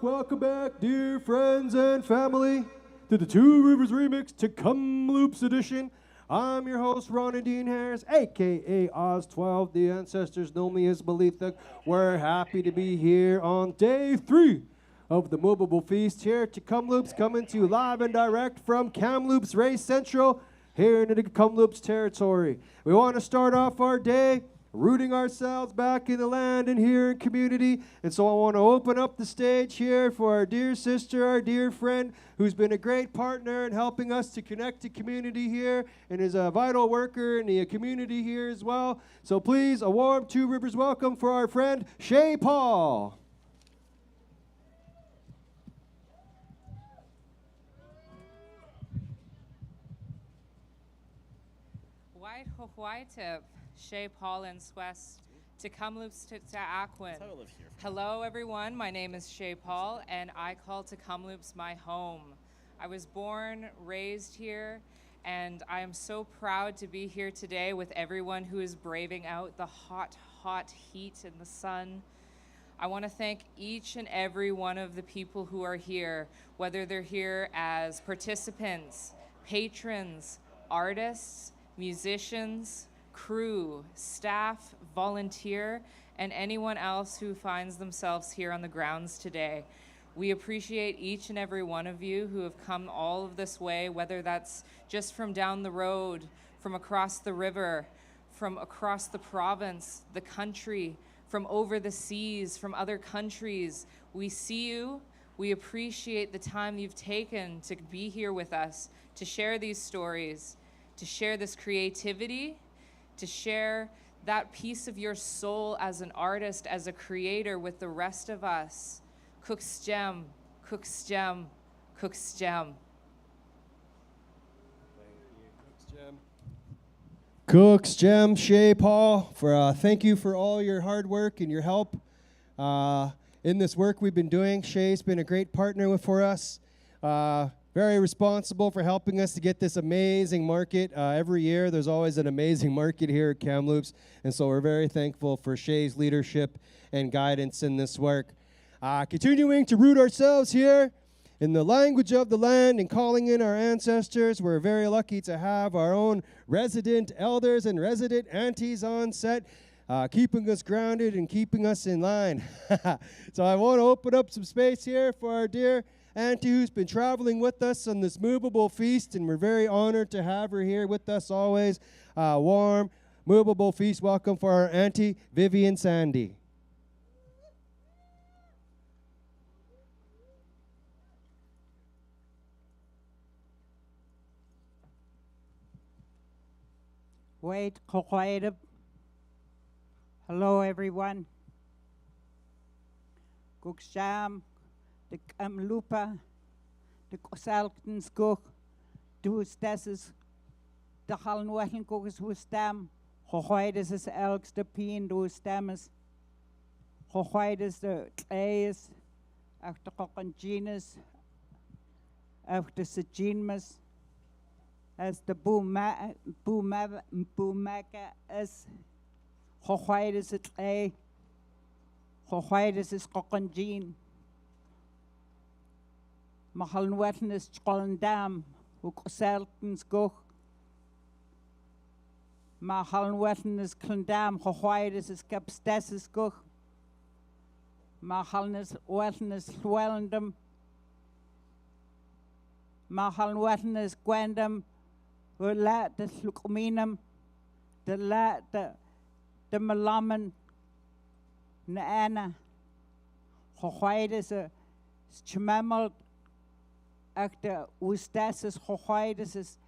welcome back, dear friends and family, to the Two Rivers Remix Tk'emlups edition. I'm your host, Ron Dean Harris, a.k.a. Oz12. The ancestors know me as Malithic. We're happy to be here on day 3 of the Movable Feast here at Tk'emlups, coming to you live and direct from Kamloops Race Central here in the Tk'emlups territory. We want to start off our day rooting ourselves back in the land and here in community. And so I want to open up the stage here for our dear sister, our dear friend, who's been a great partner in helping us to connect to community here and is a vital worker in the community here as well. So please, a warm Two Rivers welcome for our friend, Shay Paul. White Hohuaitip, Shay Paul and Swest, Tk'emlups to Aquin. Hello everyone, my name is Shay Paul and I call Tk'emlups my home. I was born, raised here, and I am so proud to be here today with everyone who is braving out the hot, hot heat in the sun. I want to thank each and every one of the people who are here, whether they're here as participants, patrons, artists, musicians, crew, staff, volunteer, and anyone else who finds themselves here on the grounds today. We appreciate each and every one of you who have come all of this way, whether that's just from down the road, from across the river, from across the province, the country, from over the seas, from other countries. We see you. We appreciate the time you've taken to be here with us, to share these stories, to share this creativity, to share that piece of your soul as an artist, as a creator with the rest of us. Cook's Gem, Cook's Gem, Cook's Gem. Cook's Gem, Shay Paul, thank you for all your hard work and your help in this work we've been doing. Shay's been a great partner for us. Very responsible for helping us to get this amazing market. Every year there's always an amazing market here at Kamloops, and so we're very thankful for Shay's leadership and guidance in this work. Continuing to root ourselves here in the language of the land and calling in our ancestors. We're very lucky to have our own resident elders and resident aunties on set, keeping us grounded and keeping us in line. So I want to open up some space here for our dear auntie who's been traveling with us on this movable feast, and we're very honored to have her here with us always. Warm, movable feast welcome for our auntie, Vivian Sandy. Wait, quiet. Hello, everyone. Guksham, the Tk'emlupa, the Kosalktens Guk, dus desses, the Halnwetlen Gukus Wustam, Hohoides is Elks, the Peen, dus Stammes, Hohoides the Clays, auch the Kokonginas, auch the Sejinmas, as the Boomaka is Hohoides the Clay, Hohoides is Kokongin. Mahalnwetten is Cholendam, who Seltens Goch. Mahalnwetten is Clendam, Hohoides is Capstesses Goch. Mahalnes Wetten is Llewellendam. Mahalnwetten is Gwendam, who let the Slucominum, the let the Malaman, Naana. Hohoides is Chmemel. Achter Ustas is Hohoides is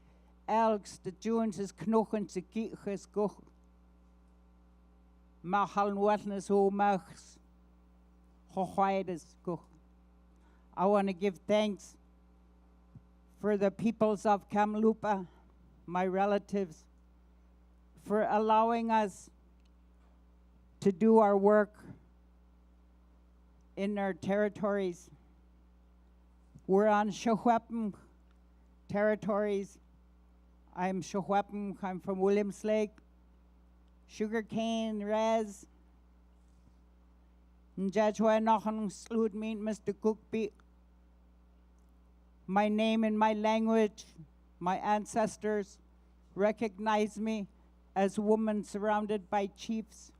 Elks, the Jones is Knochen, the Kiches Goch. Mahalnwetten is Omachs, Hohoides Goch. I want to give thanks for the peoples of Kamloops, my relatives, for allowing us to do our work in our territories. We're on Secwepemc territories. I'm Secwepemc, I'm from Williams Lake. Sugarcane, res, Njajwa Nohan Slood mean Mr. Cookby. My name in my language, my ancestors recognize me as a woman surrounded by chiefs.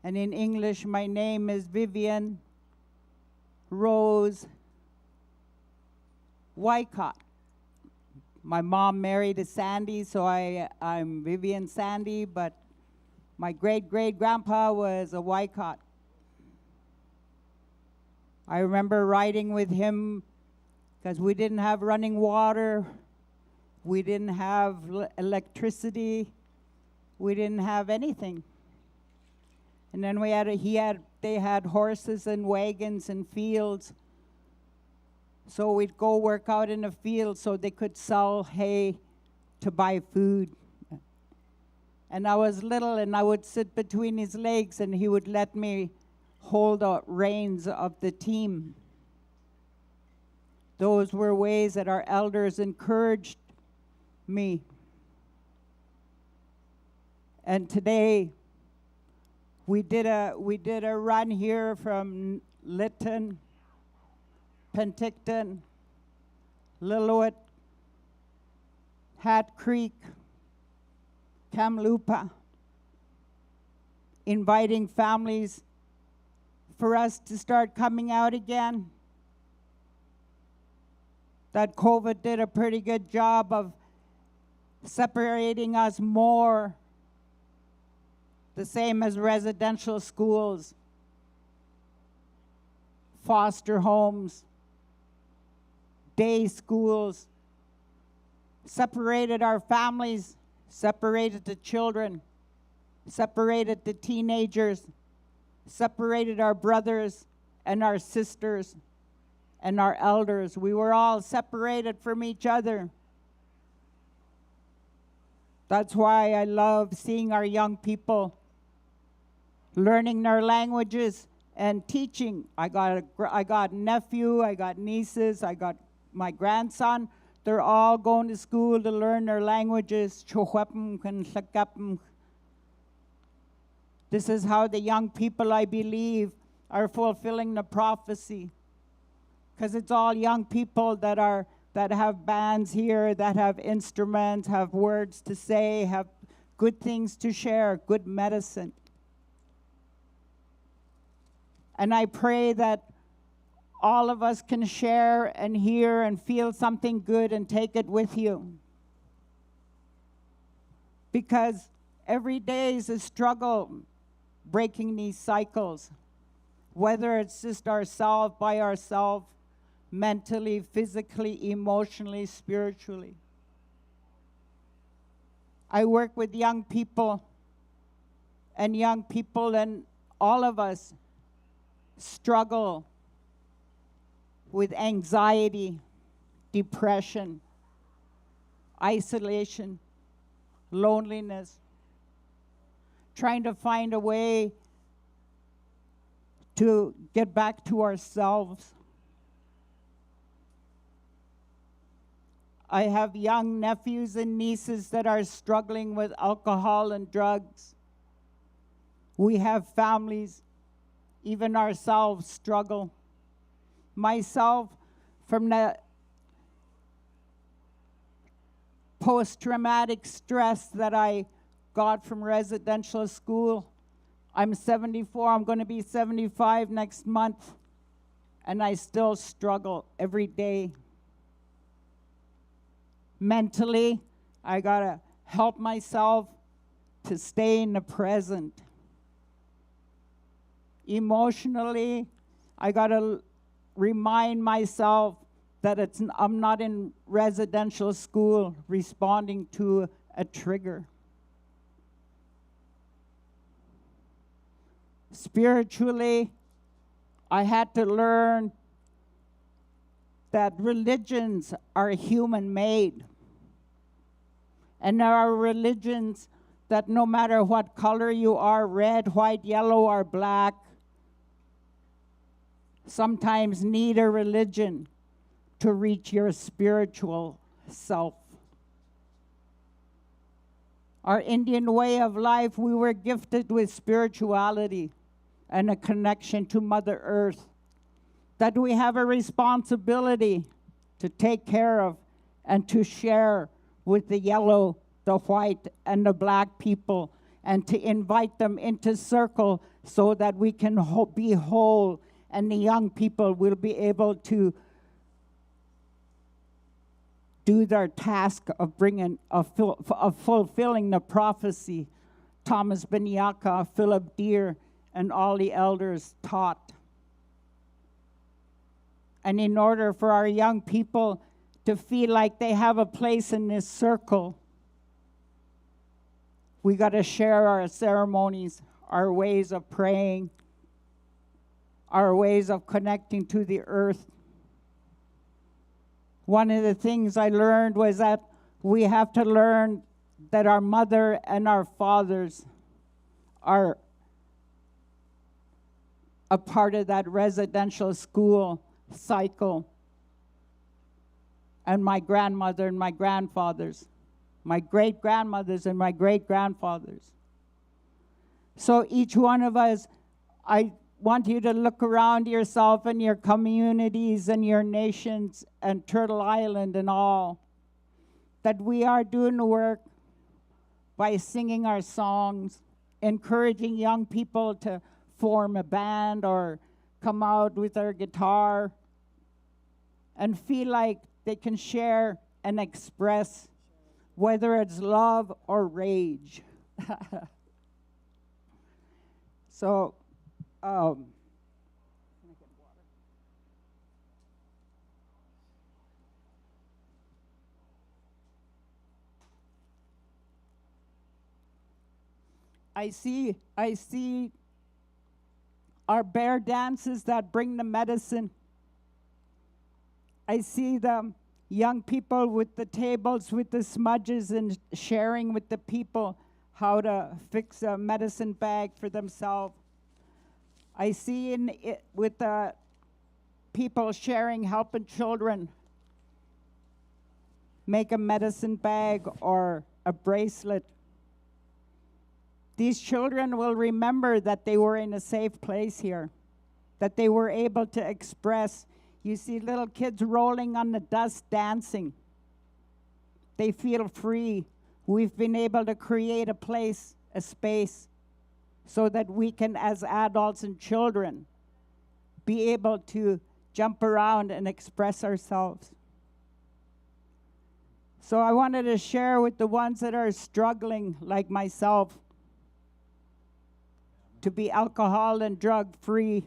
And in English, my name is Vivian Rose Wycott. My mom married a Sandy, so I'm Vivian Sandy, but my great-great-grandpa was a Wycott. I remember riding with him because we didn't have running water, we didn't have electricity, we didn't have anything. And then they had horses and wagons and fields. So we'd go work out in the field so they could sell hay to buy food. And I was little and I would sit between his legs and he would let me hold the reins of the team. Those were ways that our elders encouraged me. And today, we did a run here from Lytton, Penticton, Lillooet, Hat Creek, Tk'emlups, inviting families for us to start coming out again. That COVID did a pretty good job of separating us more, the same as residential schools, foster homes, day schools, separated our families, separated the children, separated the teenagers, separated our brothers and our sisters and our elders. We were all separated from each other. That's why I love seeing our young people learning their languages and teaching. I got nephew, I got nieces, I got my grandson. They're all going to school to learn their languages, Secwepemc and Tk'emlups. This is how the young people, I believe, are fulfilling the prophecy. Because it's all young people that have bands here, that have instruments, have words to say, have good things to share, good medicine. And I pray that all of us can share and hear and feel something good and take it with you. Because every day is a struggle breaking these cycles, whether it's just ourselves by ourselves, mentally, physically, emotionally, spiritually. I work with young people and all of us struggle with anxiety, depression, isolation, loneliness, trying to find a way to get back to ourselves. I have young nephews and nieces that are struggling with alcohol and drugs. We have families, even ourselves struggle. Myself, from the post-traumatic stress that I got from residential school, I'm 74, I'm going to be 75 next month, and I still struggle every day. Mentally, I gotta help myself to stay in the present. Emotionally, I gotta remind myself that I'm not in residential school responding to a trigger. Spiritually, I had to learn that religions are human-made. And there are religions that no matter what color you are, red, white, yellow, or black, sometimes need a religion to reach your spiritual self. Our Indian way of life, we were gifted with spirituality. and a connection to Mother Earth, that we have a responsibility to take care of and to share with the yellow, the white, and the black people, and to invite them into circle so that we can be whole, and the young people will be able to do their task of fulfilling the prophecy Thomas Beniaka, Philip Deere, and all the elders taught. And in order for our young people to feel like they have a place in this circle, we got to share our ceremonies, our ways of praying, our ways of connecting to the earth. One of the things I learned was that we have to learn that our mother and our fathers are a part of that residential school cycle. And my grandmother and my grandfathers, my great-grandmothers and my great-grandfathers. So each one of us, I want you to look around yourself and your communities and your nations and Turtle Island and all, that we are doing the work by singing our songs, encouraging young people to form a band or come out with their guitar and feel like they can share and express, whether it's love or rage. So, I see our bear dances that bring the medicine. I see the young people with the tables, with the smudges, and sharing with the people how to fix a medicine bag for themselves. I see with the people sharing, helping children make a medicine bag or a bracelet. These children will remember that they were in a safe place here, that they were able to express. You see little kids rolling on the dust dancing. They feel free. We've been able to create a place, a space, so that we can, as adults and children, be able to jump around and express ourselves. So I wanted to share with the ones that are struggling, like myself, to be alcohol and drug free.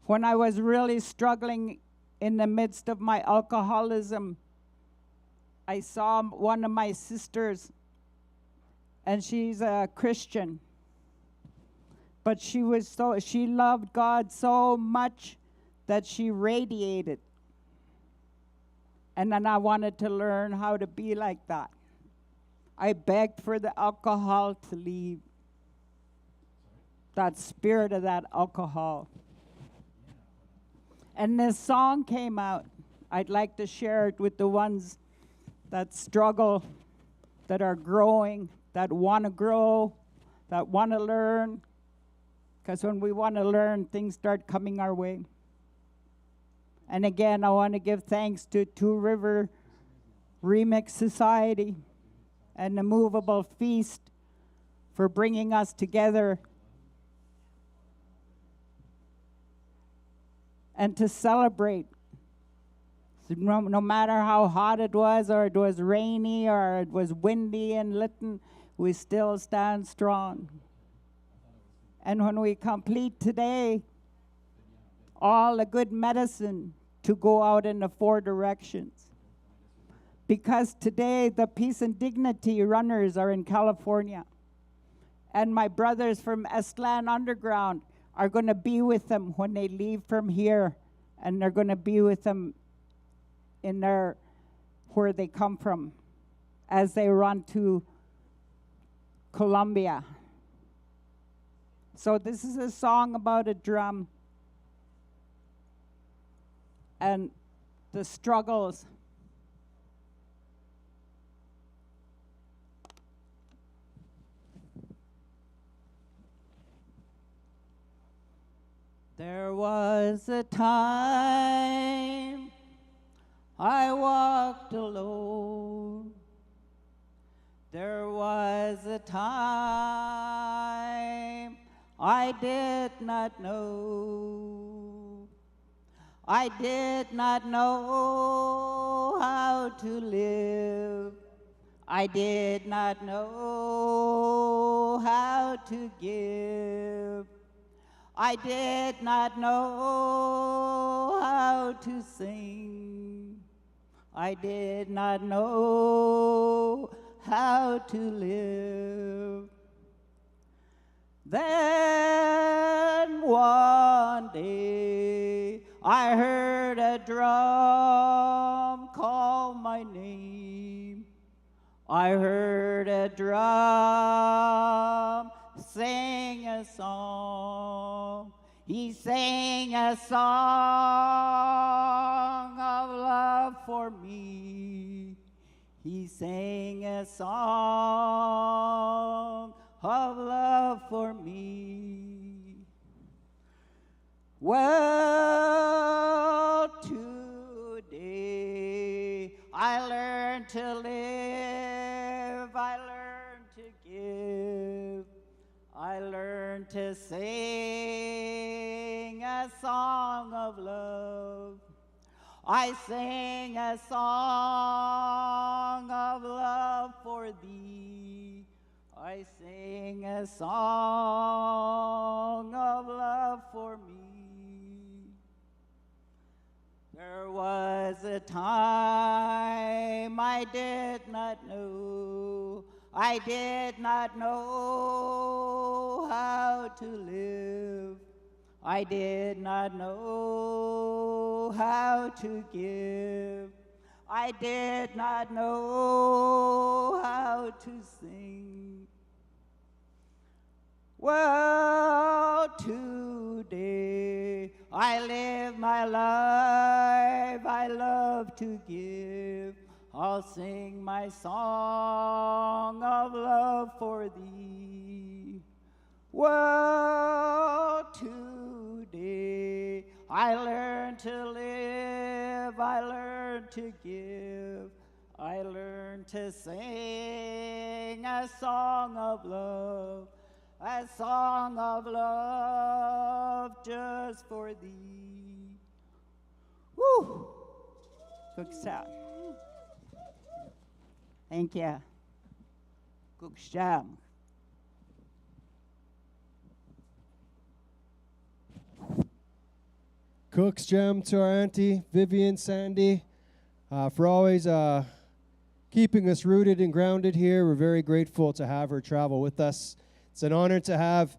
When I was really struggling in the midst of my alcoholism, I saw one of my sisters, and she's a Christian, but she loved God so much that she radiated. And then I wanted to learn how to be like that. I begged for the alcohol to leave, that spirit of that alcohol. And this song came out. I'd like to share it with the ones that struggle, that are growing, that want to grow, that want to learn. Because when we want to learn, things start coming our way. And again, I want to give thanks to Two River Remix Society and the Movable Feast for bringing us together and to celebrate. So no matter how hot it was, or it was rainy, or it was windy in Lytton, we still stand strong. And when we complete today, all the good medicine to go out in the 4 directions. Because today the Peace and Dignity runners are in California. And my brothers from Estland Underground are going to be with them when they leave from here. And they're going to be with them in where they come from as they run to Colombia. So this is a song about a drum and the struggles. There was a time I walked alone. There was a time I did not know. I did not know how to live. I did not know how to give. I did not know how to sing. I did not know how to live. Then one day I heard a drum call my name. I heard a drum sing a song. He sang a song of love for me. He sang a song of love for me. Well, today I learned to live, I learned to give, I learned to sing a song of love. I sing a song of love for thee. I sing a song of love for me. There was a time I did not know. I did not know how to live. I did not know how to give. I did not know how to sing. Well, today I live my life, I love to give. I'll sing my song of love for thee. Well, today I learned to live, I learned to give, I learned to sing a song of love just for thee. Woo! Good job. Thank you. Good job. Cook's Gem to our Auntie Vivian Sandy for always keeping us rooted and grounded here. We're very grateful to have her travel with us. It's an honor to have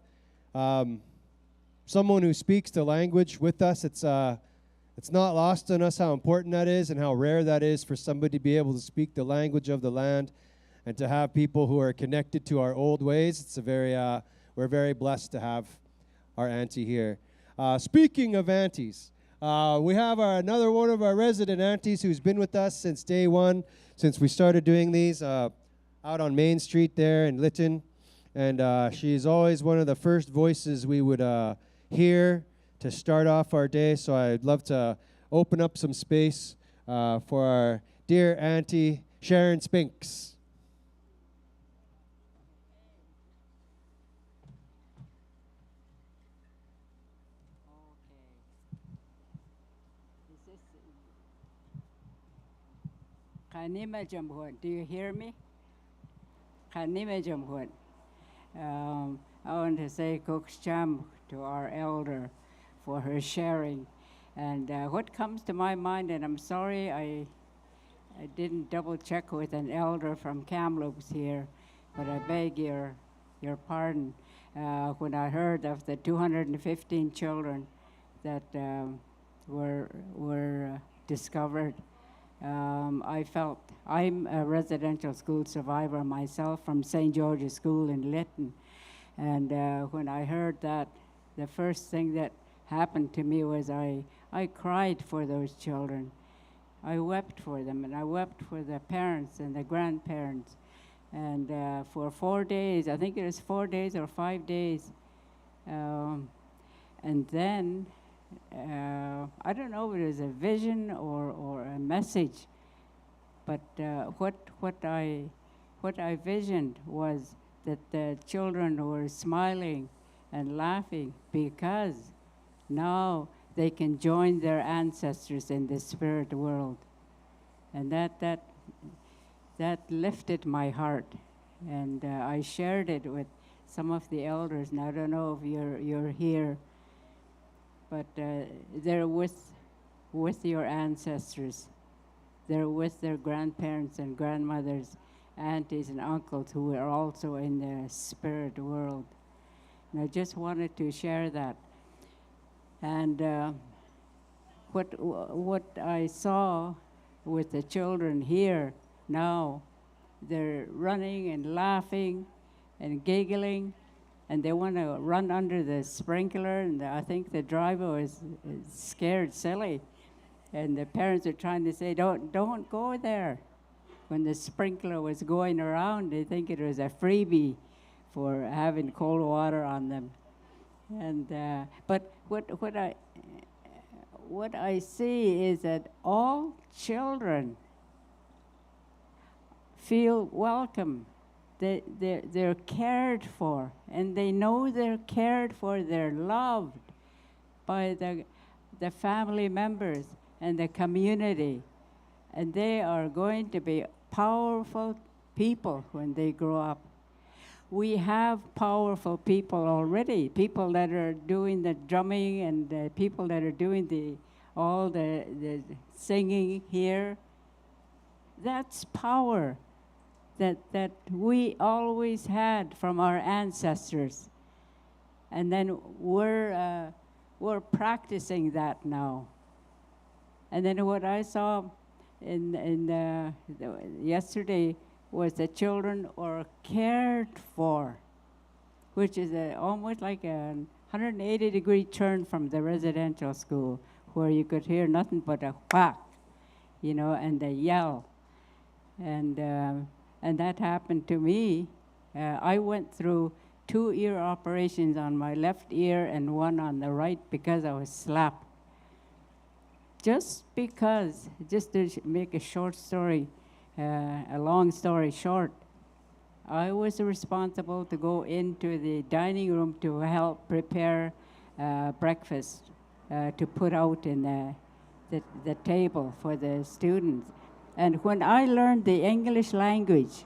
someone who speaks the language with us. It's not lost on us how important that is and how rare that is for somebody to be able to speak the language of the land and to have people who are connected to our old ways. It's we're very blessed to have our auntie here. Speaking of aunties, we have another one of our resident aunties who's been with us since day one, since we started doing these out on Main Street there in Lytton. And she's always one of the first voices we would hear to start off our day. So I'd love to open up some space for our dear Auntie Sharon Spinks. Do you hear me? I want to say Cook's Jam to our elder for her sharing. And what comes to my mind, and I'm sorry I didn't double check with an elder from Tk'emlups here, but I beg your pardon. When I heard of the 215 children that were discovered, I felt, I'm a residential school survivor myself from St. George's School in Lytton. And when I heard that, the first thing that happened to me was I cried for those children. I wept for them, and I wept for the parents and the grandparents. And for 4 days, I think it was 4 days or 5 days, And then, I don't know if it was a vision or a message, but what I visioned was that the children were smiling and laughing because now they can join their ancestors in the spirit world. And that lifted my heart. And I shared it with some of the elders, and I don't know if you're here, but they're with your ancestors. They're with their grandparents and grandmothers, aunties and uncles who are also in the spirit world. And I just wanted to share that. And what I saw with the children here now, they're running and laughing and giggling, and they want to run under the sprinkler, and I think the driver is scared silly. And the parents are trying to say, don't go there. When the sprinkler was going around, they think it was a freebie for having cold water on them. And but what I see is that all children feel welcome. They're cared for, and they know they're cared for. They're loved by the family members and the community, and they are going to be powerful people when they grow up. We have powerful people already, people that are doing the drumming and people that are doing all the singing here. That's power that we always had from our ancestors. And then we're practicing that now. And then what I saw yesterday was the children are cared for, which is almost like a 180-degree turn from the residential school, where you could hear nothing but a whack, and a yell. And that happened to me. I went through 2 ear operations on my left ear and one on the right because I was slapped. Just to make a long story short, I was responsible to go into the dining room to help prepare breakfast to put out in the table for the students. And when I learned the English language,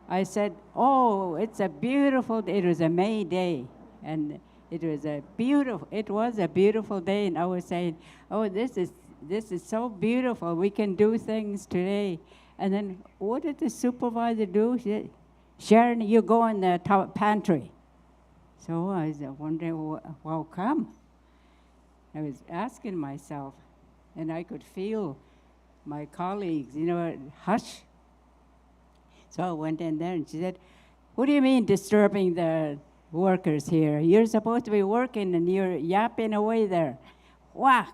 I said, oh, it's a beautiful day. It was a May day, and it was a beautiful day, and I was saying, oh, this is so beautiful. We can do things today. And then what did the supervisor do? She said, Sharon, you go in the pantry. So I was wondering, how come? I was asking myself, and I could feel my colleagues, hush. So I went in there, and she said, what do you mean disturbing the workers here? You're supposed to be working, and you're yapping away there. Whack!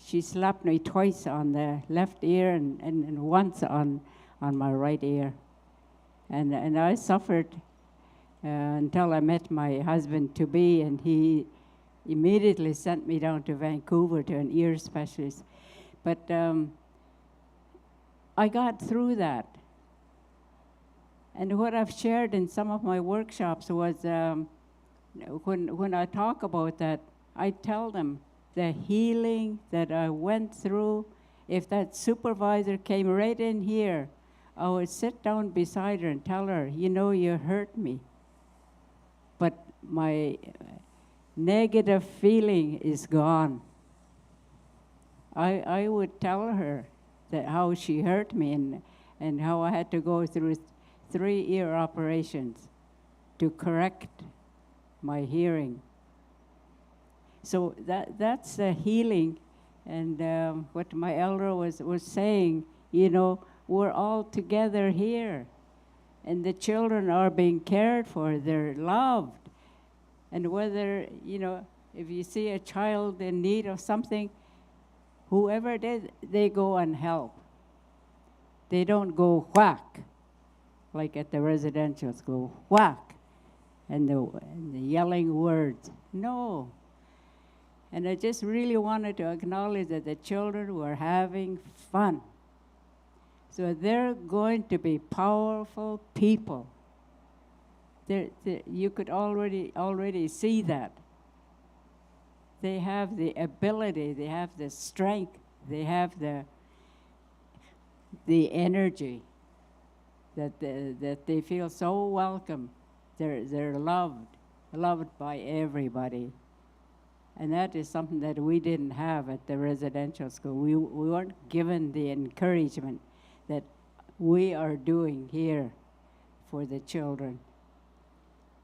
She slapped me twice on the left ear and once on my right ear. And I suffered until I met my husband-to-be, and he immediately sent me down to Vancouver to an ear specialist. But I got through that. And what I've shared in some of my workshops was when I talk about that, I tell them the healing that I went through. If that supervisor came right in here, I would sit down beside her and tell her, you hurt me. But my negative feeling is gone. I would tell her that how she hurt me and how I had to go through 3 ear operations to correct my hearing. So that's the healing. And what my elder was saying, we're all together here. And the children are being cared for, they're loved. And whether, if you see a child in need of something, whoever it is, they go and help. They don't go whack, like at the residential school, whack. and the yelling words. No. And I just really wanted to acknowledge that the children were having fun. So they're going to be powerful people. You could already see that. They have the ability, they have the strength, they have the energy that they feel so welcome. They're loved by everybody. And that is something that we didn't have at the residential school. We weren't given the encouragement that we are doing here for the children.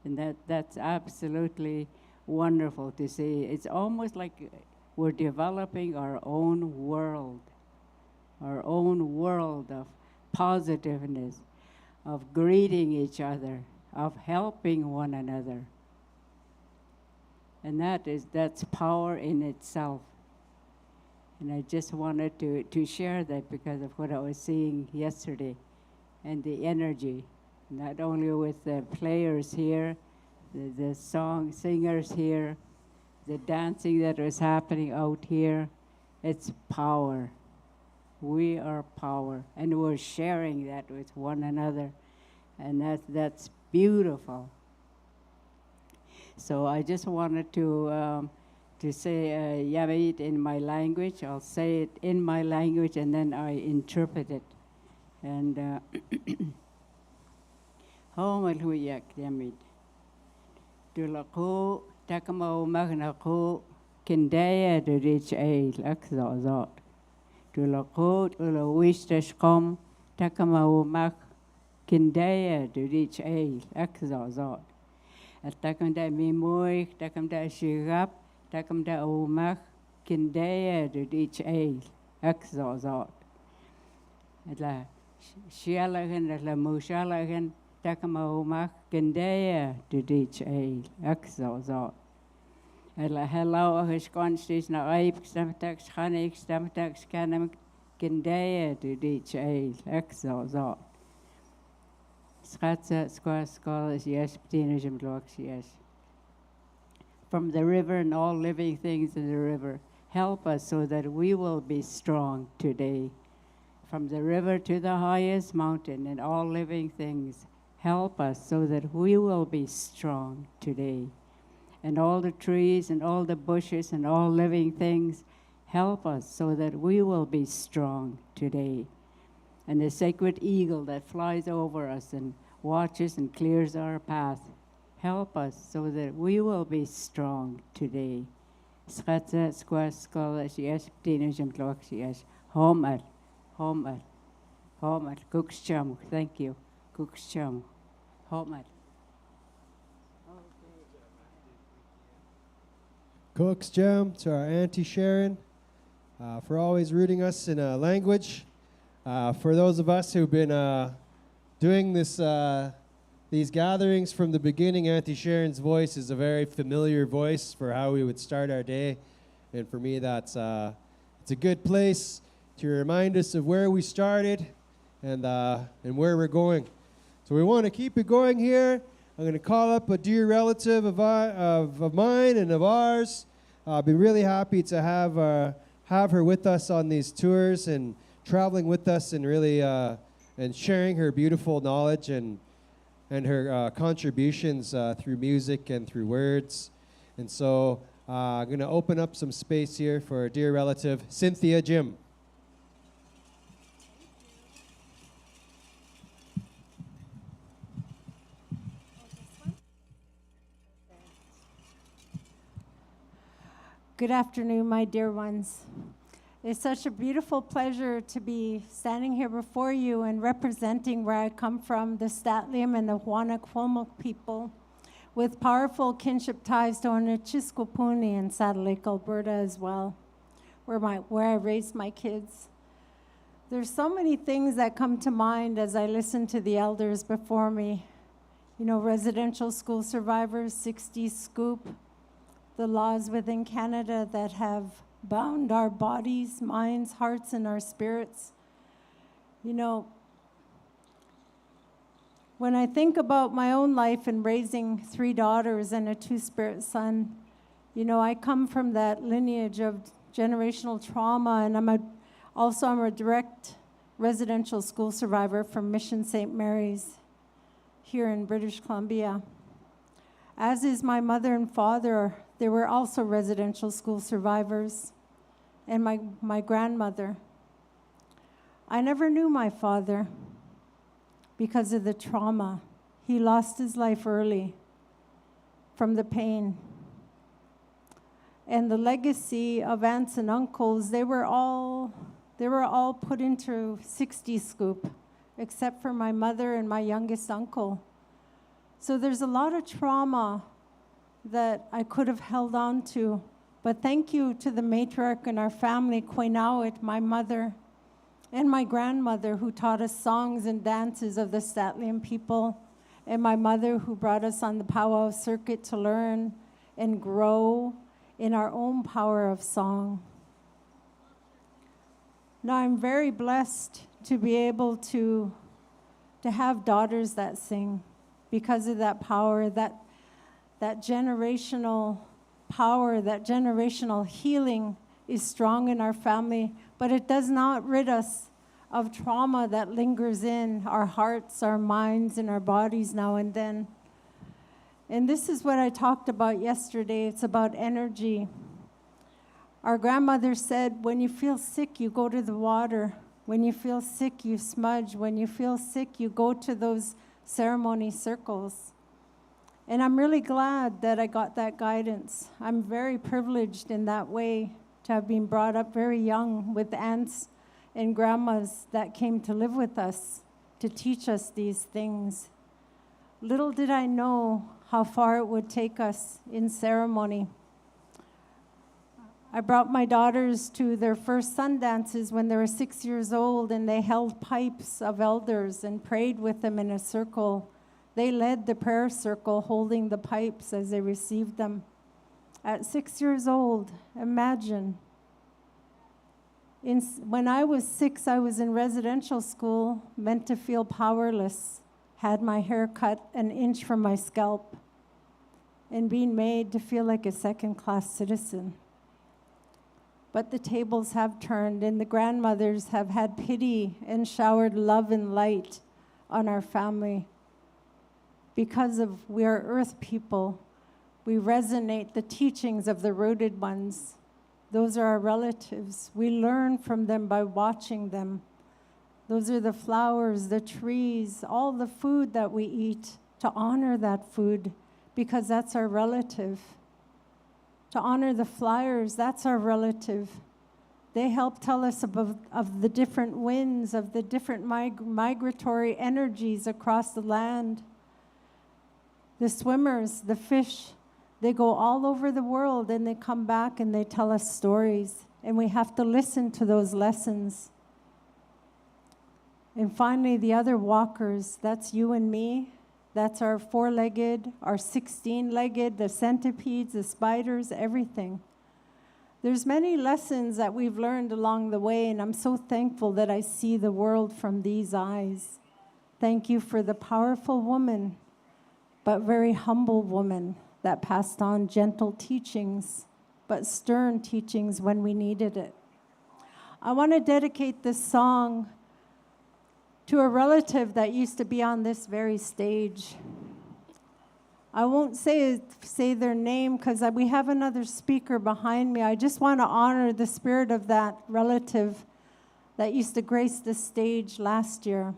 And that's absolutely wonderful to see. It's almost like we're developing our own world of positiveness, of greeting each other, of helping one another. And that's power in itself. And I just wanted to share that because of what I was seeing yesterday and the energy, not only with the players here, the singers here, the dancing that was happening out here. It's power. We are power, and we're sharing that with one another, and that's beautiful. So I just wanted to say Yavit in my language. I'll say it in my language, and then I interpret it. And Homalhuyak Yamit. Dulako Takamo Magnako Kindaya to reach a Laxazot. Dulako Ulawistashkom Takamo Mak Kindaya to reach a Laxazot. At Takamda Mimoy, Takamda Shigap, Takamda Omak Kindaya to reach a Laxazot. At La Shialagan, at La Mushalagan. Takamaomak Gendaya to reach a exozot. Ella hello, his conscious na ape, stamtax, hanik, stamtax, canam Gendaya to reach a exozot. Schatza, scholars, yes, ptinijum blocks, yes. From the river and all living things in the river, help us so that we will be strong today. From the river to the highest mountain and all living things, help us so that we will be strong today. And all the trees and all the bushes and all living things, help us so that we will be strong today. And the sacred eagle that flies over us and watches and clears our path, help us so that we will be strong today. Schatza, squas, scholas, yes, ptinijum blocks, yes. Homer, Cookscham, thank you. Cookscham, Homer. Cook's Gem to our Auntie Sharon for always rooting us in a language. For those of us who've been doing these gatherings from the beginning, Auntie Sharon's voice is a very familiar voice for how we would start our day. And for me, it's a good place to remind us of where we started and where we're going. So we want to keep it going here. I'm going to call up a dear relative of mine and of ours. I've been really happy to have her with us on these tours and traveling with us and really and sharing her beautiful knowledge and her contributions through music and through words. And so I'm going to open up some space here for a dear relative, Cynthia Jim. Good afternoon, my dear ones. It's such a beautiful pleasure to be standing here before you and representing where I come from, the Statlium and the Tk'emlups people, with powerful kinship ties to Onichiskopuni and Saddle Lake, Alberta as well, where I raised my kids. There's so many things that come to mind as I listen to the elders before me. You know, residential school survivors, 60 scoop, the laws within Canada that have bound our bodies, minds, hearts, and our spirits. You know, When I think about my own life and raising 3 daughters and a 2-spirit son, you know, I come from that lineage of generational trauma, and I'm a direct residential school survivor from Mission St. Mary's here in British Columbia. As is my mother and father, they were also residential school survivors, and my grandmother. I never knew my father because of the trauma. He lost his life early from the pain. And the legacy of aunts and uncles, they were all put into 60 scoop, except for my mother and my youngest uncle. So there's a lot of trauma that I could have held on to. But thank you to the matriarch in our family, Quenawit, my mother, and my grandmother, who taught us songs and dances of the Statliam people, and my mother, who brought us on the powwow circuit to learn and grow in our own power of song. Now, I'm very blessed to be able to have daughters that sing because of that power, that generational power, that generational healing is strong in our family, but it does not rid us of trauma that lingers in our hearts, our minds, and our bodies now and then. And this is what I talked about yesterday. It's about energy. Our grandmother said, when you feel sick, you go to the water. When you feel sick, you smudge. When you feel sick, you go to those ceremony circles. And I'm really glad that I got that guidance. I'm very privileged in that way to have been brought up very young with aunts and grandmas that came to live with us to teach us these things. Little did I know how far it would take us in ceremony. I brought my daughters to their first sun dances when they were 6 years old, and they held pipes of elders and prayed with them in a circle. They led the prayer circle, holding the pipes as they received them. At 6 years old, imagine. When I was 6, I was in residential school, meant to feel powerless, had my hair cut an inch from my scalp, and being made to feel like a second-class citizen. But the tables have turned, and the grandmothers have had pity and showered love and light on our family. Because we are earth people, we resonate the teachings of the rooted ones. Those are our relatives. We learn from them by watching them. Those are the flowers, the trees, all the food that we eat, to honor that food, because that's our relative. To honor the flyers, that's our relative. They help tell us of the different winds, of the different migratory energies across the land. The swimmers, the fish, they go all over the world, and they come back and they tell us stories, and we have to listen to those lessons. And finally, the other walkers, that's you and me. That's our 4-legged, our 16-legged, the centipedes, the spiders, everything. There's many lessons that we've learned along the way, and I'm so thankful that I see the world from these eyes. Thank you for the powerful woman, but very humble woman that passed on gentle teachings, but stern teachings when we needed it. I want to dedicate this song to a relative that used to be on this very stage. I won't say their name because we have another speaker behind me. I just want to honor the spirit of that relative that used to grace the stage last year.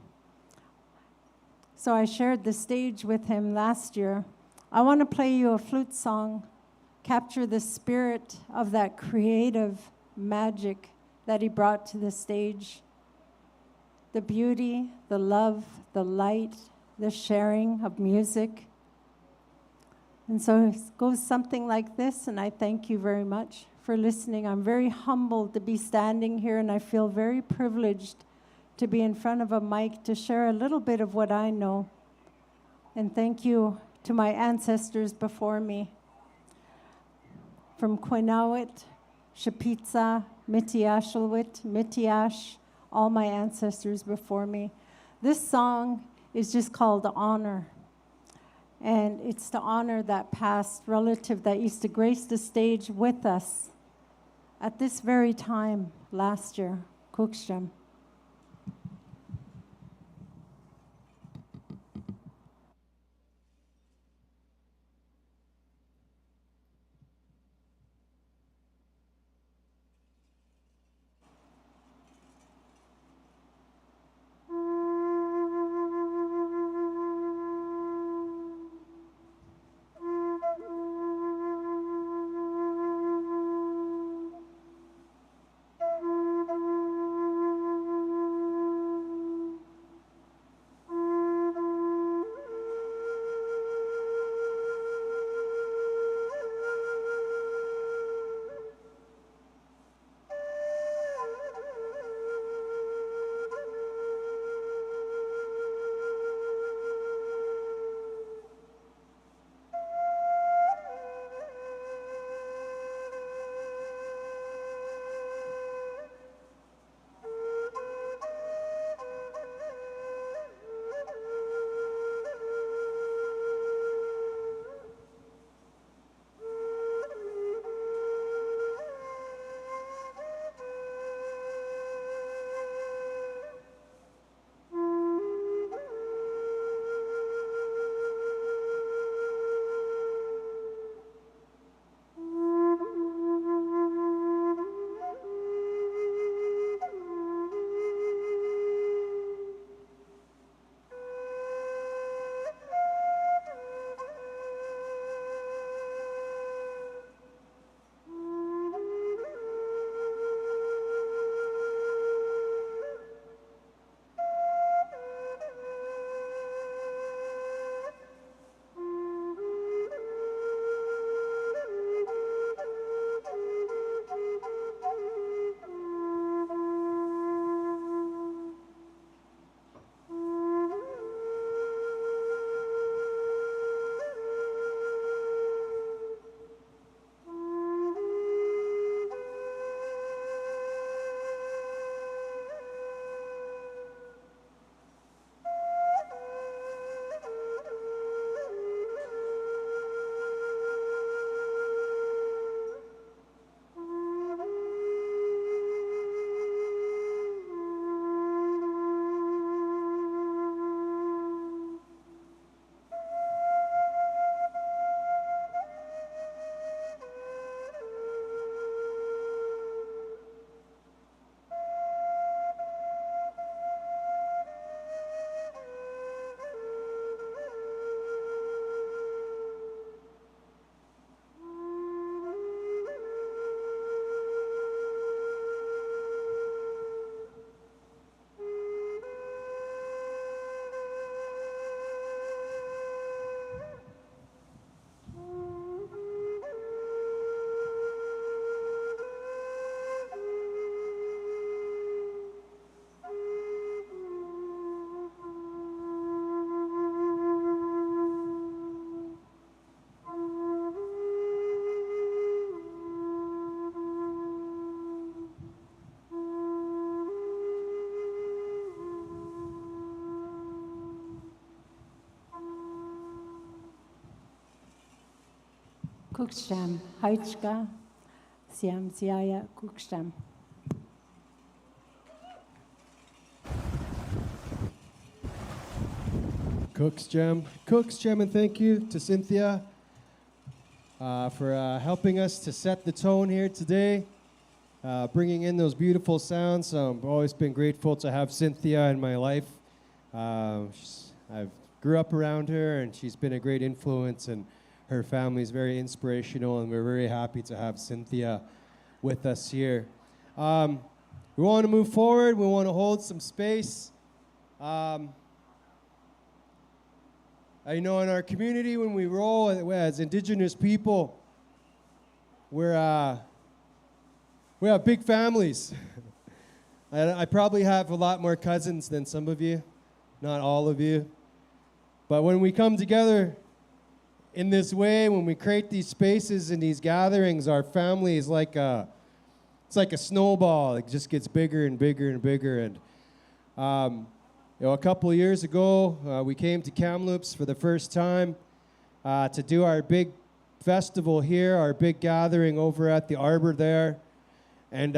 So I shared the stage with him last year. I want to play you a flute song, capture the spirit of that creative magic that he brought to the stage. The beauty, the love, the light, the sharing of music. And so it goes something like this, and I thank you very much for listening. I'm very humbled to be standing here, and I feel very privileged to be in front of a mic to share a little bit of what I know. And thank you to my ancestors before me. From Quenawit, Shapitza, Mitiashalwit, Mitiash, all my ancestors before me. This song is just called honor. And it's to honor that past relative that used to grace the stage with us at this very time last year, Kuksham. Kuksham, Haichka, Siam Siaya Kuksham. Cooks Gem, and thank you to Cynthia for helping us to set the tone here today, bringing in those beautiful sounds. I've always been grateful to have Cynthia in my life. I've grew up around her, and she's been a great influence, and her family is very inspirational, and we're very happy to have Cynthia with us here. We want to move forward. We want to hold some space. I know in our community, when we roll as Indigenous people, we have big families. I probably have a lot more cousins than some of you, not all of you. But when we come together in this way, when we create these spaces and these gatherings, our family is like it's like a snowball. It just gets bigger and bigger and bigger. And A couple of years ago, we came to Tk'emlups for the first time to do our big festival here, our big gathering over at the arbor there. And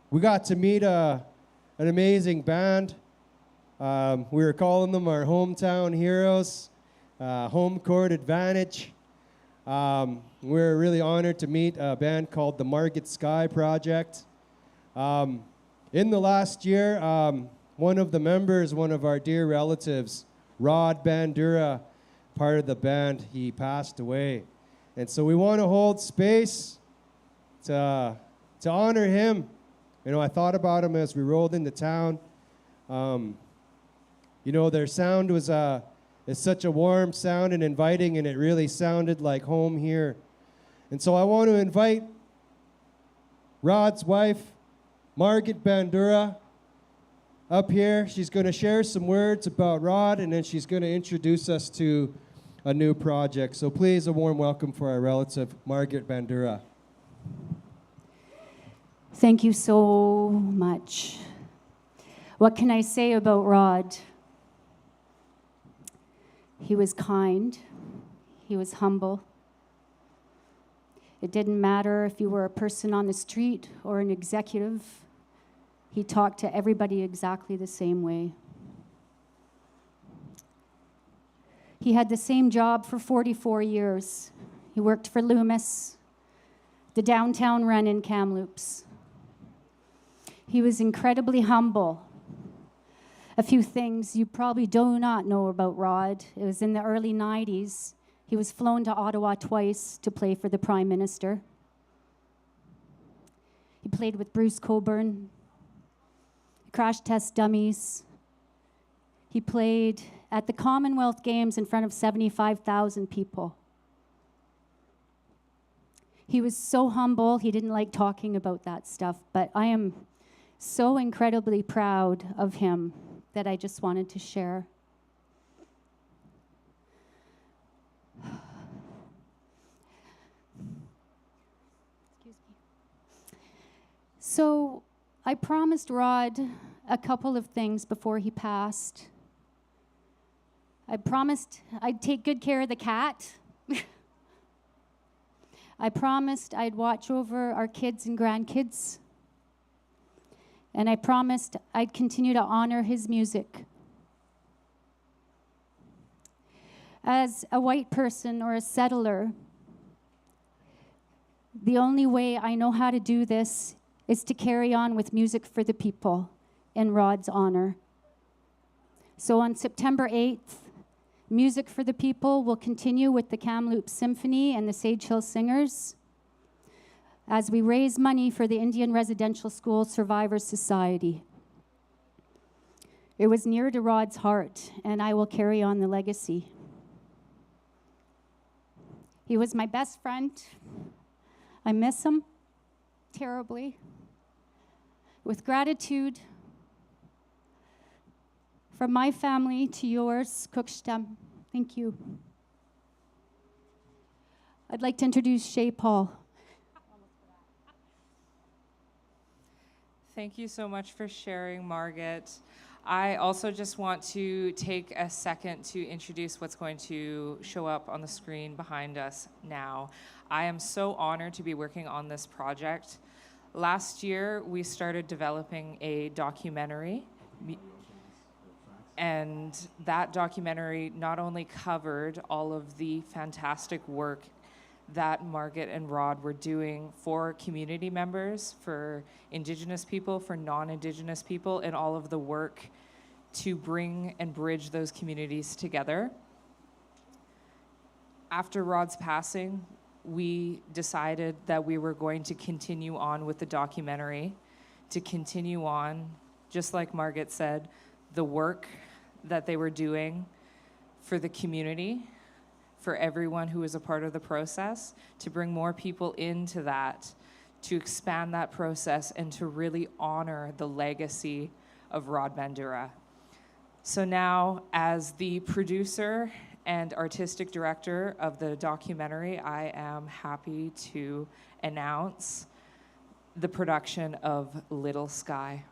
we got to meet an amazing band. We were calling them our hometown heroes, Home Court Advantage. We're really honored to meet a band called the Market Sky Project. In the last year, one of the members, one of our dear relatives, Rod Bandura, part of the band, he passed away. And so we want to hold space to honor him. You know, I thought about him as we rolled into town. You know, their sound was is such a warm sound and inviting, and it really sounded like home here. And so I want to invite Rod's wife, Margaret Bandura, up here. She's going to share some words about Rod, and then she's going to introduce us to a new project. So please, a warm welcome for our relative, Margaret Bandura. Thank you so much. What can I say about Rod? He was kind. He was humble. It didn't matter if you were a person on the street or an executive. He talked to everybody exactly the same way. He had the same job for 44 years. He worked for Loomis, the downtown run in Tk'emlups. He was incredibly humble. A few things you probably do not know about Rod. It was in the early 90s. He was flown to Ottawa twice to play for the Prime Minister. He played with Bruce Cockburn, crash test dummies. He played at the Commonwealth Games in front of 75,000 people. He was so humble, he didn't like talking about that stuff, but I am so incredibly proud of him that I just wanted to share. Excuse me. So I promised Rod a couple of things before he passed. I promised I'd take good care of the cat. I promised I'd watch over our kids and grandkids. And I promised I'd continue to honor his music. As a white person or a settler, the only way I know how to do this is to carry on with music for the people in Rod's honor. So on September 8th, Music for the People will continue with the Tk'emlups Symphony and the Sage Hill Singers as we raise money for the Indian Residential School Survivors Society. It was near to Rod's heart, and I will carry on the legacy. He was my best friend. I miss him terribly. With gratitude from my family to yours, Kukstam. Thank you. I'd like to introduce Shay Paul. Thank you so much for sharing, Margaret. I also just want to take a second to introduce what's going to show up on the screen behind us now. I am so honored to be working on this project. Last year, we started developing a documentary, and that documentary not only covered all of the fantastic work that Margaret and Rod were doing for community members, for Indigenous people, for non-Indigenous people, and all of the work to bring and bridge those communities together. After Rod's passing, we decided that we were going to continue on with the documentary, to continue on, just like Margaret said, the work that they were doing for the community, for everyone who was a part of the process, to bring more people into that, to expand that process, and to really honor the legacy of Rod Bandura. So now, as the producer and artistic director of the documentary, I am happy to announce the production of Little Sky.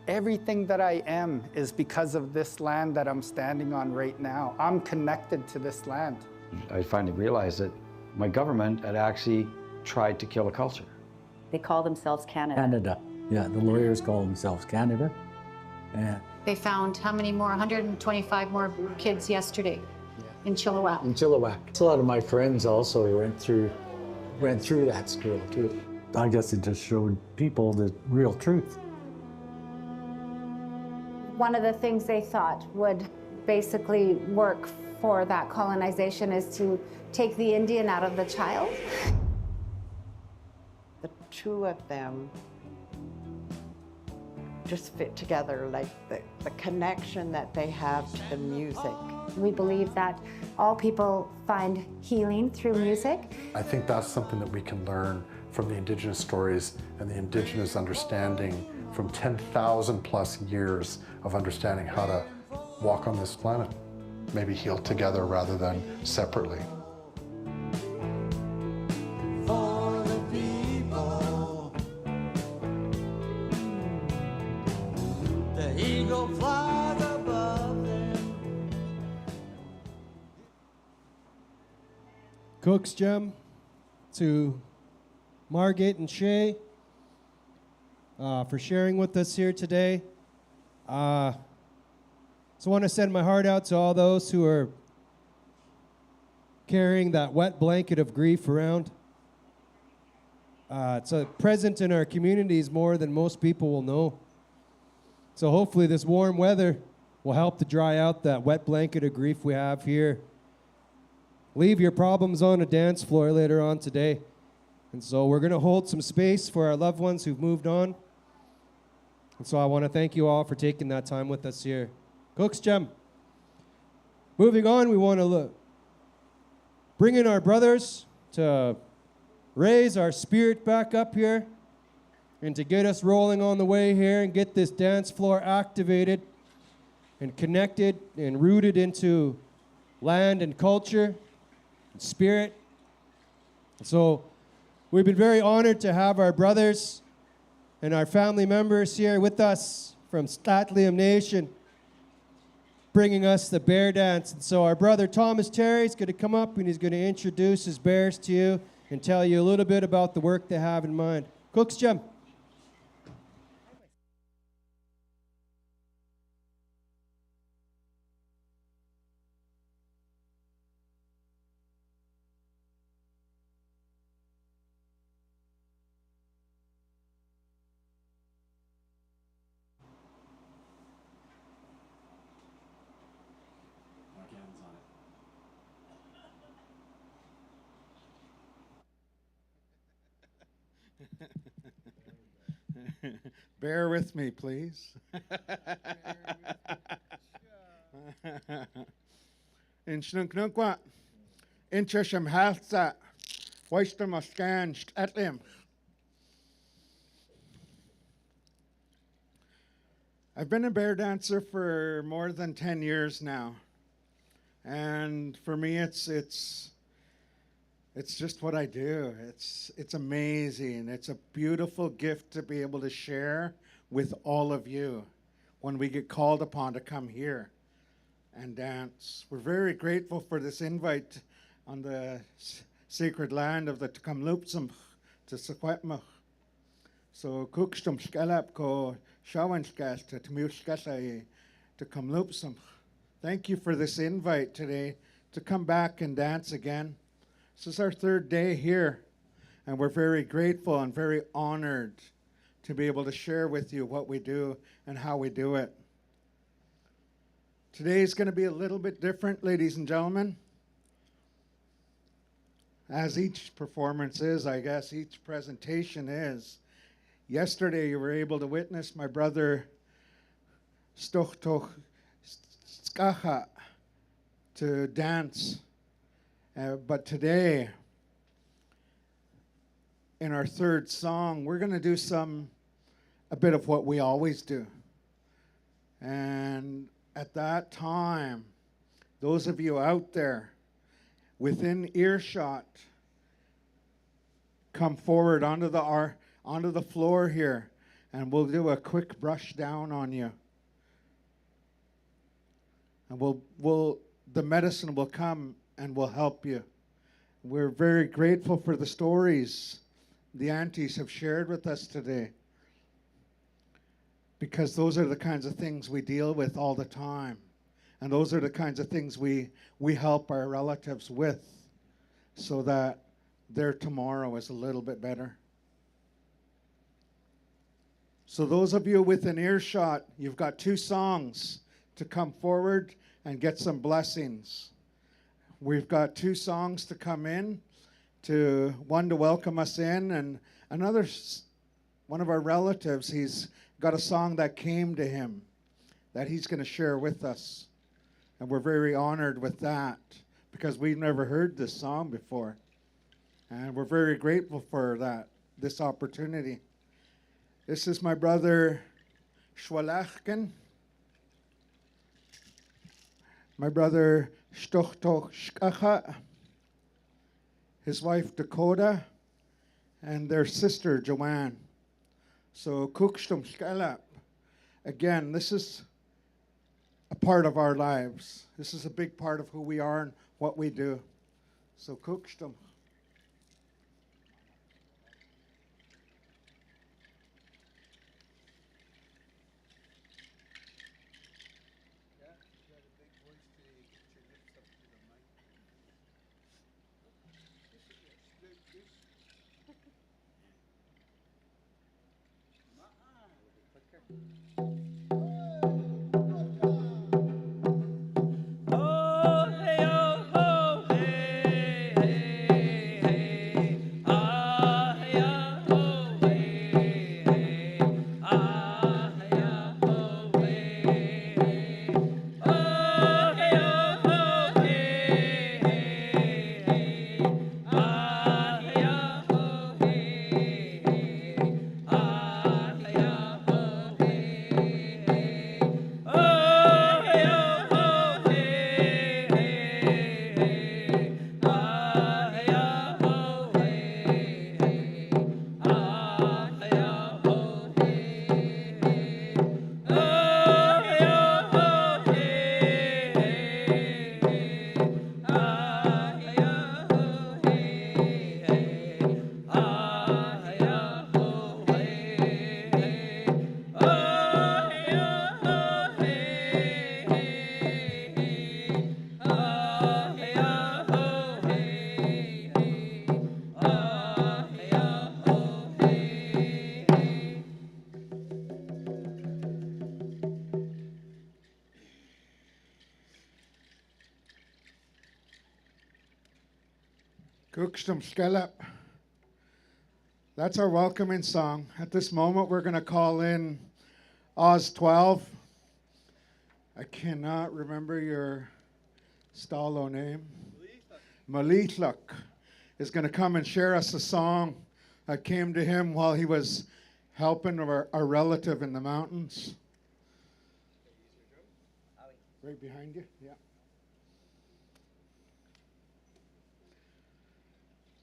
Everything that I am is because of this land that I'm standing on right now. I'm connected to this land. I finally realized that my government had actually tried to kill the culture. They call themselves Canada. Canada. Yeah, the lawyers call themselves Canada. And they found how many more? 125 more kids yesterday in Chilliwack. in Chilliwack. A lot of my friends also went through that school too. I guess it just showed people the real truth. One of the things they thought would basically work for that colonization is to take the Indian out of the child. The two of them just fit together, like the connection that they have to the music. We believe that all people find healing through music. I think that's something that we can learn from the Indigenous stories and the Indigenous understanding from 10,000 plus years of understanding how to walk on this planet. Maybe heal together rather than separately. For the people, the eagle flies above them. Cook's Gem to Margate and Shay for sharing with us here today. So I want to send my heart out to all those who are carrying that wet blanket of grief around. It's present in our communities more than most people will know. So hopefully this warm weather will help to dry out that wet blanket of grief we have here. Leave your problems on a dance floor later on today. And so we're going to hold some space for our loved ones who've moved on. And so I want to thank you all for taking that time with us here. Cook's Gem. Moving on, we want to bring in our brothers to raise our spirit back up here and to get us rolling on the way here and get this dance floor activated and connected and rooted into land and culture and spirit. So we've been very honored to have our brothers and our family members here with us from Tk'emlups Nation, bringing us the bear dance. And so our brother Thomas Terry is going to come up and he's going to introduce his bears to you and tell you a little bit about the work they have in mind. Cook's Gem. Bear with me, please. In Snunknunkwa, in Chesham Halsa, Western Muscan, Tk'emlups. I've been a bear dancer for more than 10 years now. And for me, it's just what I do. It's amazing. It's a beautiful gift to be able to share with all of you when we get called upon to come here and dance. We're very grateful for this invite on the sacred land of the Tk'emlups to Secwepemc. So kukstum skalap ko shawanskas to tmuskasa to Tk'emlups. Thank you for this invite today to come back and dance again. This is our third day here, and we're very grateful and very honored to be able to share with you what we do and how we do it. Today is going to be a little bit different, ladies and gentlemen. As each performance is, I guess, each presentation is. Yesterday, you were able to witness my brother Stochtoch Skacha to dance. But today, in our third song, we're going to do a bit of what we always do. And at that time, those of you out there within earshot, come forward onto the floor here, and we'll do a quick brush down on you. And the medicine will come and will help you. We're very grateful for the stories the aunties have shared with us today, because those are the kinds of things we deal with all the time. And those are the kinds of things we help our relatives with, so that their tomorrow is a little bit better. So those of you within earshot, you've got 2 songs to come forward and get some blessings. We've got 2 songs to come in, one to welcome us in, and another, one of our relatives, he's got a song that came to him that he's going to share with us. And we're very honored with that, because we've never heard this song before. And we're very grateful for this opportunity. This is my brother Schwalachken, my brother Shtochtoshkacha, his wife Dakota, and their sister Joanne. So Kukstumshkalap. Again, this is a part of our lives. This is a big part of who we are and what we do. So Kukstum. Kukstumshkalap. That's our welcoming song. At this moment, we're going to call in Oz 12. I cannot remember your Stalo name. Malitluk is going to come and share us a song that came to him while he was helping our relative in the mountains. Right behind you? Yeah.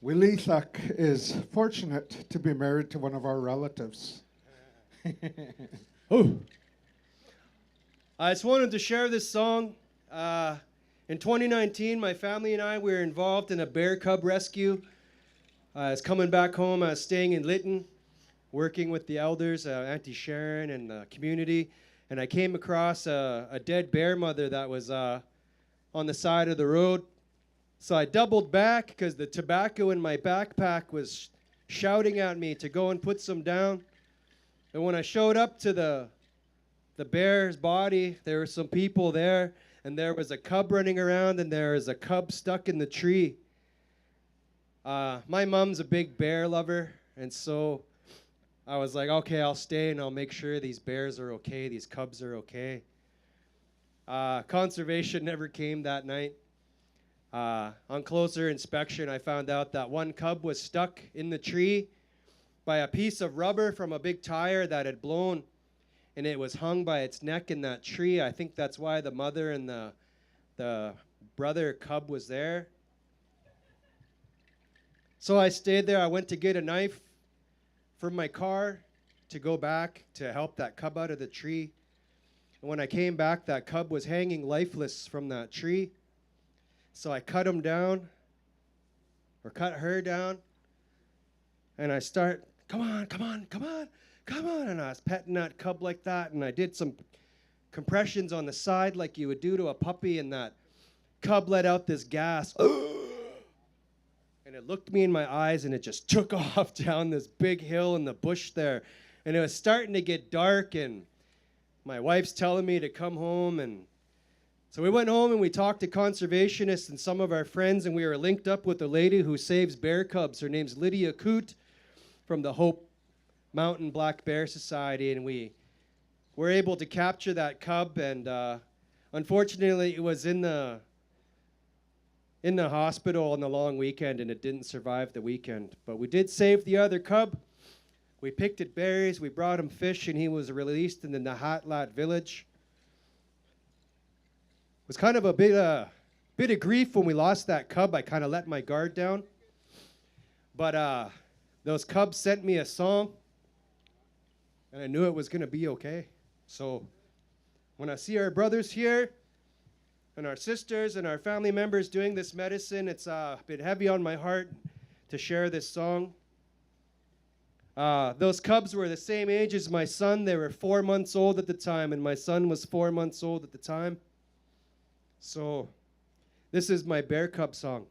Wilithak is fortunate to be married to one of our relatives. Oh. I just wanted to share this song. In 2019, my family and I were involved in a bear cub rescue. I was coming back home. I was staying in Lytton, working with the elders, Auntie Sharon, and the community. And I came across a dead bear mother that was on the side of the road. So I doubled back because the tobacco in my backpack was shouting at me to go and put some down. And when I showed up to the bear's body, there were some people there, and there was a cub running around, and there was a cub stuck in the tree. My mom's a big bear lover, and so I was like, okay, I'll stay, and I'll make sure these bears are okay, these cubs are okay. Conservation never came that night. On closer inspection, I found out that one cub was stuck in the tree by a piece of rubber from a big tire that had blown, and it was hung by its neck in that tree. I think that's why the mother and the brother cub was there. So I stayed there. I went to get a knife from my car to go back to help that cub out of the tree. And when I came back, that cub was hanging lifeless from that tree. So I cut him down, or cut her down, and I start, come on, come on, come on, come on. And I was petting that cub like that, and I did some compressions on the side like you would do to a puppy, and that cub let out this gasp. And it looked me in my eyes, and it just took off down this big hill in the bush there. And it was starting to get dark, and my wife's telling me to come home. And so we went home and we talked to conservationists and some of our friends, and we were linked up with a lady who saves bear cubs. Her name's Lydia Coote from the Hope Mountain Black Bear Society, and we were able to capture that cub. And unfortunately, it was in the hospital on the long weekend, and it didn't survive the weekend. But we did save the other cub. We picked at berries, we brought him fish, and he was released in the Nahatlat village. It was kind of a bit of grief when we lost that cub. I kind of let my guard down. But those cubs sent me a song, and I knew it was going to be okay. So when I see our brothers here, and our sisters and our family members doing this medicine, it's been heavy on my heart to share this song. Those cubs were the same age as my son. They were 4 months old at the time, and my son was 4 months old at the time. So this is my bear cub song.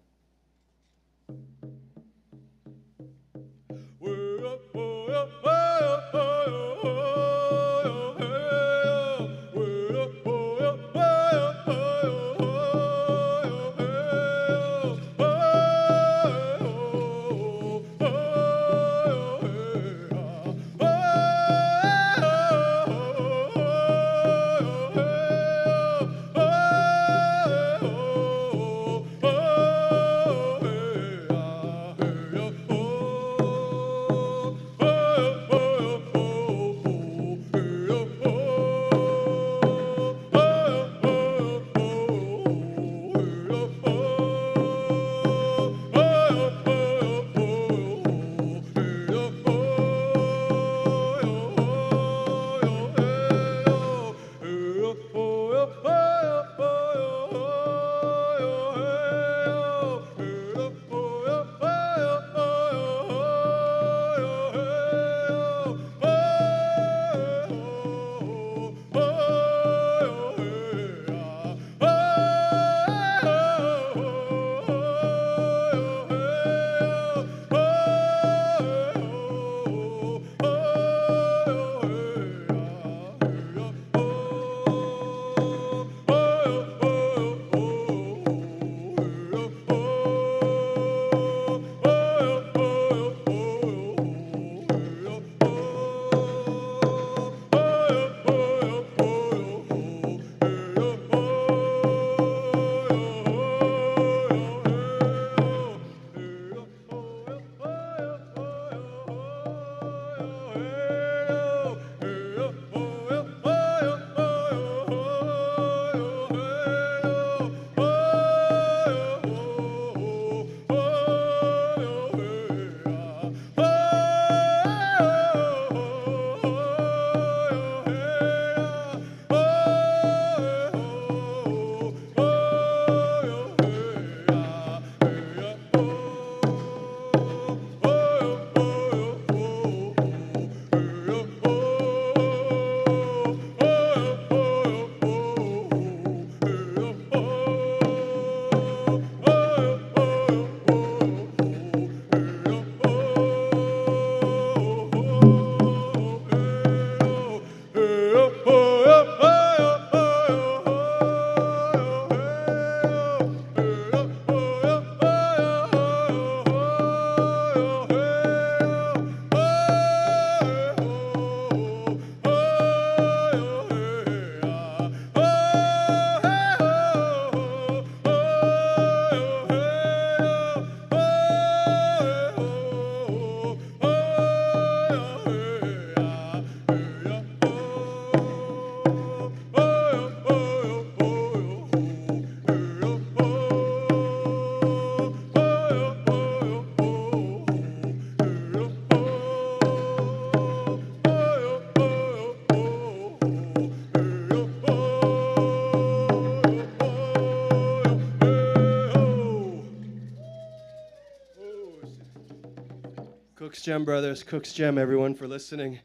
Cook's Gem Brothers, Cook's Gem, everyone, for listening.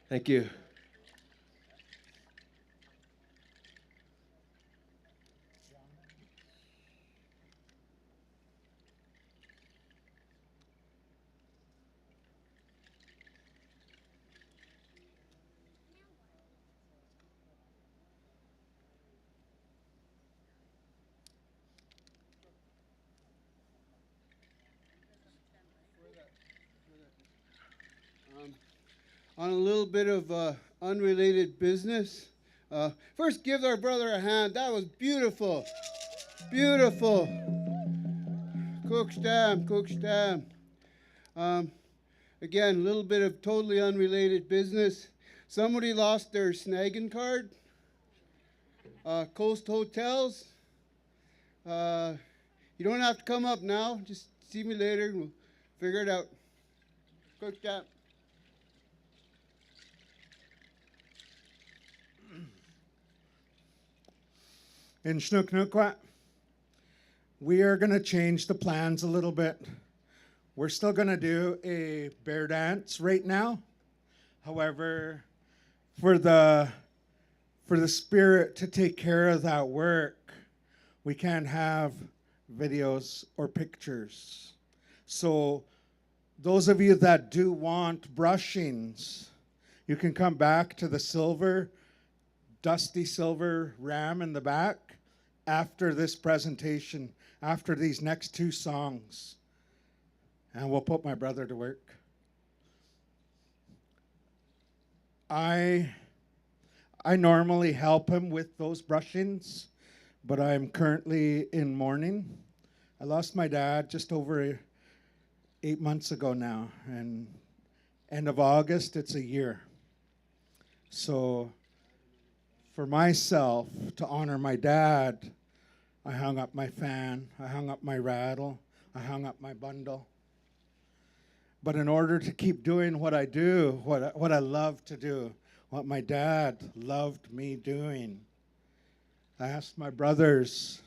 Thank you. On a little bit of unrelated business. First, give our brother a hand. That was beautiful. Beautiful. Cook's Dam, Cook's Dam. Again, a little bit of totally unrelated business. Somebody lost their snagging card. Coast Hotels. You don't have to come up now. Just see me later. We'll figure it out. Cook's Dam. In Tk'emlups, we are going to change the plans a little bit. We're still going to do a bear dance right now. However, for the spirit to take care of that work, we can't have videos or pictures. So those of you that do want brushings, you can come back to the dusty silver ram in the back after this presentation, after these next two songs. And we'll put my brother to work. I normally help him with those brushings, but I'm currently in mourning. I lost my dad just over 8 months ago now, and end of August, it's a year. So for myself, to honor my dad, I hung up my fan, I hung up my rattle, I hung up my bundle. But in order to keep doing what I do, what I love to do, what my dad loved me doing, I asked my brothers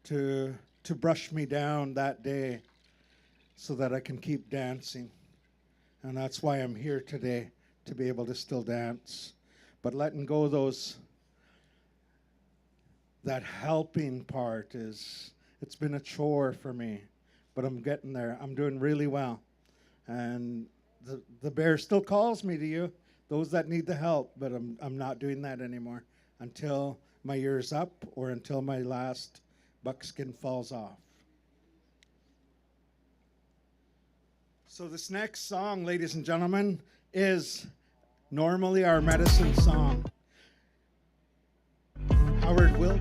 to brush me down that day so that I can keep dancing. And that's why I'm here today, to be able to still dance. But letting go of that helping part it's been a chore for me, but I'm getting there. I'm doing really well. And the bear still calls me to you, those that need the help, but I'm not doing that anymore until my year's up or until my last buckskin falls off. So this next song, ladies and gentlemen, is normally our medicine song. Howard Will.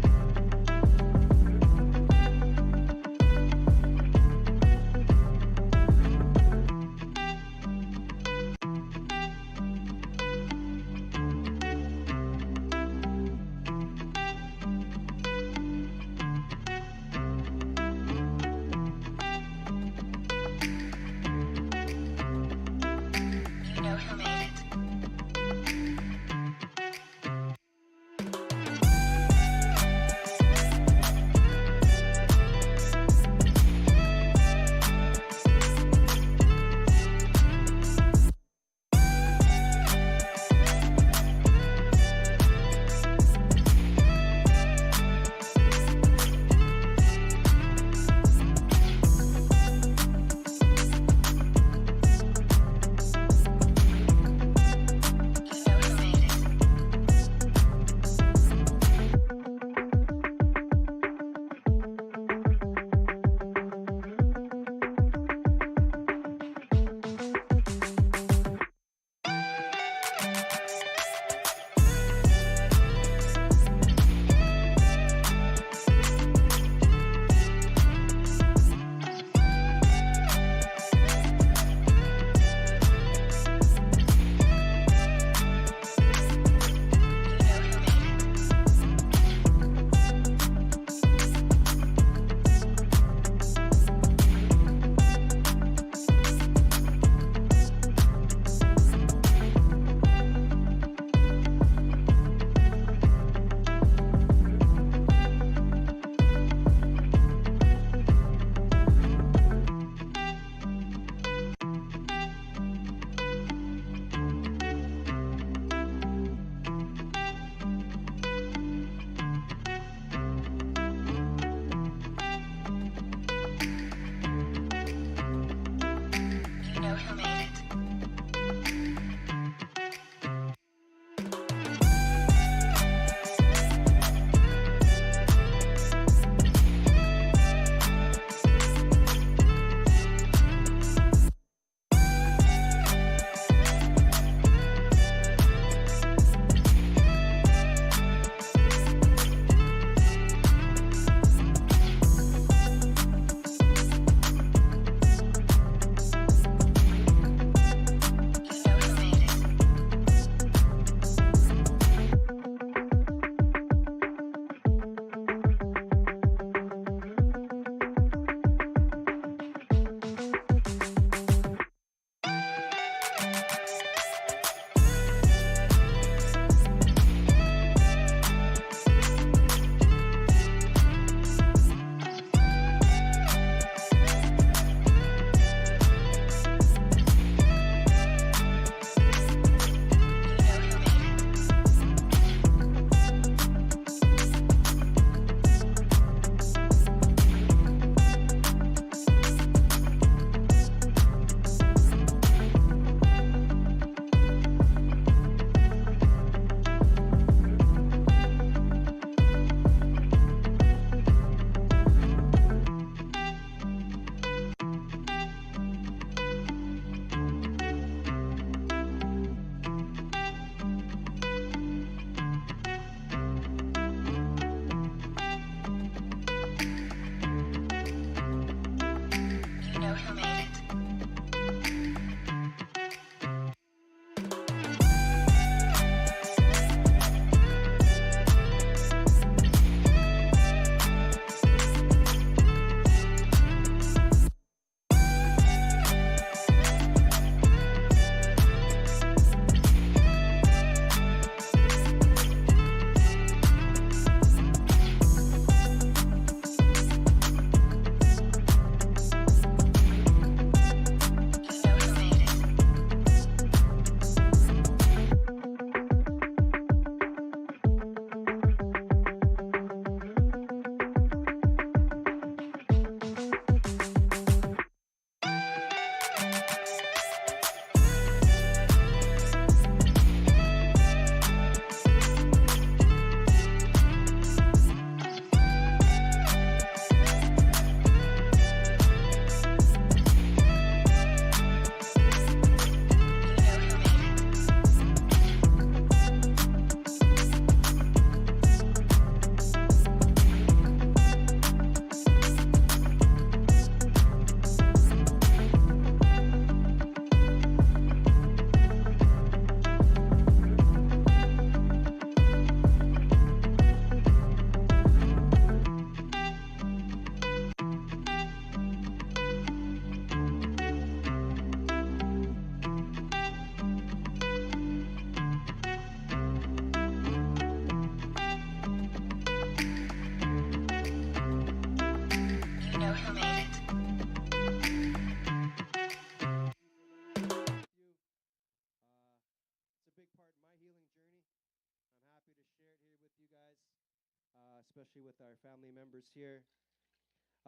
especially with our family members here.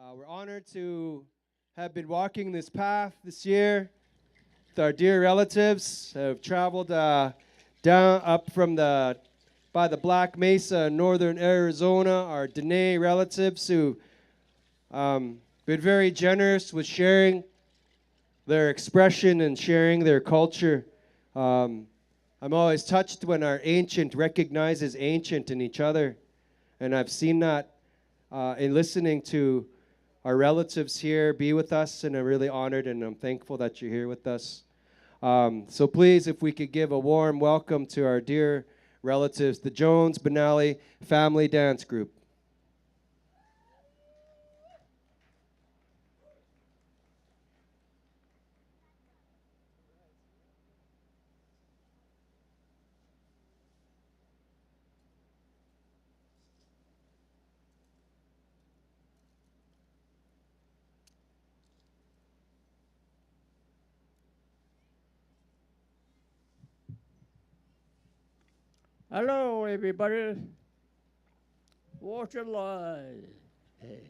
We're honored to have been walking this path this year with our dear relatives who have traveled down up from by the Black Mesa in northern Arizona, our Dene relatives who been very generous with sharing their expression and sharing their culture. I'm always touched when our ancient recognizes ancient in each other. And I've seen that in listening to our relatives here be with us, and I'm really honored and I'm thankful that you're here with us. So please, if we could give a warm welcome to our dear relatives, the Jones Benally Family Dance Group. Hello, everybody. Watch your life. Hey.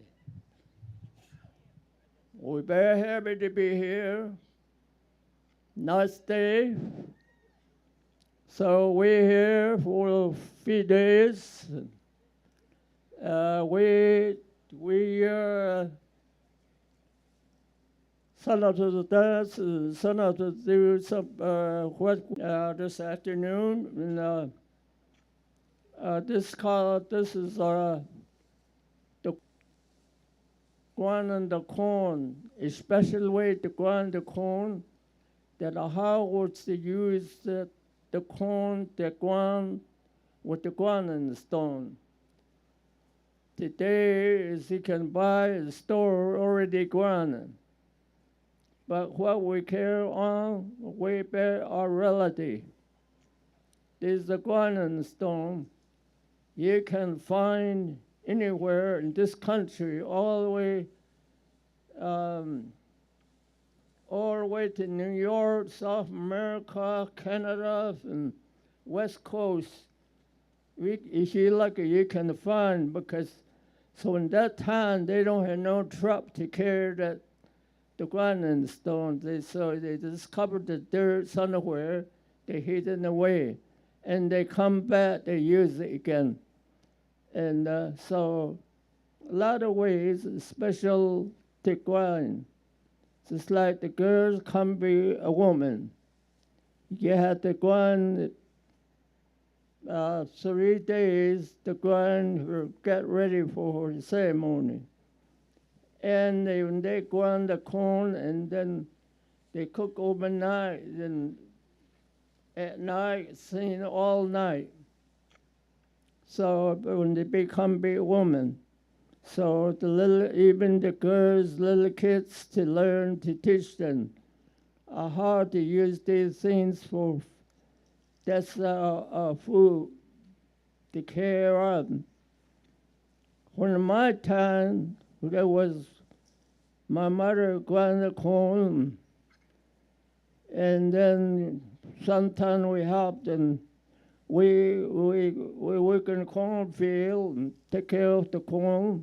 We're very happy to be here. Nice day. So we're here for a few days. We sign up to the dance, sign up to do some this afternoon. And, this is the ground and the corn, a special way to grind the corn, that how was to use the corn, the ground with the grinding stone. Today is you can buy a store already grinding. But what we carry on, we bear our relative. There's the grinding stone. You can find anywhere in this country, all the way to New York, South America, Canada, and West Coast. If you're lucky, you can find, because so in that time they don't have no truck to carry the grinding stone. So they just covered the dirt somewhere, they hid it away, and they come back, they use it again. And so a lot of ways special to grind. Just like the girls can be a woman. You have to grind 3 days to grind or get ready for the ceremony. And when they grind the corn, and then they cook overnight, and at night, sing all night. So when they become big women, so even the girls, little kids, to learn to teach them how to use these things for that's food to carry on. When in my time, there was my mother grind the corn, and then sometimes we helped, and we work in the cornfield and take care of the corn,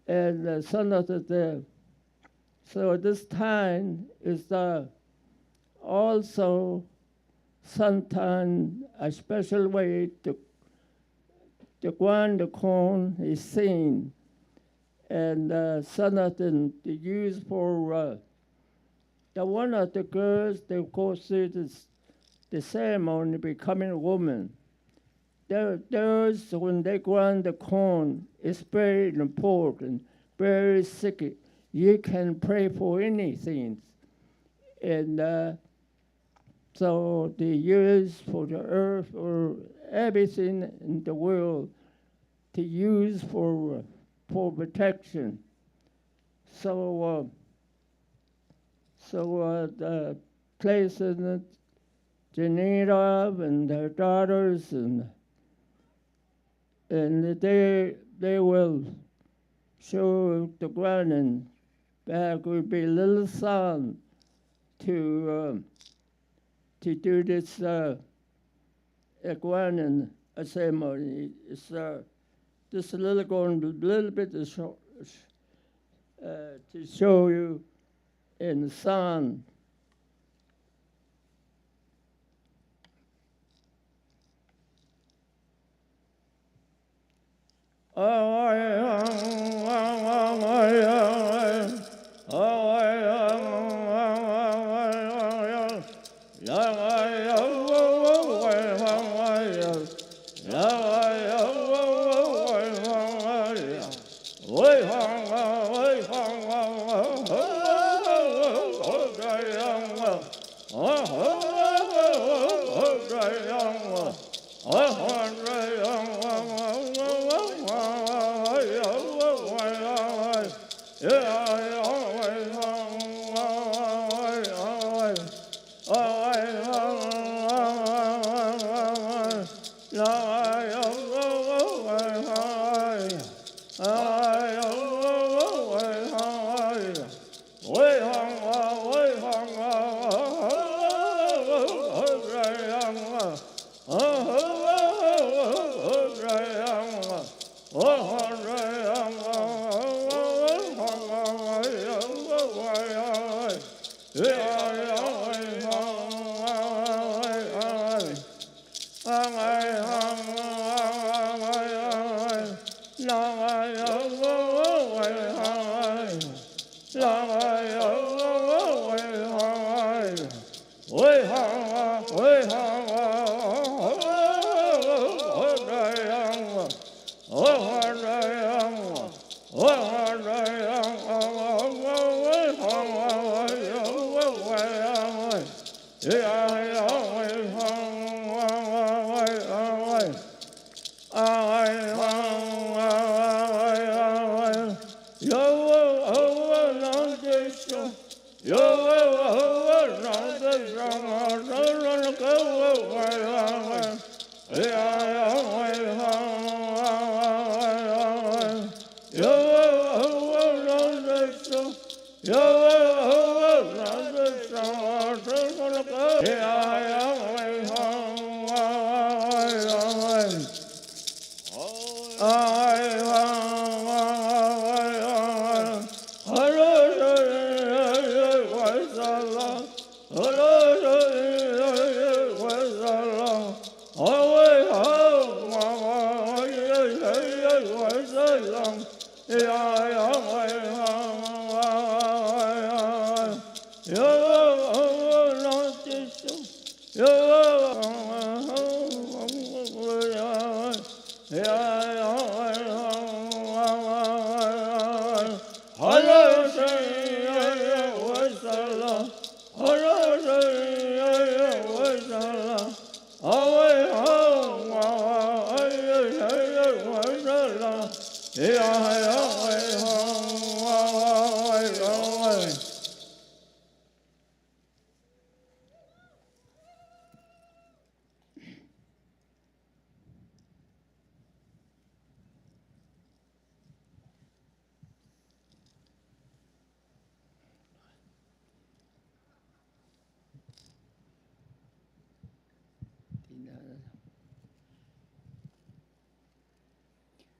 and some of the. So this time is also sometimes a special way to grind the corn is seen, and some of them they use for the one of the girls they go through the ceremony becoming a woman. Those when they grind the corn, it's very important, very sacred. You can pray for anything, and so they use for the earth or everything in the world to use for protection. So the place in Janita and their daughters, and they will show the grinding. There will be a little son to do this grinding ceremony. just a little bit to show you in the sun.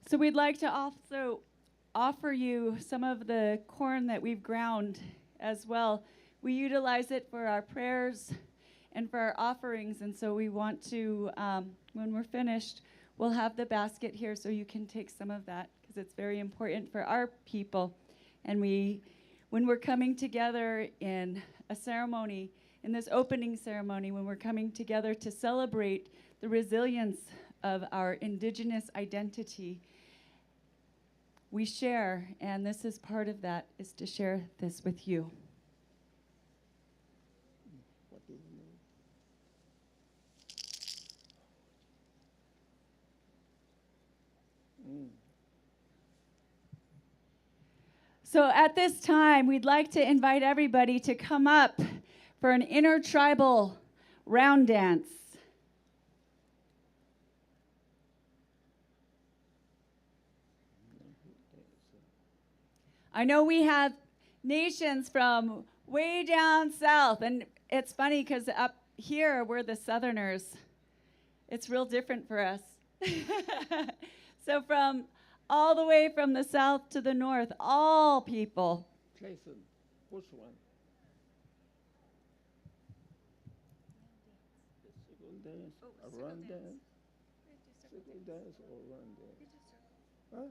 So we'd like to also offer you some of the corn that we've ground as well. We utilize it for our prayers and for our offerings, and so we want to, when we're finished, we'll have the basket here so you can take some of that because it's very important for our people. And when we're coming together in a ceremony, in this opening ceremony, when we're coming together to celebrate the resilience of our indigenous identity, we share, and this is part of that, is to share this with you. So at this time, we'd like to invite everybody to come up for an intertribal round dance. I know we have nations from way down south, and it's funny because up here we're the Southerners. It's real different for us. So from all the way from the south to the north, all people. Jason, which one? Circle dance, a run dance? Circle dance or run dance? Huh?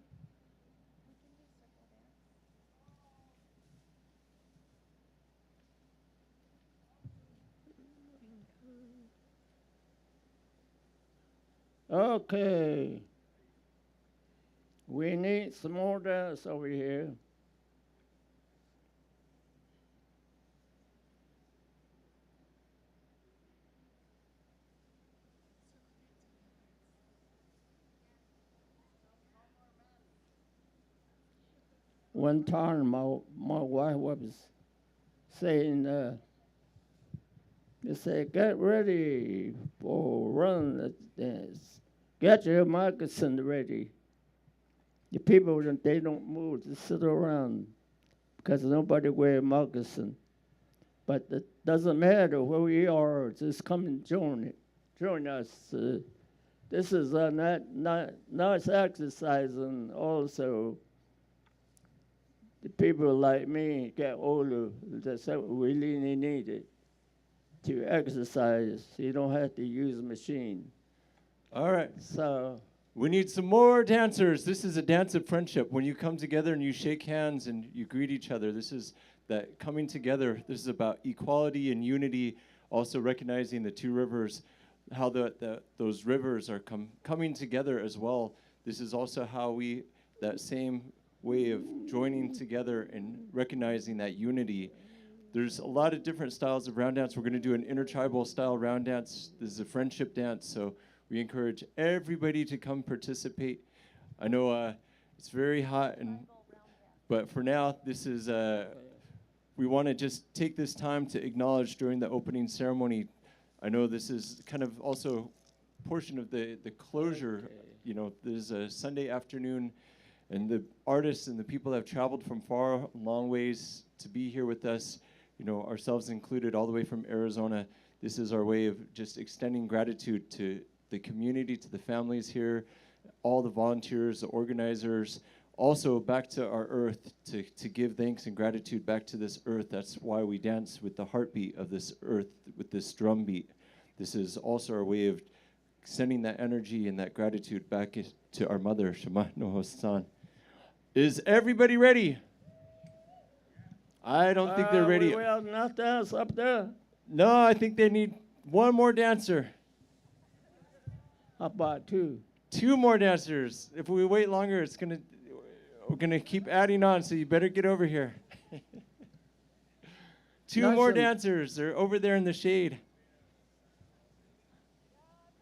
Okay. We need some more dance over here. One time my wife was saying, they said, get ready for run dance. Get your moccasin ready. The people, they don't move, they sit around because nobody wear moccasin. But it doesn't matter where we are, just come and join us. This is a nice exercise, and also the people like me get older, that's what we really need it to exercise. You don't have to use a machine. All right. So we need some more dancers. This is a dance of friendship. When you come together and you shake hands and you greet each other, this is that coming together. This is about equality and unity, also recognizing the two rivers, how those rivers are coming together as well. This is also how we, that same way of joining together and recognizing that unity. There's a lot of different styles of round dance. We're going to do an intertribal style round dance. This is a friendship dance, so we encourage everybody to come participate. I know it's very hot, but for now, this is, we want to just take this time to acknowledge during the opening ceremony. I know this is kind of also portion of the closure. You know, there's a Sunday afternoon, and the artists and the people that have traveled from far, long ways to be here with us, you know, ourselves included, all the way from Arizona. This is our way of just extending gratitude to the community, to the families here, all the volunteers, the organizers, also back to our earth, to give thanks and gratitude back to this earth. That's why we dance with the heartbeat of this earth, with this drum beat. This is also our way of sending that energy and that gratitude back to our mother, Shema Nohosan. Is everybody ready? I don't think they're ready. We have enough dance up there. No, I think they need one more dancer. How about two? Two more dancers. If we wait longer, we're gonna keep adding on, so you better get over here. Two more dancers. They're over there in the shade.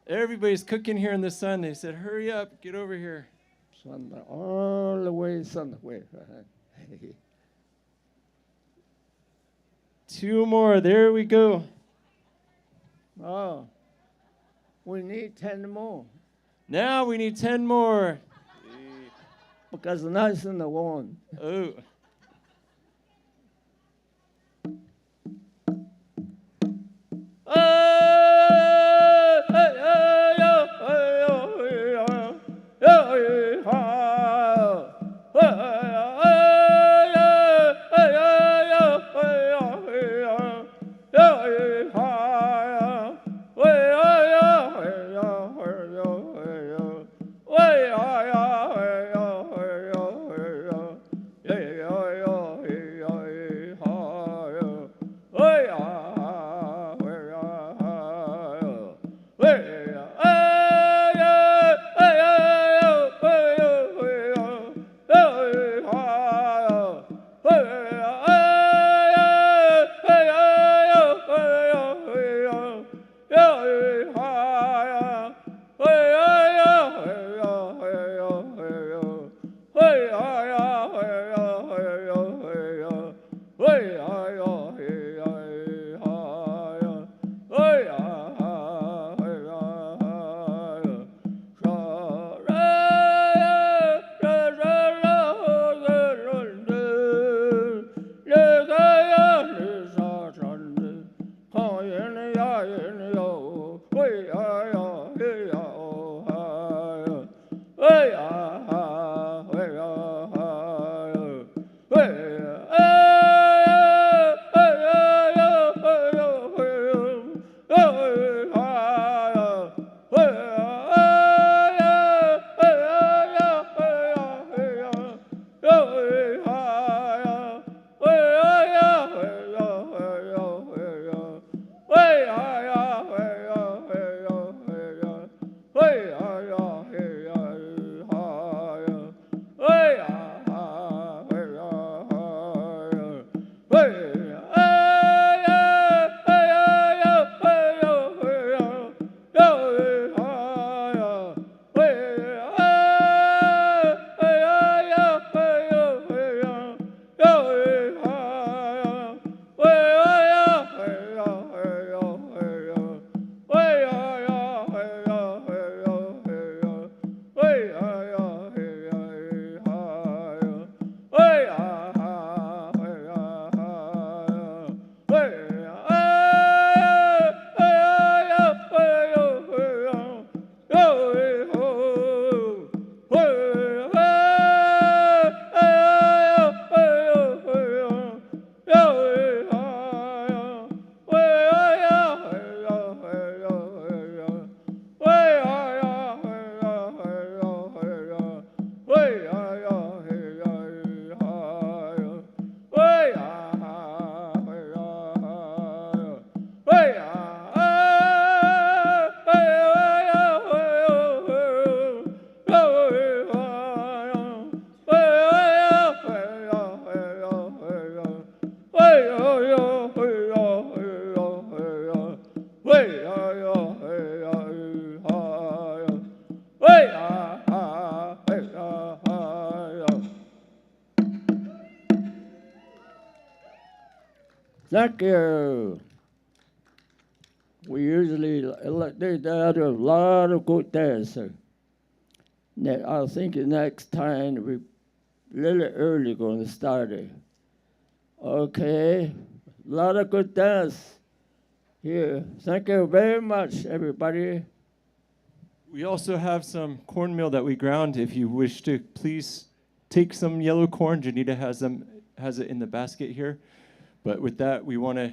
Everybody's cooking here in the sun. They said, hurry up, get over here. All the way somewhere. Two more. There we go. Oh, we need 10 more. Now we need 10 more. Because nice in the one. Oh. Thank you. We usually there's a lot of good dancers. I think next time we little early going to start it. Okay, a lot of good dance here. Thank you very much, everybody. We also have some cornmeal that we ground. If you wish to, please take some yellow corn. Janita has it in the basket here. But with that, we want to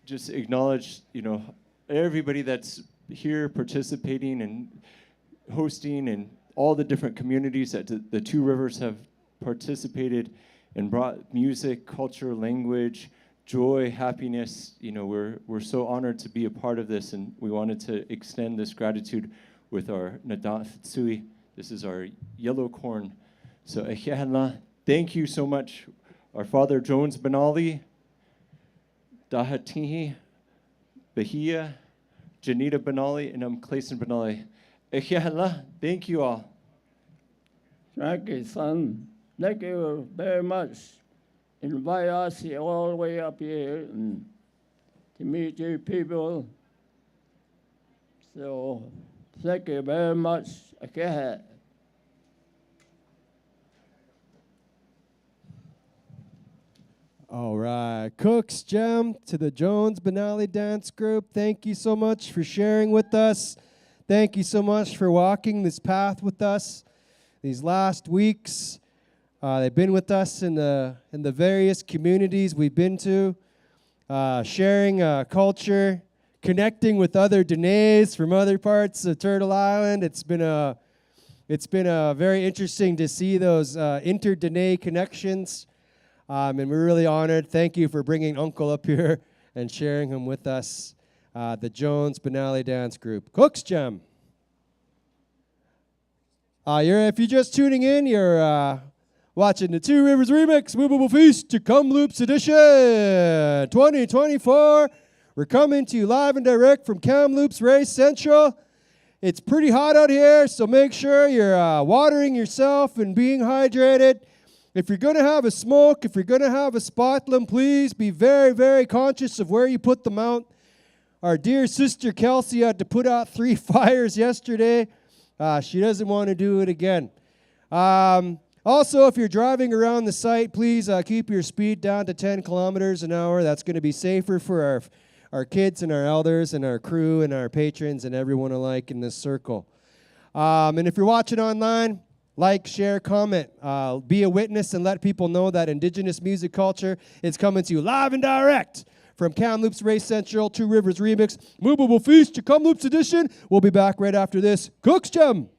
just acknowledge, everybody that's here participating and hosting, and all the different communities that the Two Rivers have participated and brought music, culture, language, joy, happiness. We're so honored to be a part of this, and we wanted to extend this gratitude with our Nadat Tsui. This is our yellow corn. So thank you so much. Our Father Jones Benali, Dahatihi, Bahia, Janita Benali, and I'm Clayson Benali. Thank you all. Thank you, son. Thank you very much. Invite us here all the way up here and to meet you people. So thank you very much. All right. Cooks Gem to the Jones Benali Dance Group. Thank you so much for sharing with us. Thank you so much for walking this path with us these last weeks. They've been with us in the various communities we've been to, sharing culture, connecting with other Danaes from other parts of Turtle Island. It's been very interesting to see those inter-Danae connections, and we're really honored. Thank you for bringing Uncle up here and sharing him with us. The Jones Benali Dance Group. Cooks Gem. If you're just tuning in, you're watching the Two Rivers Remix Movable Feast Tk'emlups Edition 2024. We're coming to you live and direct from Tk'emlups Race Central. It's pretty hot out here, so make sure you're watering yourself and being hydrated. If you're going to have a smoke, if you're going to have a spotlim, please be very, very conscious of where you put them out. Our dear sister Kelsey had to put out 3 fires yesterday. She doesn't want to do it again. Also, if you're driving around the site, please keep your speed down to 10 kilometers an hour. That's going to be safer for our kids and our elders and our crew and our patrons and everyone alike in this circle. And if you're watching online, like, share, comment. Be a witness and let people know that Indigenous music culture is coming to you live and direct from Tk'emlups Race Central, Two Rivers Remix, Movable Feast, Tk'emlups Edition. We'll be back right after this. Cooks Gem.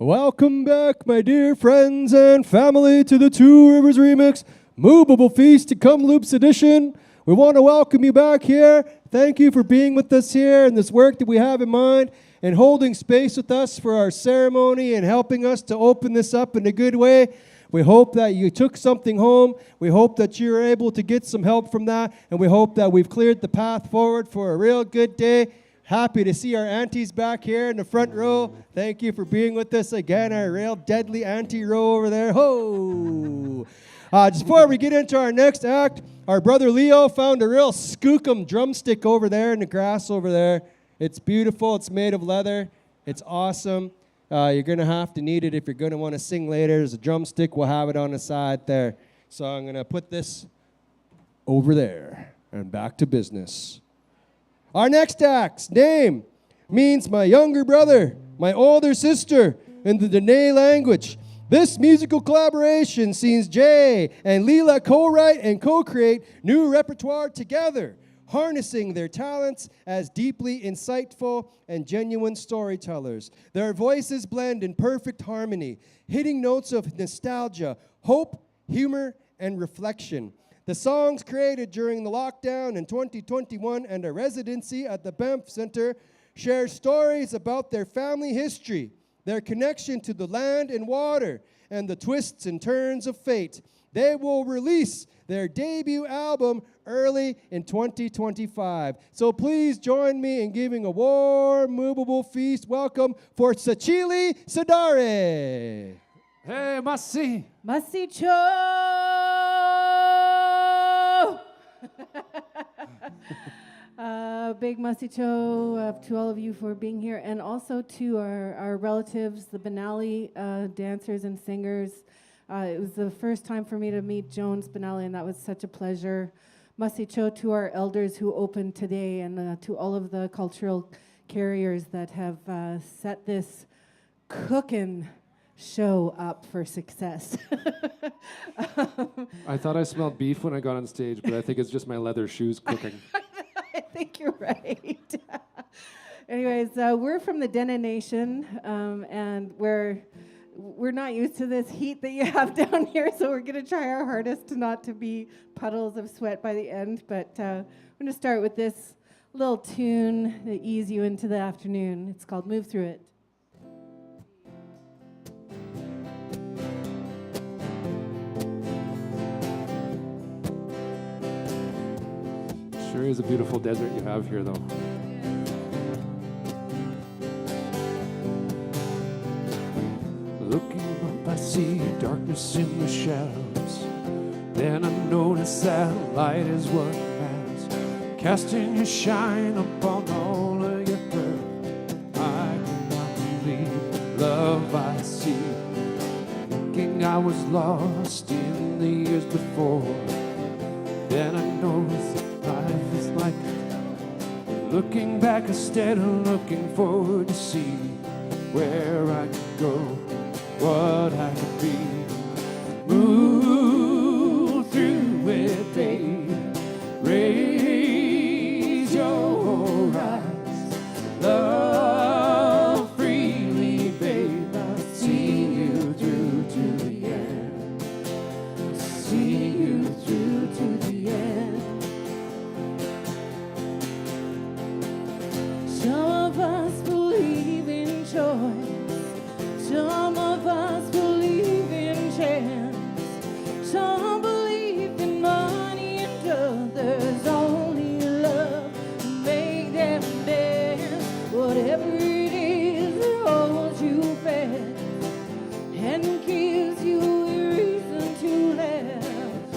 Welcome back, my dear friends and family, to the Two Rivers Remix Movable Feast Tk'emlups edition. We want to welcome you back here. Thank you for being with us here in this work that we have in mind and holding space with us for our ceremony and helping us to open this up in a good way. We hope that you took something home. We hope that you're able to get some help from that, and we hope that we've cleared the path forward for a real good day. Happy to see our aunties back here in the front row. Thank you for being with us again, our real deadly auntie row over there. Ho! Just before we get into our next act, our brother Leo found a real skookum drumstick over there in the grass over there. It's beautiful. It's made of leather. It's awesome. You're going to have to need it if you're going to want to sing later. There's a drumstick. We'll have it on the side there. So I'm going to put this over there and back to business. Our next act's name means my younger brother, my older sister in the Dene language. This musical collaboration sees Jay and Leela co-write and co-create new repertoire together, harnessing their talents as deeply insightful and genuine storytellers. Their voices blend in perfect harmony, hitting notes of nostalgia, hope, humor, and reflection. The songs created during the lockdown in 2021 and a residency at the Banff Center share stories about their family history, their connection to the land and water, and the twists and turns of fate. They will release their debut album early in 2025. So please join me in giving a warm, movable feast welcome for Sachili Sadare. Hey, Masi. Masi Cho. Big Masi Cho to all of you for being here, and also to our relatives, the Benally dancers and singers. It was the first time for me to meet Jones Benally, and that was such a pleasure. Masi Cho to our elders who opened today, and to all of the cultural carriers that have set this cookin' show up for success. I thought I smelled beef when I got on stage, but I think it's just my leather shoes cooking. I think you're right. Anyways, we're from the Dene Nation, and we're not used to this heat that you have down here, so we're going to try our hardest not to be puddles of sweat by the end. But I'm going to start with this little tune that ease you into the afternoon. It's called Move Through It. Sure is a beautiful desert you have here, though. Looking up, I see darkness in the shadows. Then I notice that light is what matters. Casting your shine upon all of your hurt. I cannot believe love I see. Thinking I was lost in the years before. Then I notice life is like looking back instead of looking forward to see where I could go, what I could be. Move through it, babe. Raise your eyes. Love freely, babe. I'll see you through to the end. See you through to the end. Some of us believe in choice. Some of us believe in chance. Some believe in money and others only love to make them dance. Whatever it is that holds you fast and gives you a reason to laugh.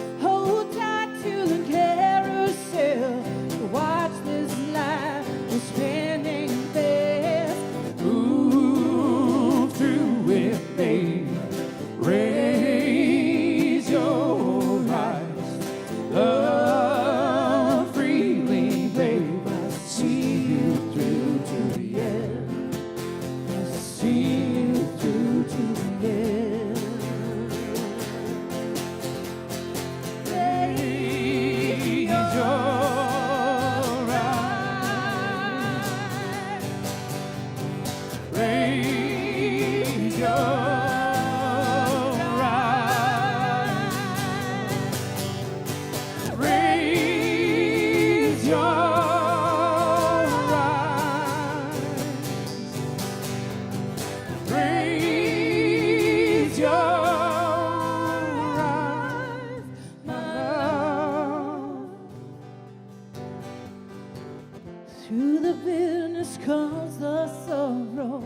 the bitterness comes the sorrow.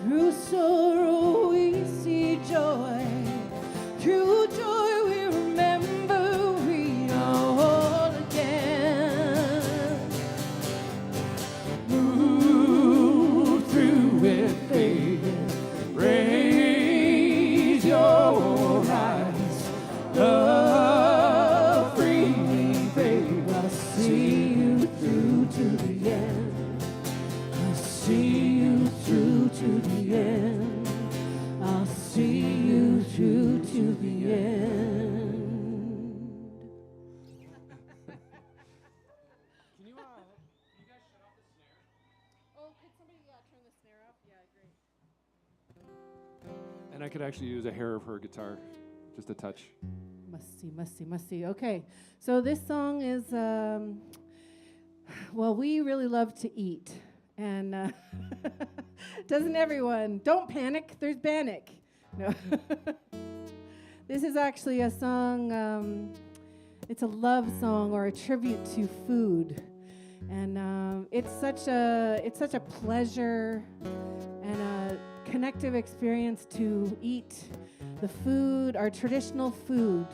Through sorrow we see joy. Through joy we remember we are whole again. Move through it, baby. Raise your eyes. Love freely, baby. I'll see you through to the end. I'll see you through to the end. I'll see you through to the end. Can you guys shut off the snare? Oh, could somebody turn the snare off? Yeah, great. And I could actually use a hair of her guitar, just a touch. Must see. Okay, so this song is, well, we really love to eat. And doesn't everyone? Don't panic, there's Bannock. No. This is actually a song, it's a love song or a tribute to food. And it's such a pleasure and a connective experience to eat the food, our traditional food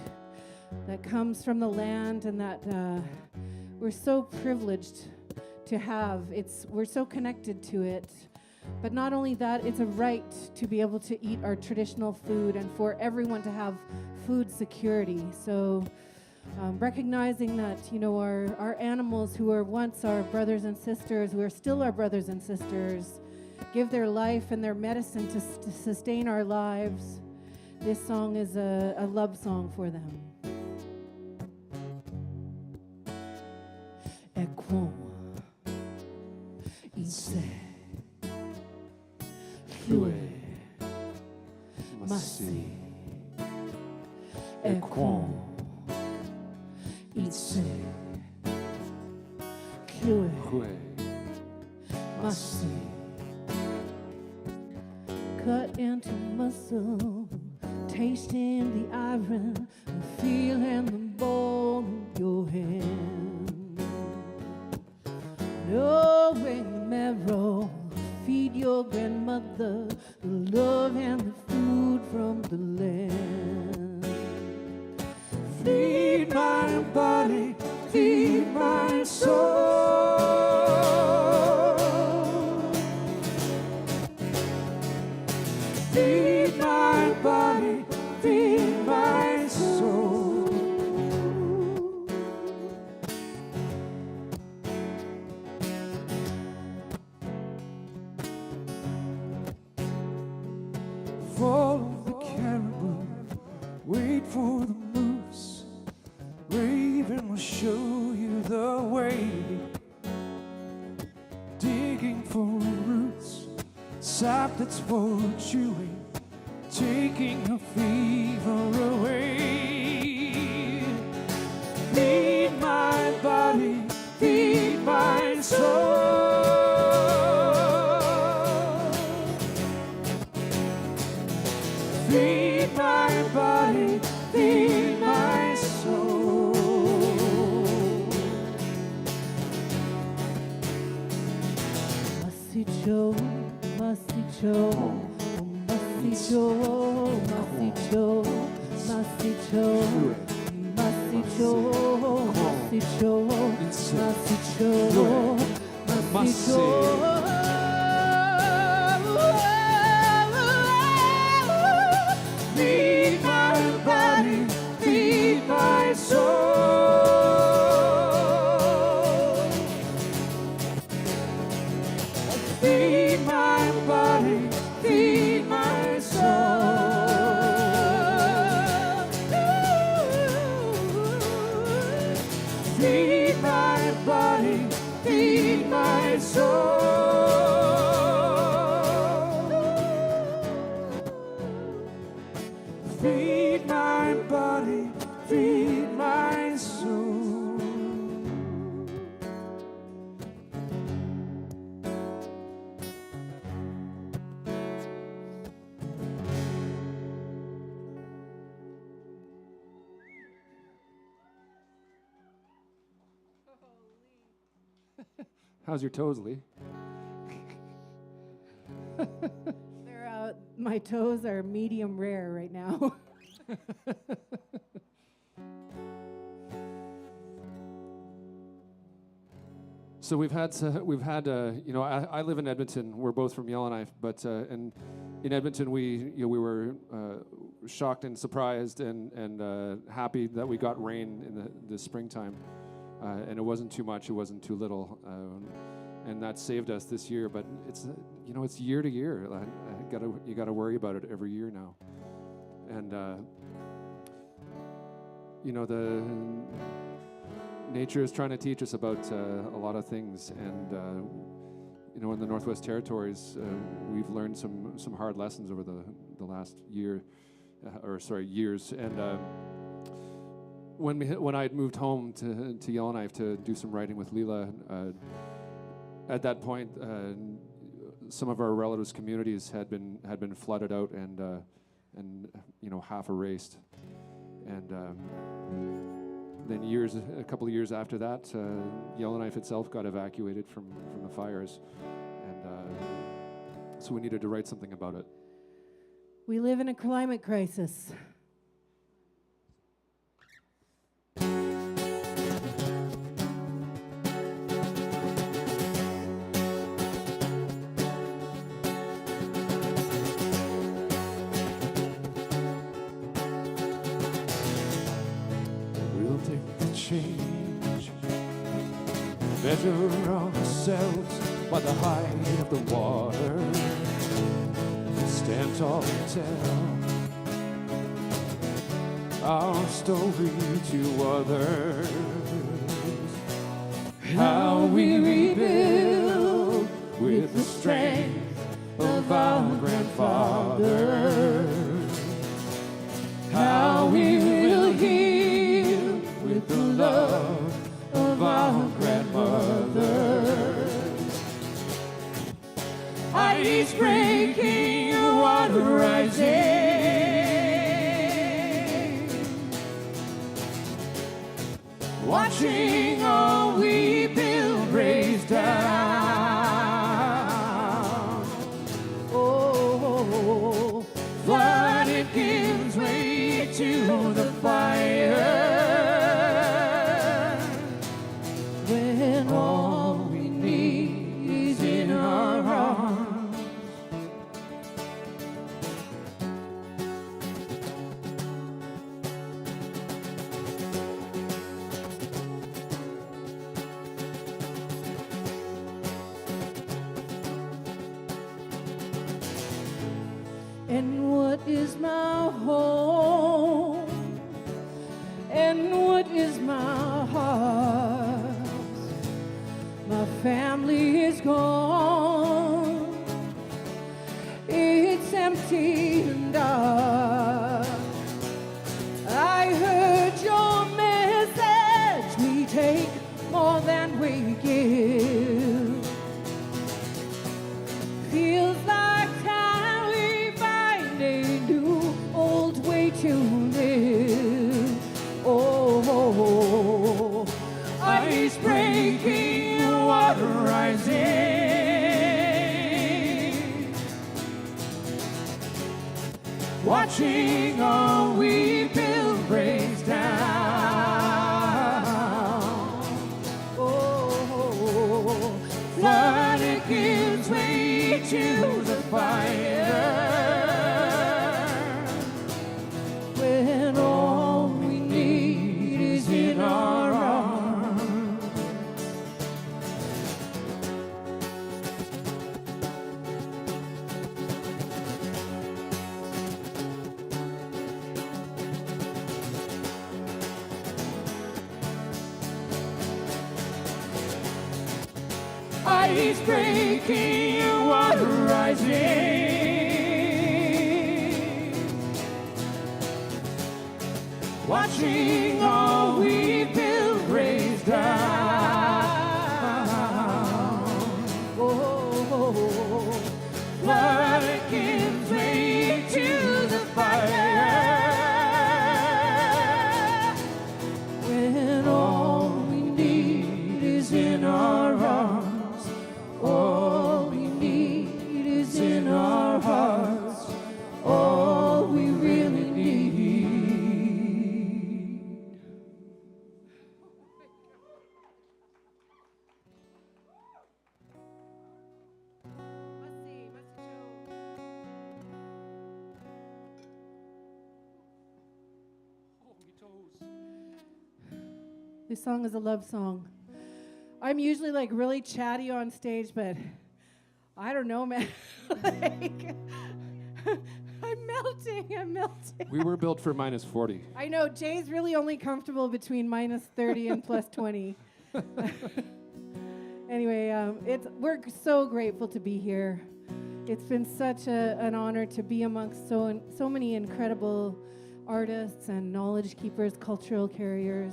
that comes from the land and that we're so privileged to have. We're so connected to it. But not only that, it's a right to be able to eat our traditional food and for everyone to have food security. So recognizing that, you know, our animals who were once our brothers and sisters, who are still our brothers and sisters, give their life and their medicine to sustain our lives. This song is a love song for them. Equon, Ise, Flue, Massi, Equon, Ise, Flue, Massi. Cut into muscle, tasting the iron, and feeling the bone of your hand. Knowing the marrow, feed your grandmother the love and the food from the land. Feed my body, feed my soul. Feed my body, feed my soul. Follow the caribou, wait for the moose. Raven will show you the way. Digging for roots, sap that's for chewing, taking the fever away. Feed my body, feed my soul. Feed my body, feed my soul. Must Joe, Musty Joe, Musty Joe, Musty Joe, Musty Joe, Musty Joe, Musty Joe, Musty Joe, Musty Joe. Feed my body, feed my soul. Feed my body, feed my soul. Feed my body, feed my soul. Feed my body, feed my soul. How's your toes, Lee? My toes are medium rare right now. So we've had you know, I live in Edmonton. We're both from Yellowknife, but and in Edmonton we were shocked and surprised and happy that we got rain in the springtime, and it wasn't too much, it wasn't too little, and that saved us this year. But it's you know, it's year to year. You gotta worry about it every year now, and you know, the nature is trying to teach us about a lot of things, and you know, in the Northwest Territories, we've learned some hard lessons over the last year, years. And when I had moved home to Yellowknife to do some writing with Leela, at that point, some of our relatives' communities had been flooded out and you know, half erased, and then a couple of years after that, Yellowknife itself got evacuated from the fires, and so we needed to write something about it. We live in a climate crisis. Change, measure ourselves by the height of the water, stand tall and tell our story to others, how we rebuild with the strength of our grandfathers, how we will heal with the love of our grandmothers. Ice breaking, water rising, watching all we build raise down. Oh, flood, it gives way to the fire. When all we need is in our arms. And what is my home? And what is my heart? My family is gone, it's empty and dark. I heard your message, we take more than we give. Feels like time we find a new old way to live. Oh, ice breaking, water rising, watching all we build breaks down. Oh, flood, it gives way to the fire. When all we need is in our arms. Ice breaking, water rising, watching all we build raise down. Oh, flood gives way to the fire. When all we need is in our arms. This song is a love song. I'm usually like really chatty on stage, but I don't know, man. Like, I'm melting. We were built for minus 40. I know, Jay's really only comfortable between minus 30 and plus 20. Anyway, we're so grateful to be here. It's been such an honor to be amongst so many incredible artists and knowledge keepers, cultural carriers.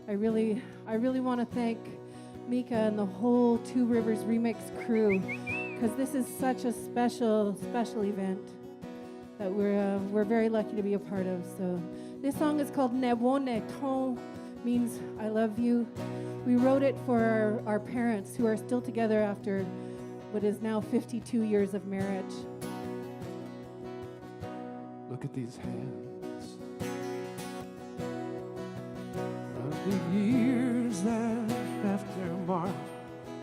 I really want to thank Mika and the whole Two Rivers Remix crew, because this is such a special event that we're very lucky to be a part of. So this song is called Ne Wo Ne Ton, means I love you. We wrote it for our parents who are still together after what is now 52 years of marriage. Look at these hands. The years that after tomorrow,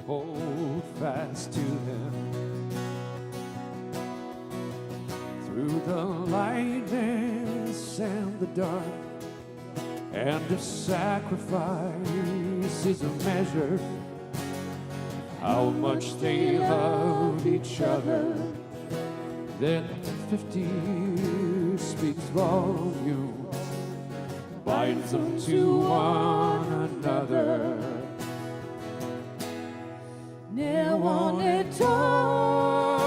hold fast to them. Through the lightness and the dark, and if sacrifice is a measure, how much they love each other, then 50 speaks volumes. Binds them to one another. Ne wo ne ton,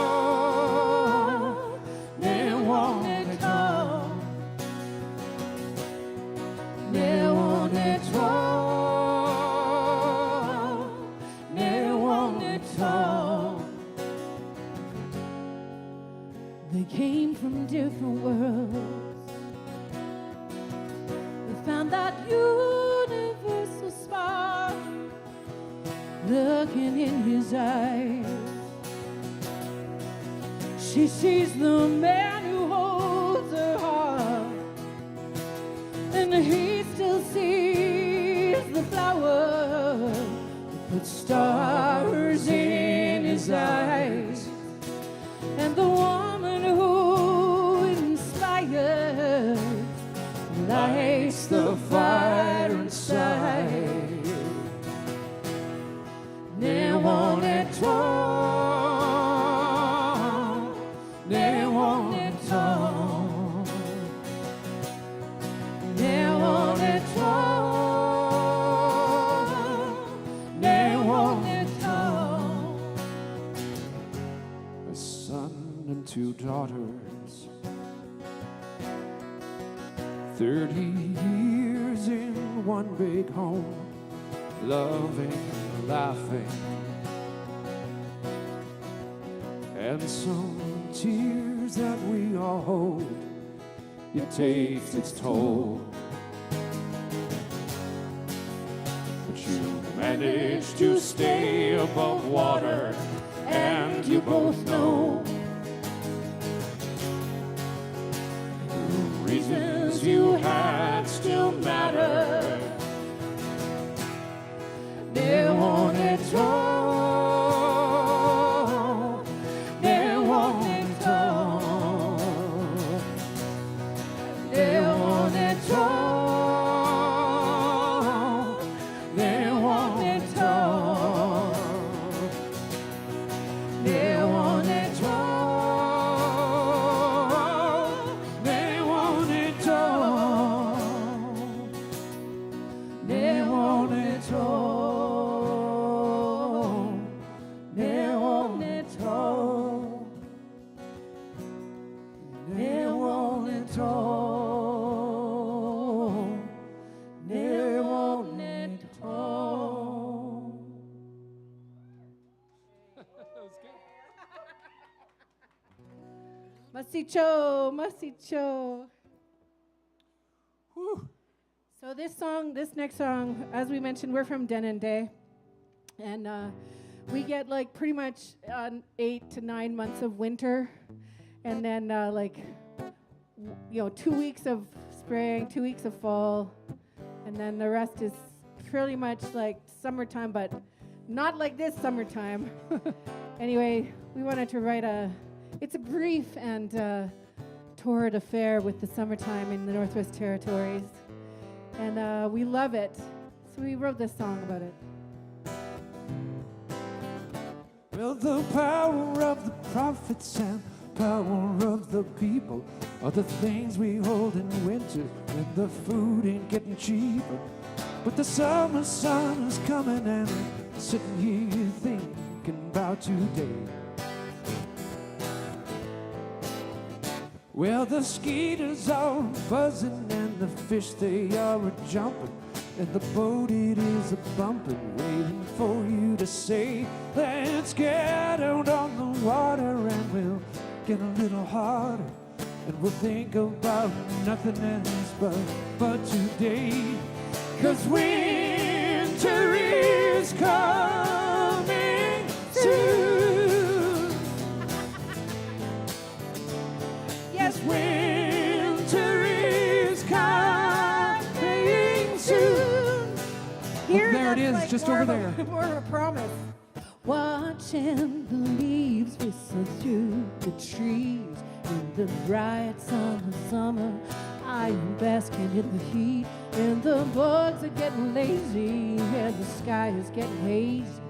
ne wo ne ton, ne wo ne ton, ne wo ne ton. They came from different worlds. Found that universal spark looking in his eyes. She sees the man who holds her heart, and he still sees the flower that puts stars in his eyes. And the woman who inspires lights the fire inside. Ne wo ne ton, ne wo ne ton, ne wo ne ton, ne wo ne ton. A son and two daughters, 30 years in one big home, loving, laughing, and some tears that we all hold. It takes its toll, but you manage to stay above water, and you both know reasons you had still matter. Ne wo ne ton, ne wo ne ton, ne wo ne ton, ne wo ne ton, ne wo ne ton, ne wo ne ton, ne wo ne ton. Masicho. So this next song, as we mentioned, we're from Denende, and we get like pretty much 8 to 9 months of winter, and then 2 weeks of spring, 2 weeks of fall, and then the rest is pretty much like summertime, but not like this summertime. Anyway, we wanted to write it's a brief and torrid affair with the summertime in the Northwest Territories. And we love it. So we wrote this song about it. Well, the power of the prophets and power of the people are the things we hold in winter when the food ain't getting cheaper. But the summer sun is coming and I'm sitting here thinking about today. Well, the skeeters are buzzing and the fish they are a-jumping, and the boat it is a-bumping, waiting for you to say, let's get out on the water and we'll get a little harder, and we'll think about nothing else but today. 'Cause winter is coming soon. Yes, winter is coming soon. Here, there it is, that's like just more over of a- there. More of a promise. Watching the leaves whistle through the trees in the bright sun of summer. I am basking in the heat, and the bugs are getting lazy, and the sky is getting hazy,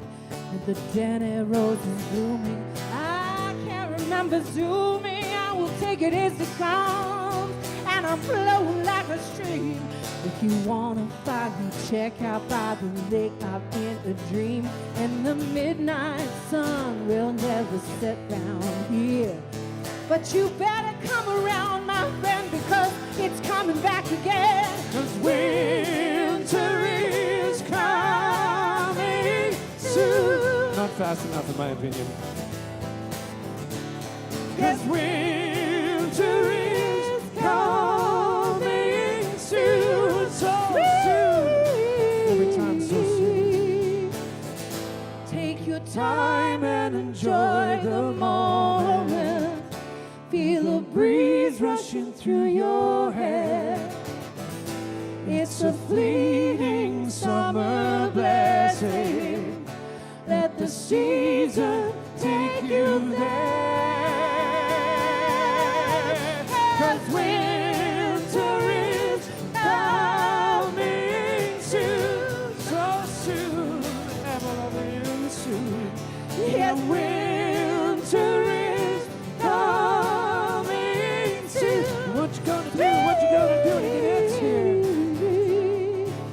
and the dead arrows is blooming. I can't remember zooming. I will take it as it comes, and I'm flowing like a stream. If you wanna find me, check out by the lake. I'm in a dream, and the midnight sun will never set down here. But you better come around, my friend, because it's coming back again. 'Cause winter is coming soon. Not fast enough, in my opinion. Yes, winter is coming soon, so soon. Every time, so soon. Take your time and enjoy the moment. Feel a breeze rushing through your hair. It's a fleeting summer blessing. Let the season take you there. 'Cause winter is coming soon, so soon, ever soon. Yeah, winter is coming soon. What you gonna do? What you gonna do when it gets here?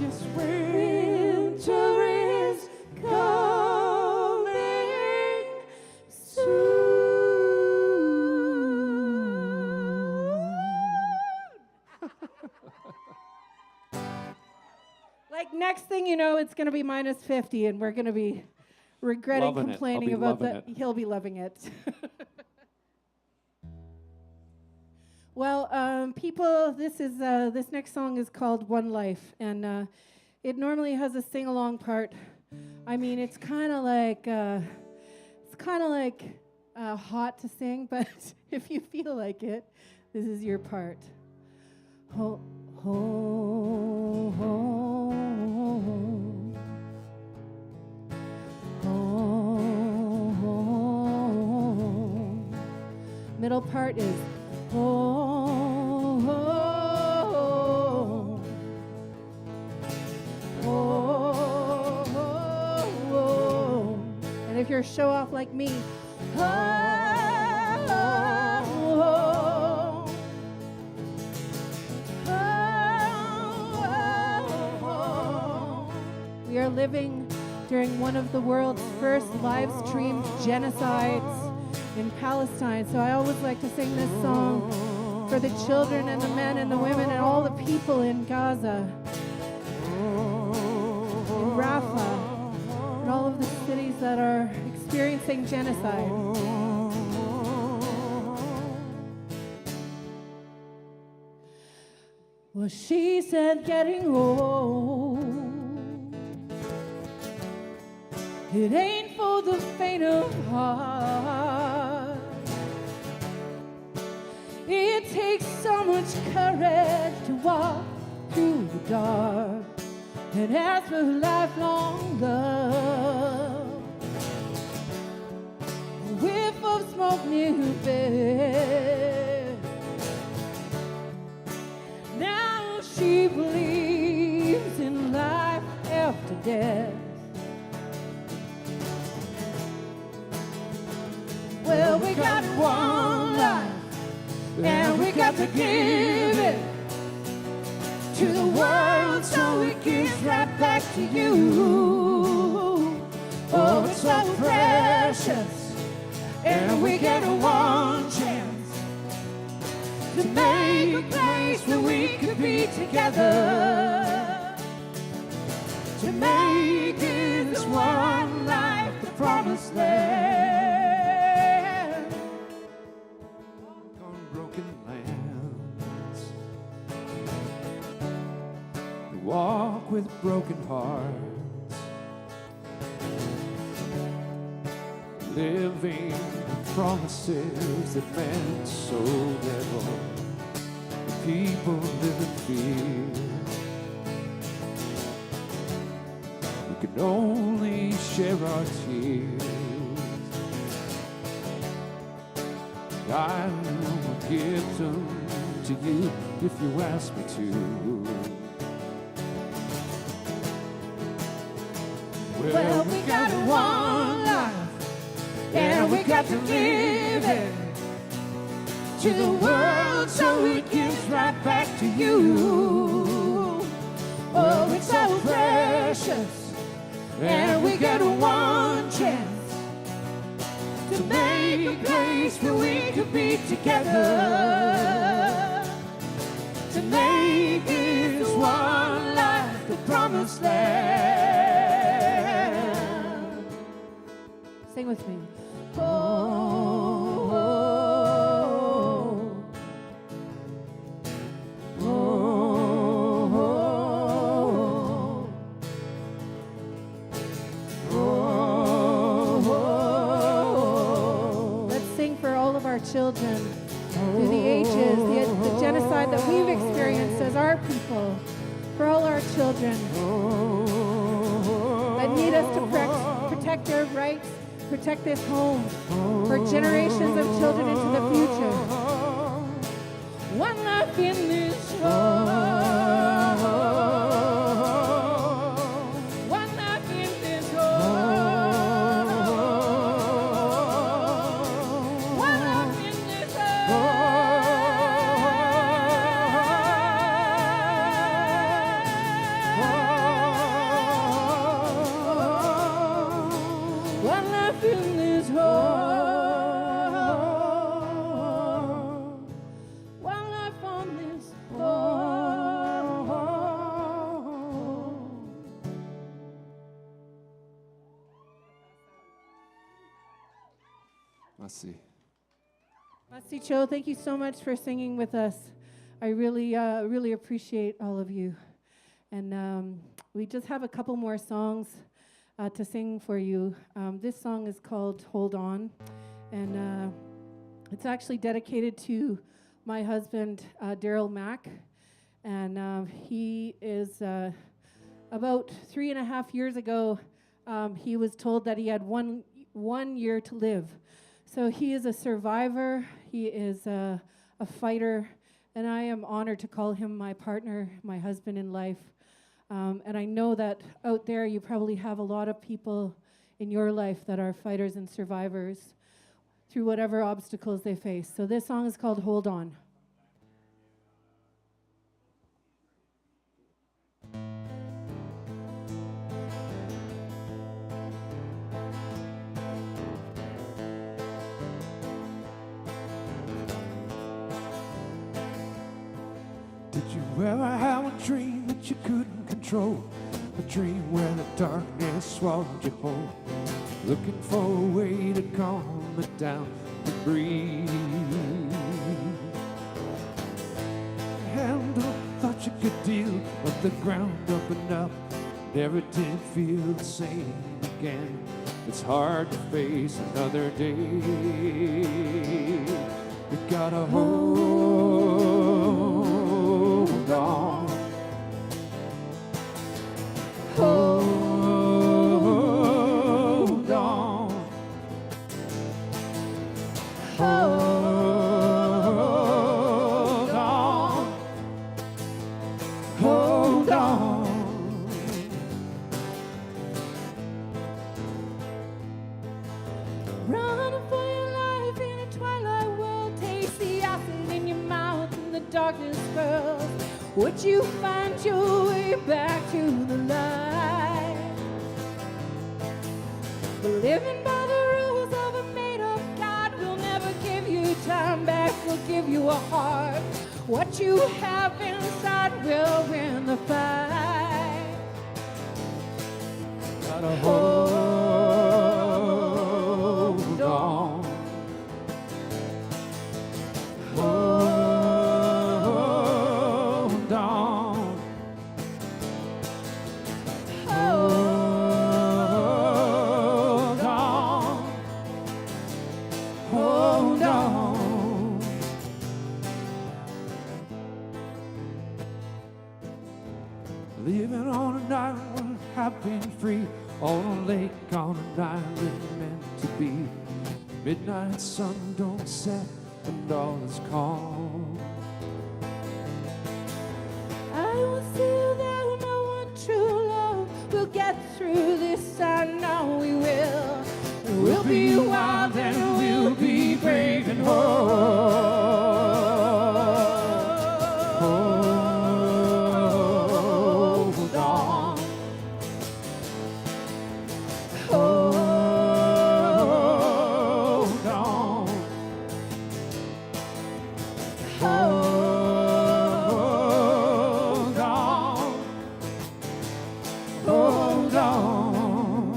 Yes, winter is coming soon. Like next thing you know, it's going to be minus 50, and we're going to be regretting Loving it. complaining I'll be about loving that. He'll be loving it. Well, people, this next song is called One Life, and it normally has a sing-along part. I mean, it's kind of like hot to sing, but if you feel like it, this is your part. Ho, ho, ho, ho, ho. Middle part is ho, ho, ho, ho, ho. And if you're a show off like me, ho, ho, ho. We are living during one of the world's first live-streamed genocides in Palestine. So I always like to sing this song for the children and the men and the women and all the people in Gaza, in Rafah, and all of the cities that are experiencing genocide. Well, she said getting old, it ain't for the faint of heart. It takes so much courage to walk through the dark and ask for lifelong love. A whiff of smoke near her bed. Now she believes in life after after death. Well, we got one life, and we got to give it to the world so it gives right back to you. Oh, it's so precious, and we get one chance to make a place where we could be together, to make this one life the promised land. On broken lands, to walk with broken hearts, living promises that meant so little. People live in fear. We can only share our tears. I will give them to you if you ask me to. Well, we got one life, and we got to give it to the world so it gives right back to you. Oh, it's so precious, and we got one chance to make a place where we could be together, to make this one life the promised land. Sing with me. Children through the ages, the genocide that we've experienced as our people, for all our children that need us to protect their rights, protect this home for generations of children into the future. One life in this home. One life in this home. One life in this home. One life in this home. One life on this home. Masi Cho, thank you so much for singing with us. I really appreciate all of you. And we just have a couple more songs to sing for you. This song is called Hold On. And it's actually dedicated to my husband, Daryl Mack. And he is about 3.5 years ago, he was told that he had one year to live. So he is a survivor, he is a fighter, and I am honored to call him my partner, my husband in life. And I know that out there you probably have a lot of people in your life that are fighters and survivors through whatever obstacles they face. So this song is called Hold On. Did you ever have a dream that you couldn't control? A dream where the darkness swallowed you whole, looking for a way to calm it down and breathe. Handle thought you could deal, but the ground opened up, never did feel the same again. It's hard to face another day. You gotta hold on. Hold on. Hold on. Hold on. Would you find your way back to the light? But living by the rules of a made-up God will never give you time back, will give you a heart. What you have inside will win the fight. Gotta hold on. Hold on. Hold on. Hold on. Living on an island, I've been free. On a lake, on an island meant to be. Midnight sun don't set and all is calm. I will see that no one true love will get through this. I know we will. We'll be wild and we'll be brave and whole. Hold on. Hold on. Hold on. Hold on.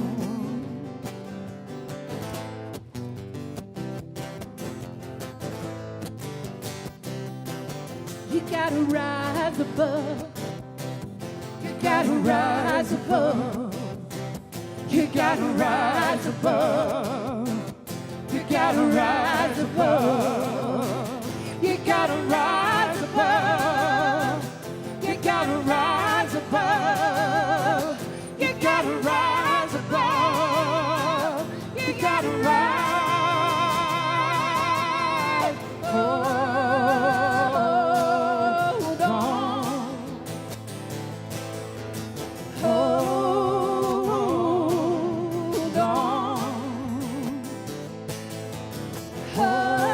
You gotta rise above. You gotta rise above. You gotta rise above. You gotta rise above. You gotta rise above. You gotta rise above. You gotta rise above. You gotta rise. Hold on. Hold on. Hold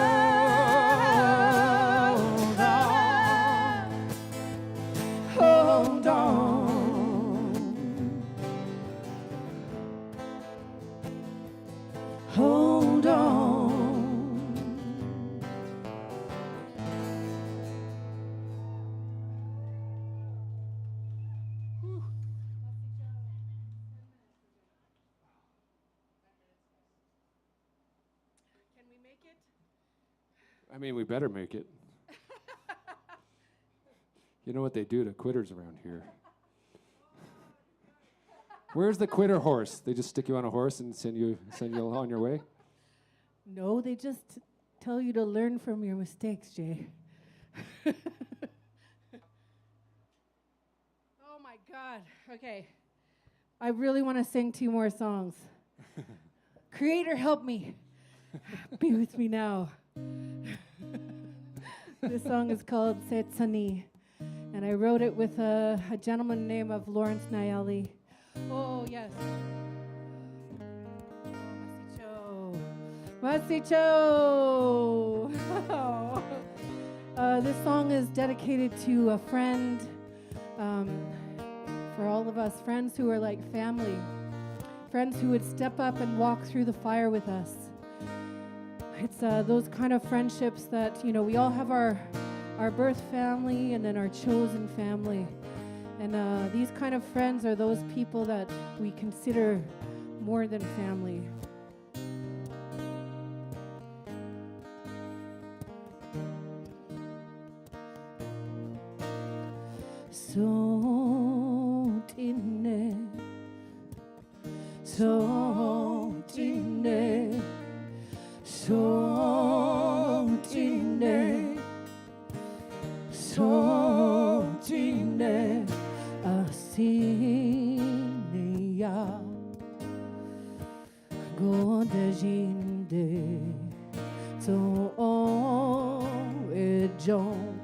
on. Hold on. Hold on. I mean, we better make it. You know what they do to quitters around here. Where's the quitter horse? They just stick you on a horse and send you on your way? No, they just tell you to learn from your mistakes, Jay. Oh my God. Okay. I really want to sing 2 more songs. Creator, help me. Be with me now. This song is called Setsani, and I wrote it with a gentleman named of Lawrence Nayeli. Oh, yes. Masicho. This song is dedicated to a friend, for all of us, friends who are like family, friends who would step up and walk through the fire with us. It's those kind of friendships that, you know, we all have our birth family and then our chosen family. And these kind of friends are those people that we consider more than family. Sontine, sontine, sontine, sontine, asineya, godejinde, so ejon.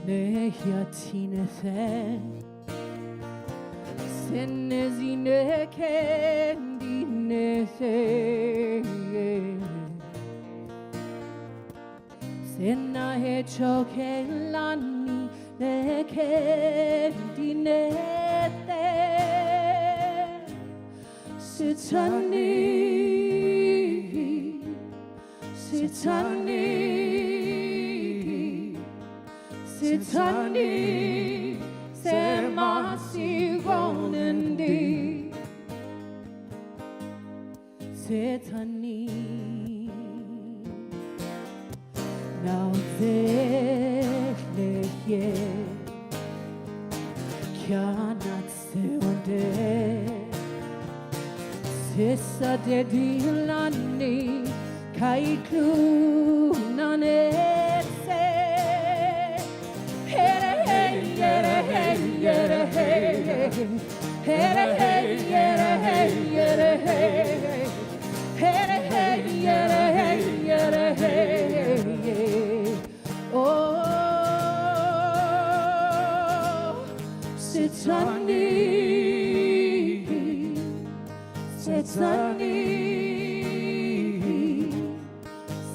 Nehyatine fe Senezine kendine fe Sena he chokelani neke dinete sitani sitani sitani semasigonendi sitani now lehye cannot say one day sisa de dilani kaiku nanese here hey yere hey yere hey here hey yere hey yere hey here hey yere hey yere hey oh sitani sitani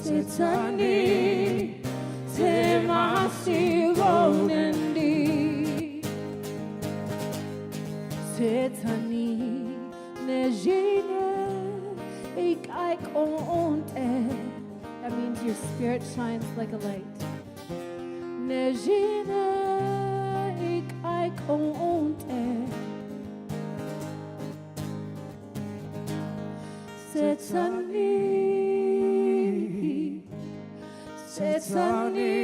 sitani semasigonendi sitani nejine ikai konte. That means your spirit shines like a light. Nejine ikai konte sitani sitani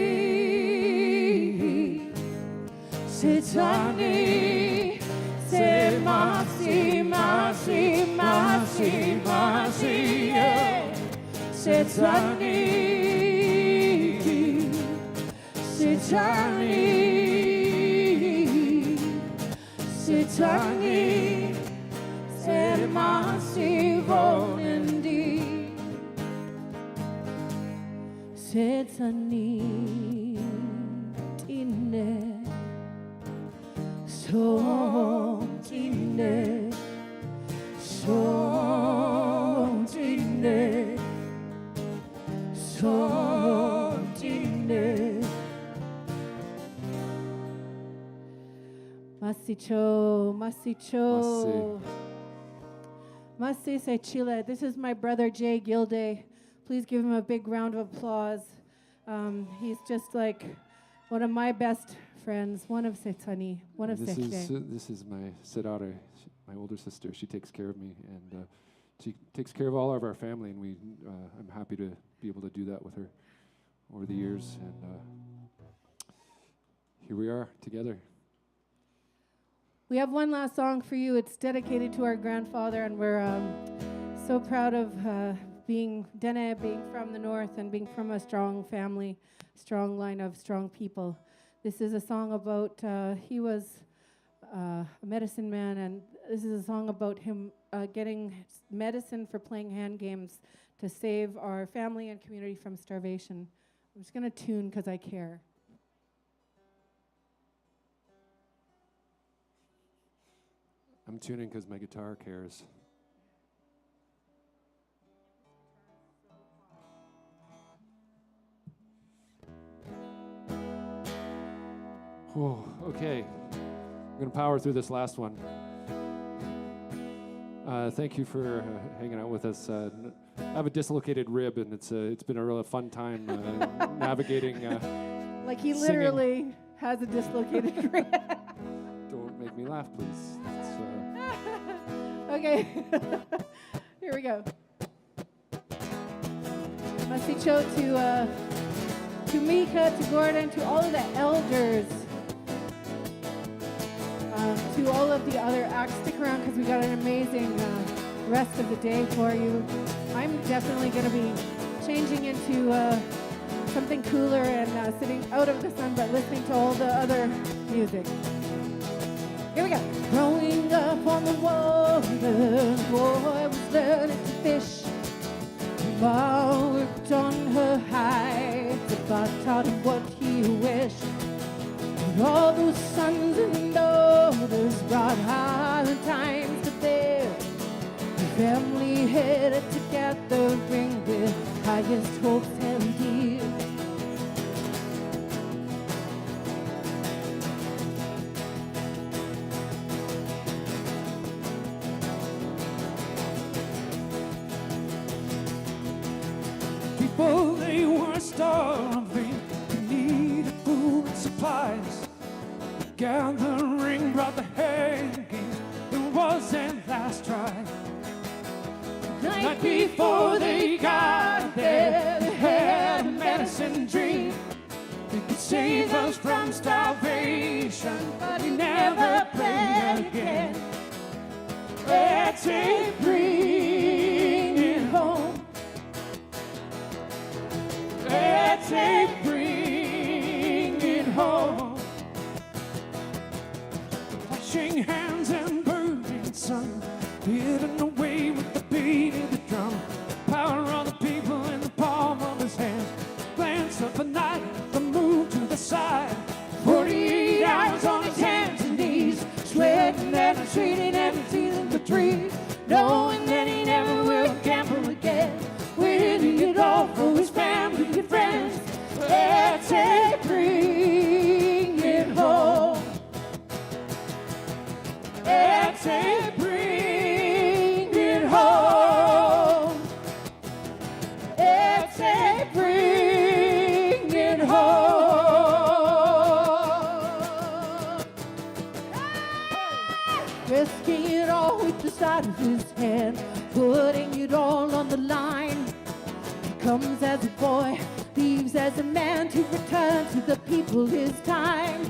sitani semasi masi masi masi sitani sitani sitani semasigonendi sitani tine sontine sontine sontine Masicho, Masicho. Masi se Chile. This is my brother Jay Gilday. Please give him a big round of applause. He's just like one of my best friends, one of Setani, one of Sekhe. This is my Sedare, my older sister. She takes care of me, and she takes care of all of our family, and I'm happy to be able to do that with her over the years. And here we are together. We have one last song for you. It's dedicated to our grandfather, and we're so proud of being Dene, being from the north, and being from a strong family, strong line of strong people. This is a song about, he was a medicine man, and this is a song about him getting medicine for playing hand games to save our family and community from starvation. I'm just going to tune because I care. I'm tuning because my guitar cares. Oh, okay. I'm going to power through this last one. Thank you for hanging out with us. I have a dislocated rib, and it's been a real fun time navigating. Like he literally has a dislocated rib. Don't make me laugh, please. Okay, here we go. Masicho to Mika, to Gordon, to all of the elders, to all of the other acts. Stick around because we got an amazing rest of the day for you. I'm definitely going to be changing into something cooler and sitting out of the sun, but listening to all the other music. Here we go. Growing up on the water, boy was learning to fish. Mom worked on her hides, God taught him what he wished. And all those sons and daughters brought hard times to bear. The family headed together, bring with highest hopes and fears. gathering brought the hangings. It wasn't last try. The night before they got there, they had a medicine dream. It could save us from starvation, but he never prayed again. Let's say bring it home. Let's say bring it home. Washing hands and burning sun, hidden away with the beat of the drum. Power of the people in the palm of his hand. Glance of the night, the move to the side. 48 hours on his hands and knees, sweating and treating and feeling the trees, knowing that he never will gamble again. Winning it all for his family and friends. Let's say bring it home. Let's say bring it home. Let's say bring it home. Risking it all with the side of his hand, putting it all on the line. He comes as a boy, leaves as a man to return to the people his time.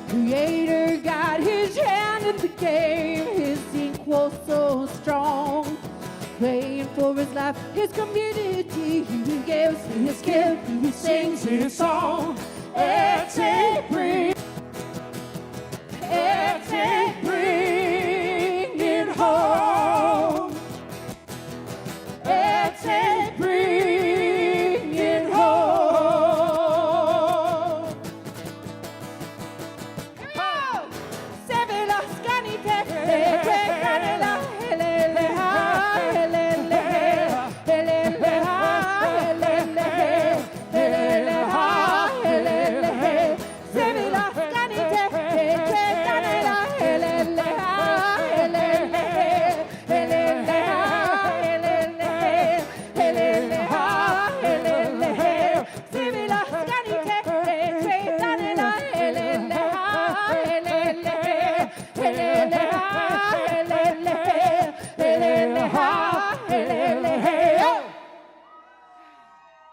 Creator got his hand in the game, his ink was so strong. Playing for his life, his community, he gives his gift, he sings his song. Let's say bring it home. Let's say bring it home. Sevilla, Scanite, Canela, Helele, Helele, Helele, Helele, Helele, Sevilla, Scanite, Canela, Helele,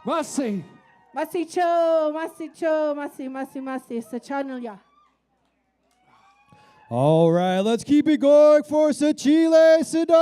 Masi. Masi cho, masi, sa channel ya. All right, let's keep it going for Sachile Sidare.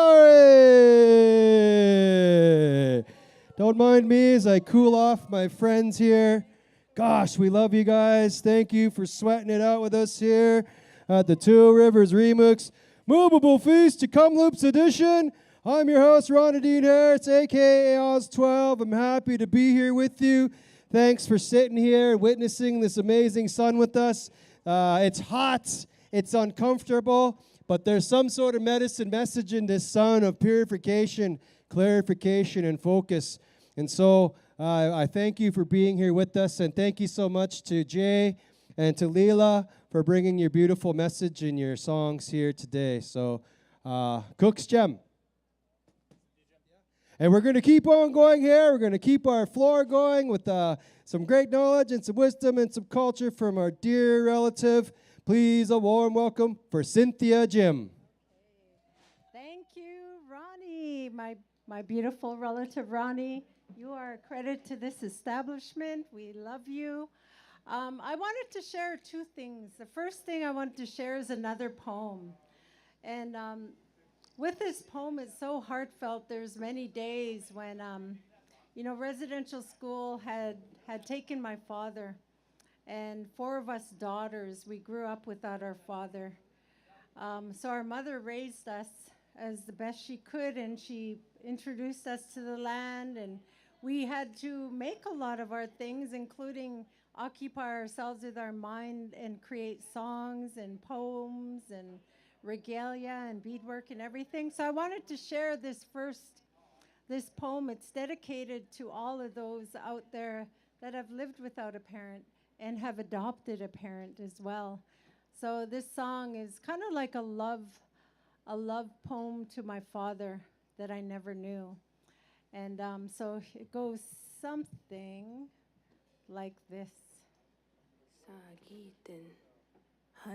Don't mind me as I cool off my friends here. Gosh, we love you guys. Thank you for sweating it out with us here at the Two Rivers Remix Movable Feast Tk'emlups edition. I'm your host, Ronadine Harris, a.k.a. Oz12. I'm happy to be here with you. Thanks for sitting here and witnessing this amazing sun with us. It's hot. It's uncomfortable, but there's some sort of medicine message in this sun of purification, clarification, and focus. And so I thank you for being here with us, and thank you so much to Jay and to Leela for bringing your beautiful message and your songs here today. So, Cook's Gem. And we're going to keep on going here. We're going to keep our floor going with some great knowledge and some wisdom and some culture from our dear relative. Please, a warm welcome for Cynthia Jim. Thank you, Ronnie, my beautiful relative Ronnie. You are a credit to this establishment. We love you. I wanted to share two things. The first thing I wanted to share is another poem. And with this poem, it's so heartfelt. There's many days when, residential school had taken my father. And 4 of us daughters, we grew up without our father. So our mother raised us as the best she could, and she introduced us to the land, and we had to make a lot of our things, including occupy ourselves with our mind and create songs and poems and regalia and beadwork and everything. So I wanted to share this poem. It's dedicated to all of those out there that have lived without a parent and have adopted a parent as well. So this song is kind of like a love poem to my father that I never knew. And so it goes something like this. Sagitin To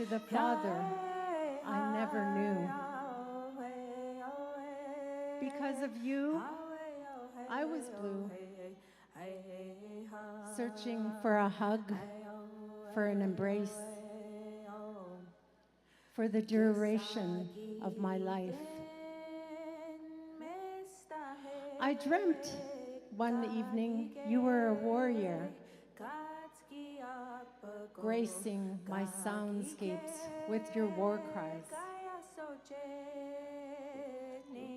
the Father I never knew. Because of you, I was blue, searching for a hug, for an embrace, for the duration of my life. I dreamt one evening you were a warrior, gracing my soundscapes with your war cries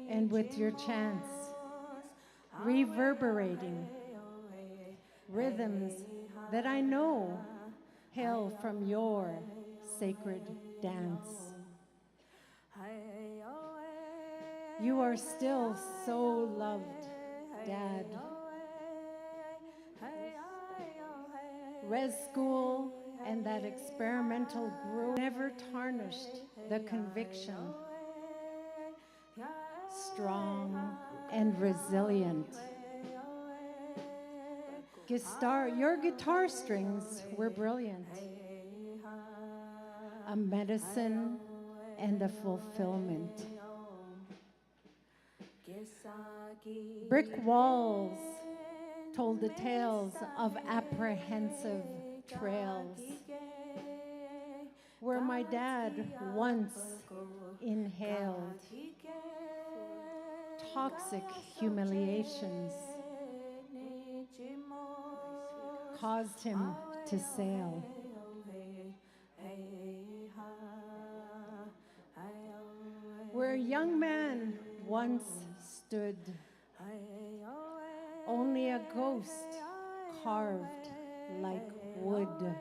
and with your chants, reverberating rhythms that I know hail from your sacred dance. You are still so loved, Dad. Res school and that experimental growth never tarnished the conviction. Strong and resilient. Your guitar strings were brilliant. A medicine and a fulfillment. Brick walls told the tales of apprehensive trails where my dad once inhaled toxic humiliations, caused him to sail. Where a young man once stood, only a ghost carved like wood.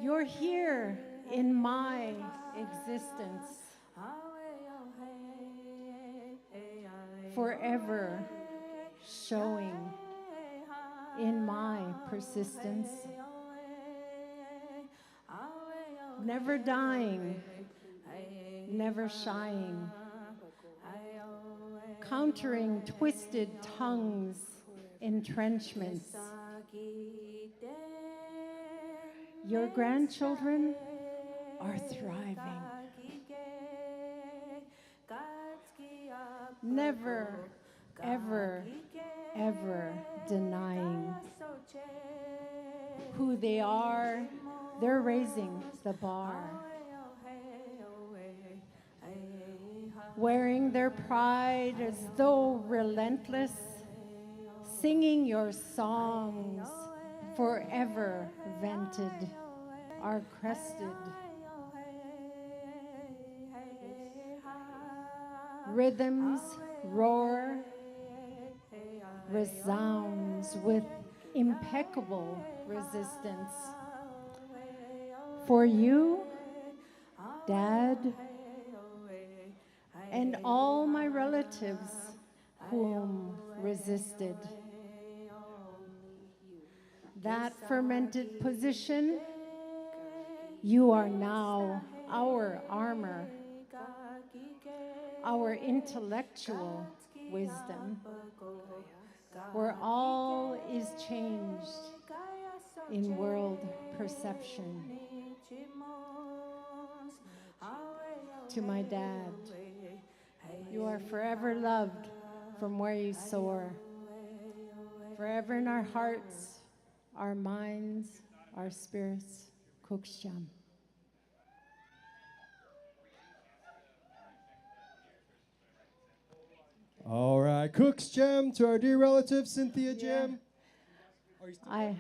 You're here in my existence, forever showing in my persistence, never dying, never shying, countering twisted tongues, entrenchments. Your grandchildren are thriving. Never, ever, ever denying who they are. They're raising the bar. Wearing their pride as though relentless, singing your songs forever vented, are crested. Rhythms roar, resounds with impeccable resistance. For you, Dad, and all my relatives whom resisted. That fermented position, you are now our armor, our intellectual wisdom, where all is changed in world perception. To my dad, you are forever loved from where you soar, forever in our hearts, our minds, our spirits. Kuksjam. All right, Cook's Gem to our dear relative, Cynthia Jim. I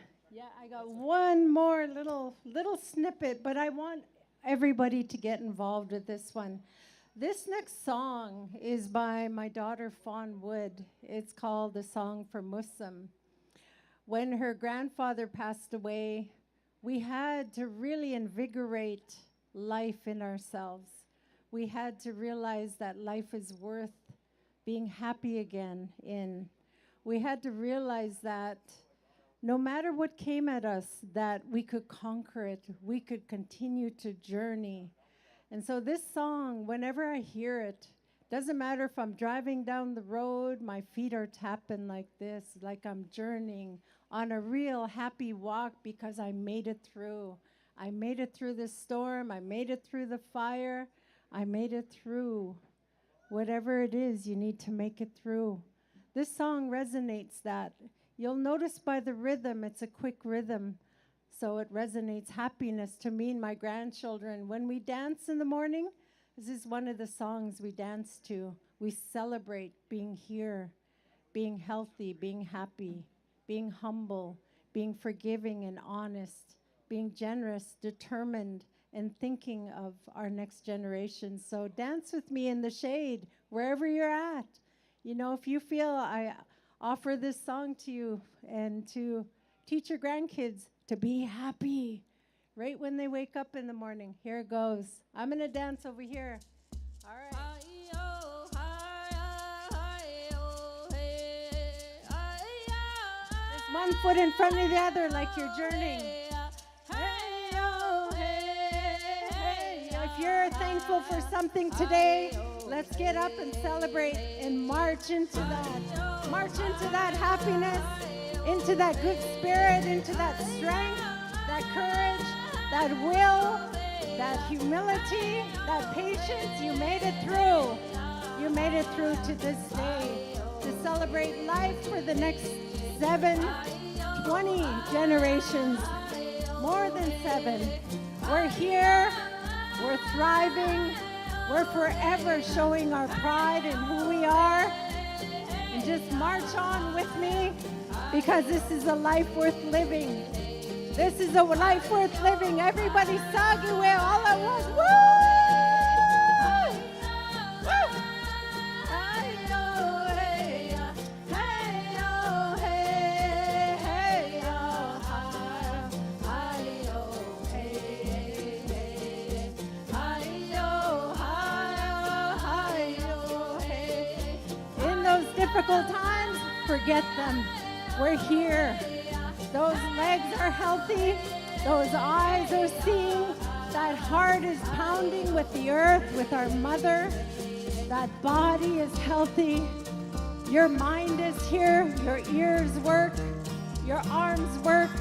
got one more little snippet, but I want everybody to get involved with this one. This next song is by my daughter, Fawn Wood. It's called The Song for Muslim. When her grandfather passed away, we had to really invigorate life in ourselves. We had to realize that life is worth being happy again in. We had to realize that no matter what came at us, that we could conquer it, we could continue to journey. And so this song, whenever I hear it, doesn't matter if I'm driving down the road, my feet are tapping like this, like I'm journeying on a real happy walk because I made it through. I made it through the storm, I made it through the fire, I made it through whatever it is you need to make it through. This song resonates that. You'll notice by the rhythm, it's a quick rhythm, so it resonates happiness to me and my grandchildren. When we dance in the morning, this is one of the songs we dance to. We celebrate being here, being healthy, being happy, being humble, being forgiving and honest, being generous, determined, and thinking of our next generation. So dance with me in the shade, wherever you're at. You know, if you feel, I offer this song to you and to teach your grandkids to be happy right when they wake up in the morning. Here it goes. I'm going to dance over here. All right. Just one foot in front of the other like you're journeying. If you're thankful for something today, let's get up and celebrate and march into that. March into that happiness, into that good spirit, into that strength, that courage, that will, that humility, that patience. You made it through. You made it through to this day to celebrate life for the next 20 generations, more than 7. We're here. We're thriving. We're forever showing our pride in who we are. And just march on with me, because this is a life worth living. This is a life worth living. Everybody Secwepemc all at once. Woo! Woo! Difficult times, forget them. We're here. Those legs are healthy. Those eyes are seeing. That heart is pounding with the earth, with our mother. That body is healthy. Your mind is here. Your ears work. Your arms work.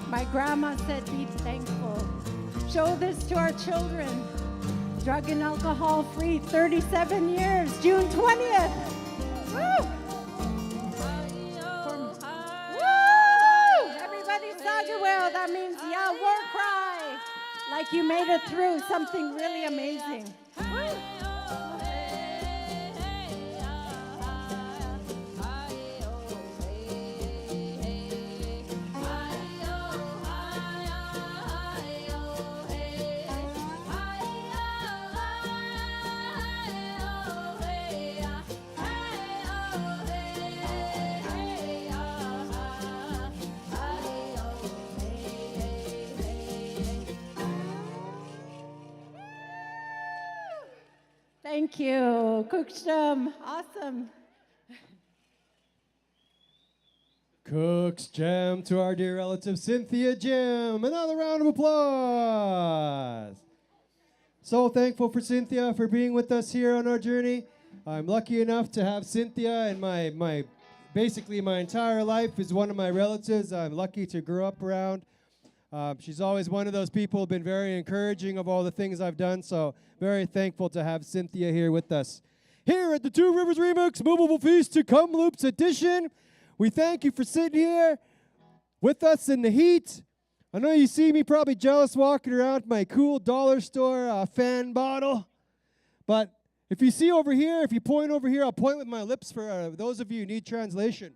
My grandma said, be thankful. Show this to our children. Drug and alcohol free, 37 years, June 20th. Woo! Everybody Secwepemc, that means yeah, war cry. Like you made it through something really amazing. Woo! Thank you, Cooksham. Awesome. Cook's Gem to our dear relative Cynthia Jim. Another round of applause. So thankful for Cynthia for being with us here on our journey. I'm lucky enough to have Cynthia in my basically my entire life is one of my relatives. I'm lucky to grow up around. She's always one of those people who've been very encouraging of all the things I've done, so very thankful to have Cynthia here with us. Here at the Two Rivers Remix Movable Feast Tk'emlups edition, we thank you for sitting here with us in the heat. I know you see me probably jealous walking around with my cool dollar store fan bottle, but if you see over here, if you point over here, I'll point with my lips for those of you who need translation.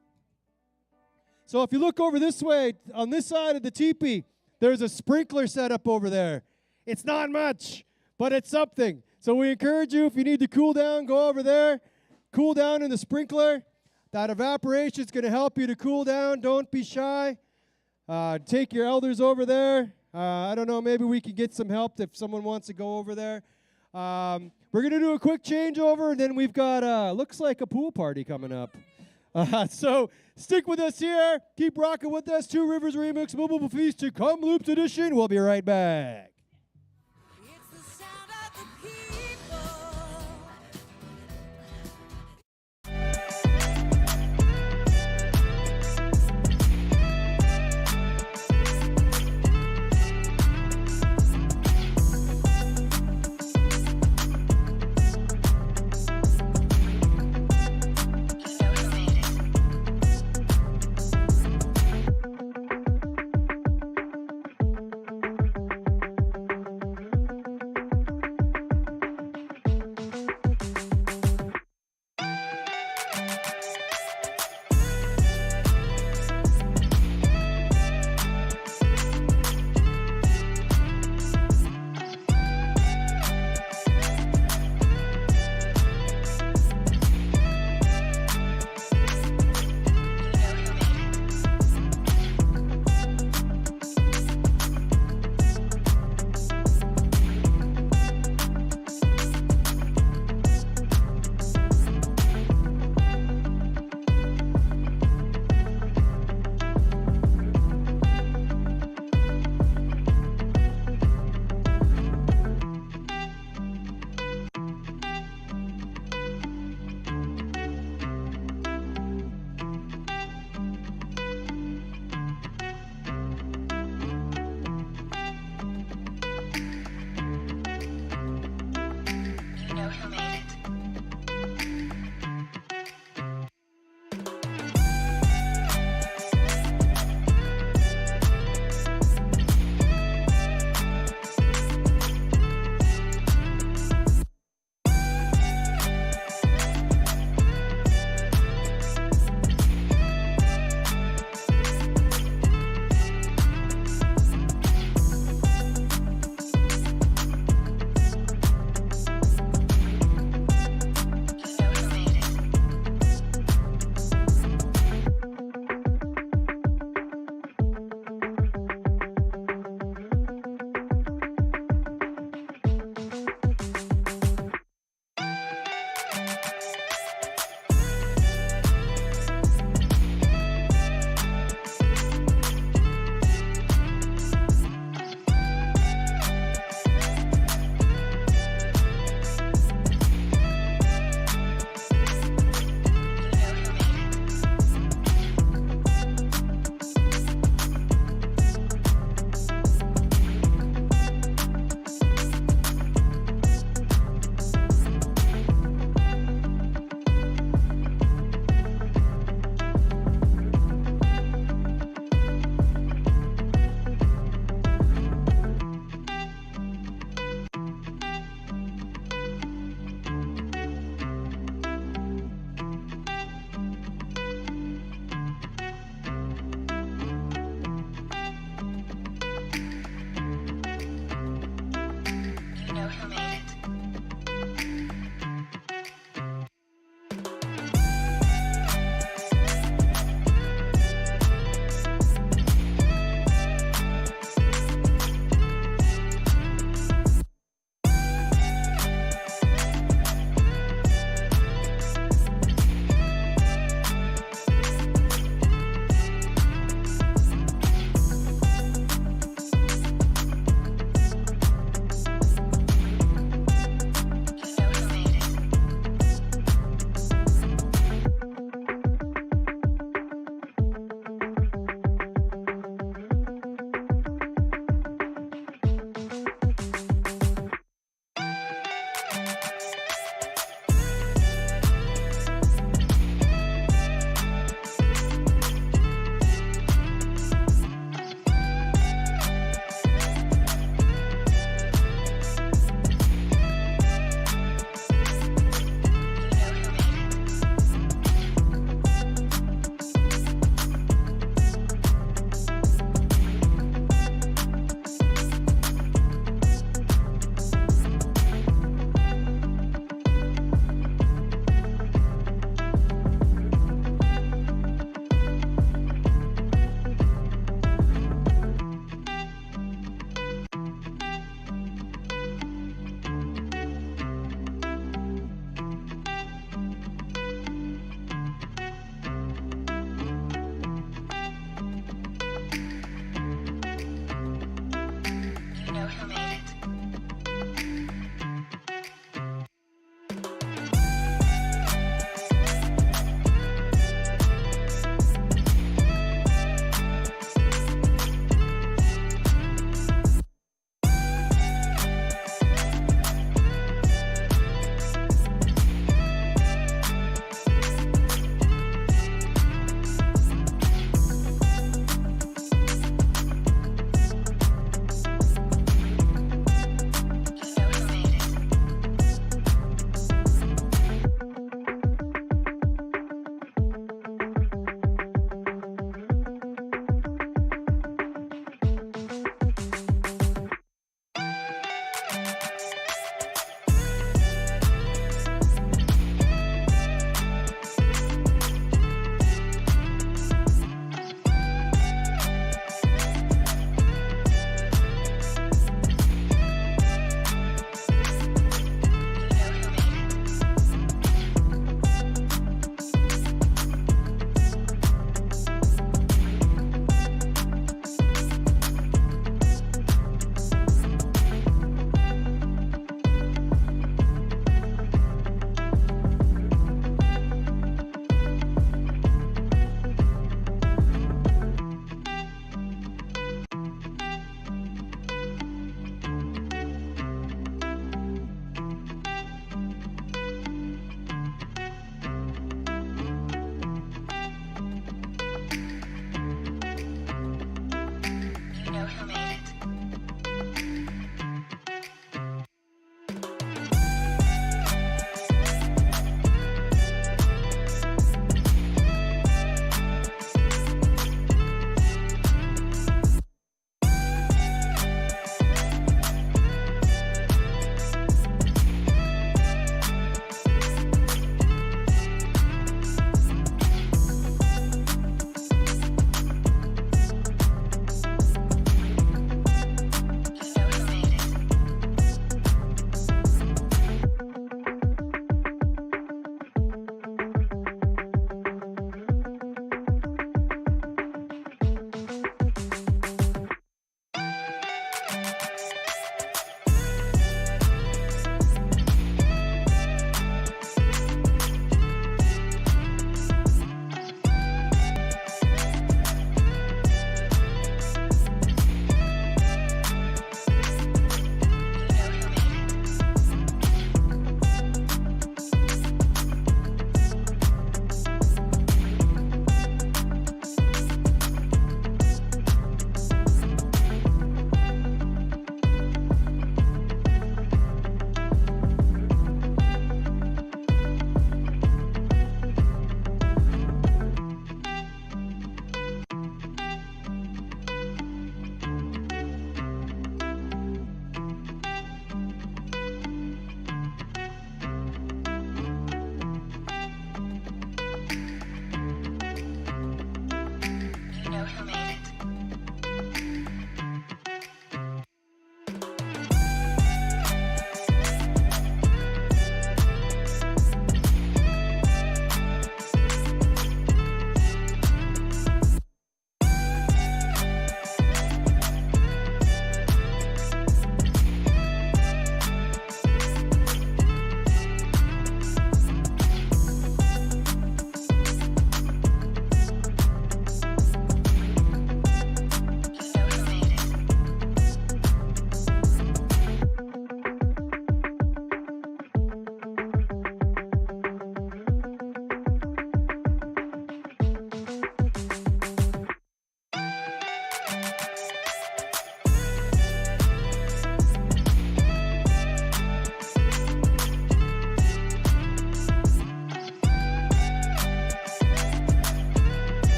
So if you look over this way, on this side of the teepee, there's a sprinkler set up over there. It's not much, but it's something. So we encourage you, if you need to cool down, go over there, cool down in the sprinkler. That evaporation is going to help you to cool down. Don't be shy. Take your elders over there. I don't know, maybe we can get some help if someone wants to go over there. We're going to do a quick changeover, and then we've got, looks like a pool party coming up. So stick with us here. Keep rocking with us. Two Rivers Remix Mobile Feast to Tk'emlups edition. We'll be right back.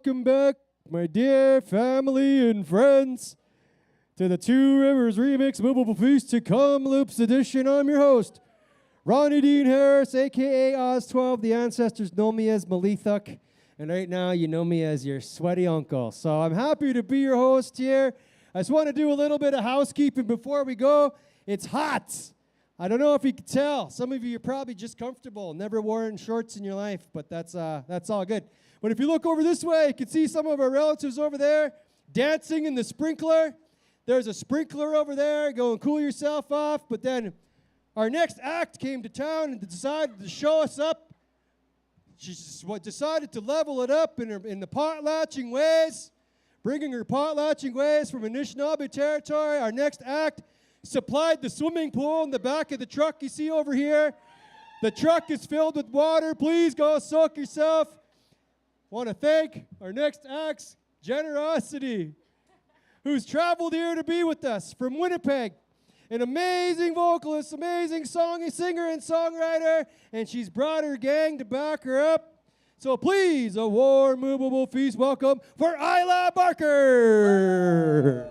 welcome back, my dear family and friends, to the Two Rivers Remix Movable Feast Tk'emlups edition. I'm your host, Ronnie Dean Harris, a.k.a. Oz12. The ancestors know me as Malithuk, and right now you know me as your sweaty uncle. So I'm happy to be your host here. I just want to do a little bit of housekeeping before we go. It's hot. I don't know if you can tell. Some of you are probably just comfortable, never worn shorts in your life, but that's all good. But if you look over this way, you can see some of our relatives over there dancing in the sprinkler. There's a sprinkler over there. Go and cool yourself off. But then our next act came to town and decided to show us up. She decided to level it up in the potlatching ways, bringing her potlatching ways from Anishinaabe territory. Our next act supplied the swimming pool in the back of the truck you see over here. The truck is filled with water. Please go soak yourself. Want to thank our next act's generosity, who's traveled here to be with us from Winnipeg. An amazing vocalist, amazing singer and songwriter, and she's brought her gang to back her up. So please, a warm, movable feast welcome for Isla Barker.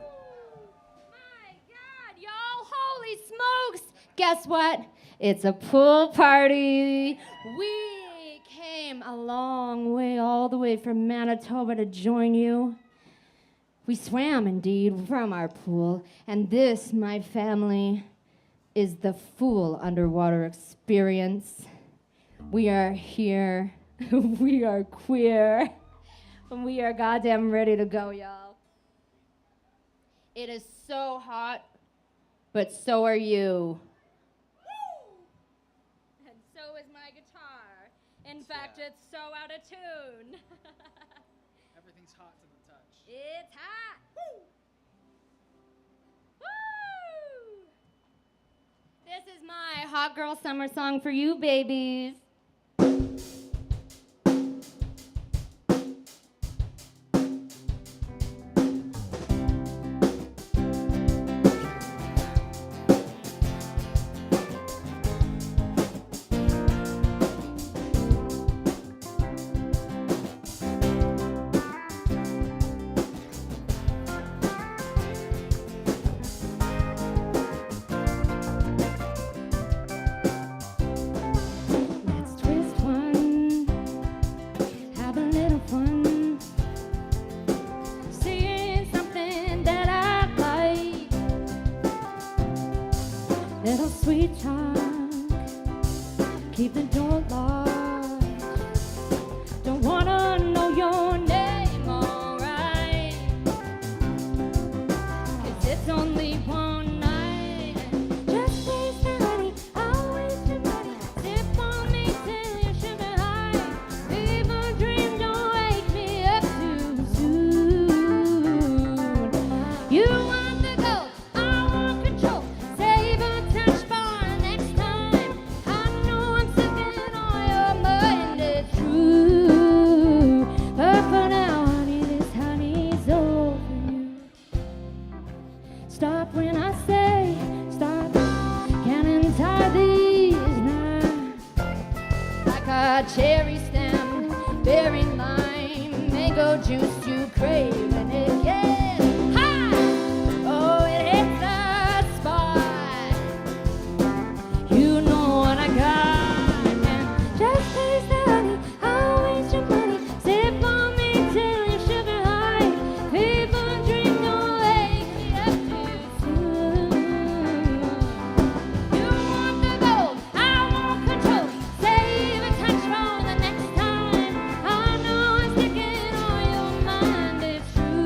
Holy smokes! Guess what? It's a pool party. We came a long way, all the way from Manitoba to join you. We swam, indeed, from our pool, and this, my family, is the full underwater experience. We are here. We are queer. And we are goddamn ready to go, y'all. It is so hot. But so are you. And so is my guitar. In fact, it's so out of tune. Everything's hot to the touch. It's hot. Woo! Woo! This is my hot girl summer song for you, babies. Little sweet talk, keep the door locked. Don't wanna know your name, alright? 'Cause it's only one night. Just waste the honey, I'll waste your money. Sip on me till you sugar high. Fever dream, don't wake me up too soon. You want the gold, I want control. Save a touch for next time. I know I'm sticking on your mind, it's true. But for now, honey, this honey's all for you. Stop when I say stop. Can't untie these knots. Like a cherry stem, berry lime, mango juice you crave, and it gets hot. Oh, it hits the spot. You know what I got. And just taste the honey, I'll waste your money. Sip on me till you're sugar high. Fever dream, don't wake me up too soon. You want the gold, I want control. Save a touch for the next time. I know I'm sticking on your mind, it's true.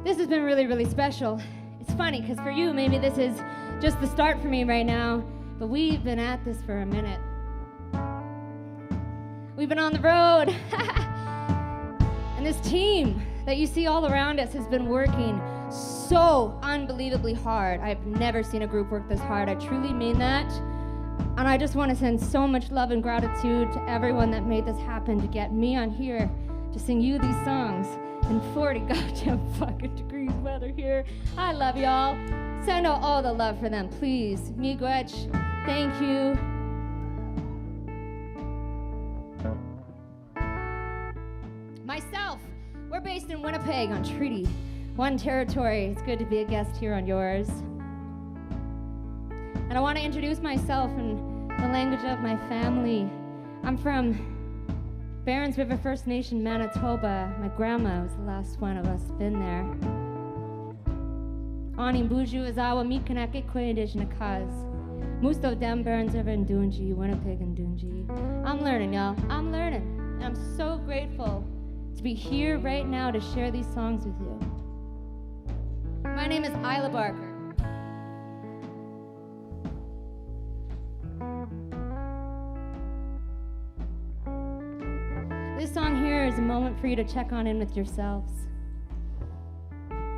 This has been really, really special. It's funny, because for you, maybe this is just the start for me right now, but we've been at this for a minute. We've been on the road. And this team that you see all around us has been working so unbelievably hard. I've never seen a group work this hard. I truly mean that. And I just want to send so much love and gratitude to everyone that made this happen, to get me on here to sing you these songs in 40 goddamn fucking degrees weather here. I love y'all. Send out all the love for them, please. Miigwech, thank you. Myself, we're based in Winnipeg on Treaty 1 territory. It's good to be a guest here on yours. And I want to introduce myself in the language of my family. I'm from Barons River First Nation, Manitoba. My grandma was the last one of us been there. Ani Buju Azawa Mikanake Indigenous Kaz. Musto Dem Barons River and Dunji, Winnipeg and Dunji. I'm learning, y'all. I'm learning. And I'm so grateful to be here right now to share these songs with you. My name is Isla Barker. This song here is a moment for you to check on in with yourselves.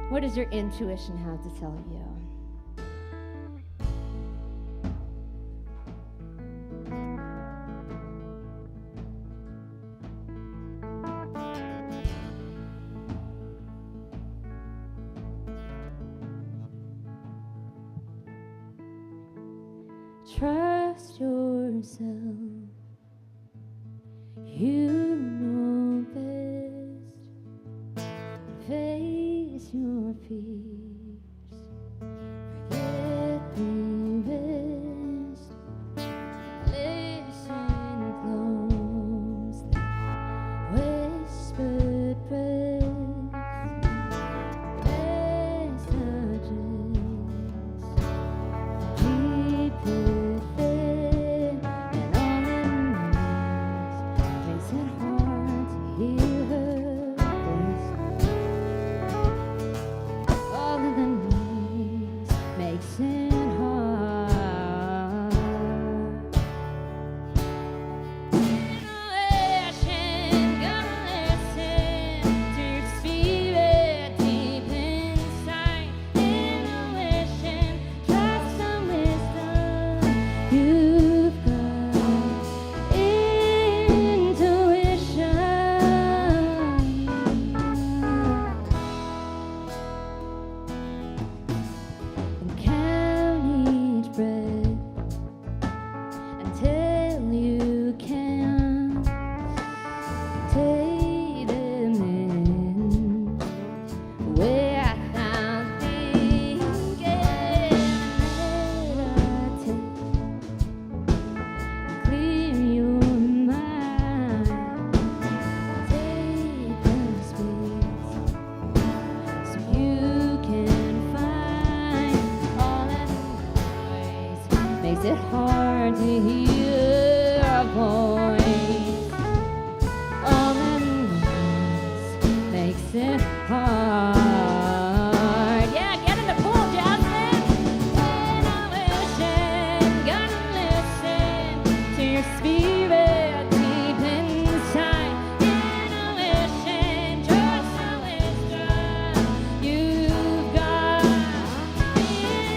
What does your intuition have to tell you? Trust yourself. You know best. Face your fears. Forget the rest. Listen closely. Whispered breath. Best touches. Deep within. And all in makes it hard to hear her voice. All of the noise makes it hard. Intuition, gotta listen to your spirit deep inside. Intuition, trust the wisdom you've got. Intuition. And count each breath until you can take them in without thinking. Meditate, clear your mind, take the space so you can find. All that noise makes it hard to hear a voice. All that noise makes it hard. Yeah, get in the pool, Jasmine. Intuition, gotta listen to your spirit deep inside. Intuition, trust the wisdom you've got. Intuition.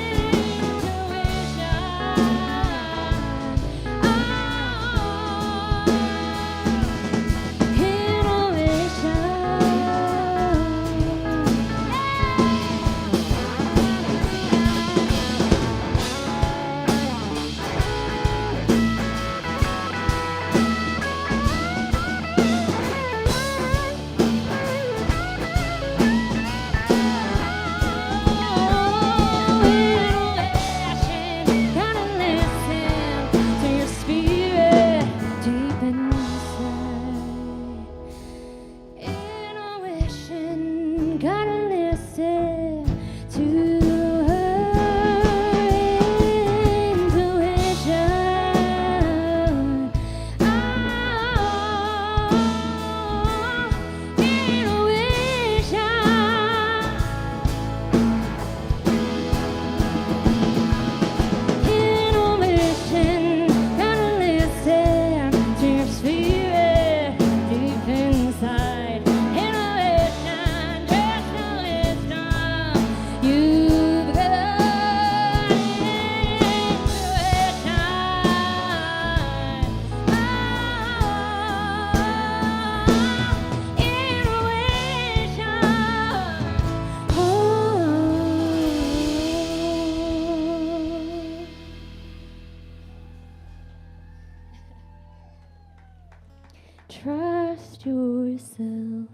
Trust yourself.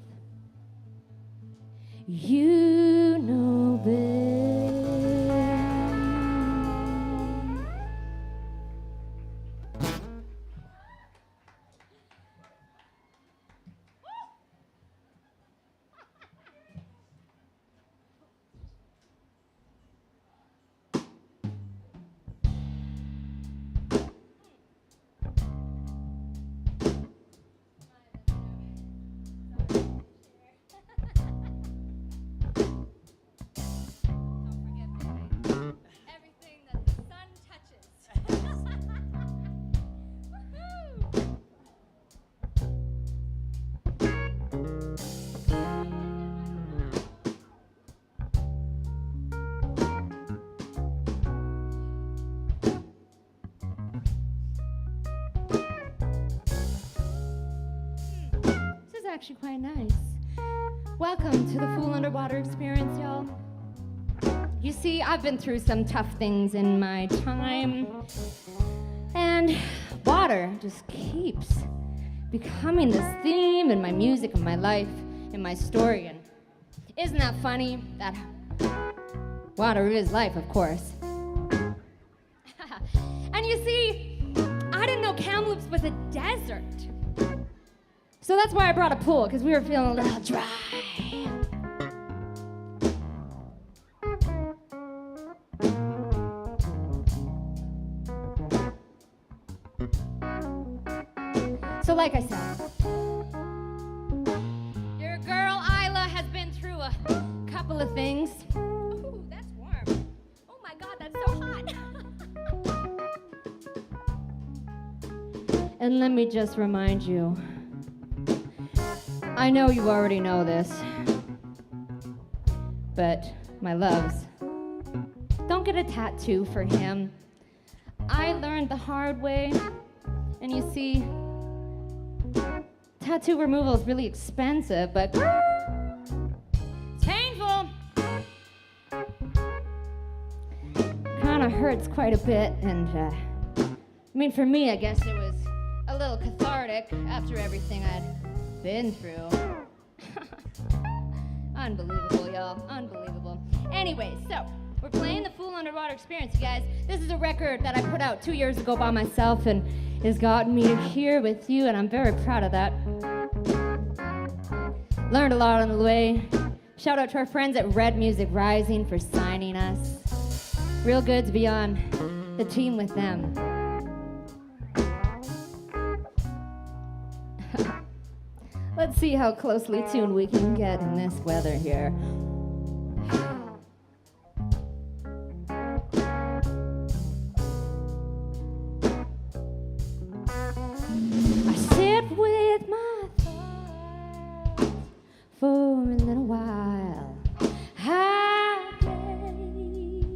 You know best. Everything that the sun touches. This is actually quite nice. Welcome to the Full Underwater Experience, y'all. You see, I've been through some tough things in my time, and water just keeps becoming this theme in my music, in my life, in my story. And isn't that funny? That water is life, of course. And you see, I didn't know Tk'emlups was a desert. So that's why I brought a pool, because we were feeling a little dry. So like I said, your girl Isla has been through a couple of things. Ooh, that's warm. Oh my God, that's so hot. And let me just remind you, I know you already know this, but my loves, don't get a tattoo for him. I learned the hard way, and you see, tattoo removal is really expensive, but it's painful. Kind of hurts quite a bit, and I mean, for me, I guess it was a little cathartic after everything I'd been through. Unbelievable, y'all. Unbelievable. Anyway, so we're playing the Full Underwater Experience, you guys. This is a record that I put out 2 years ago by myself and has gotten me here with you, and I'm very proud of that. Learned a lot on the way. Shout out to our friends at Red Music Rising for signing us. Real good to be on the team with them. Let's see how closely tuned we can get in this weather here. I sit with my thoughts for a little while. I pray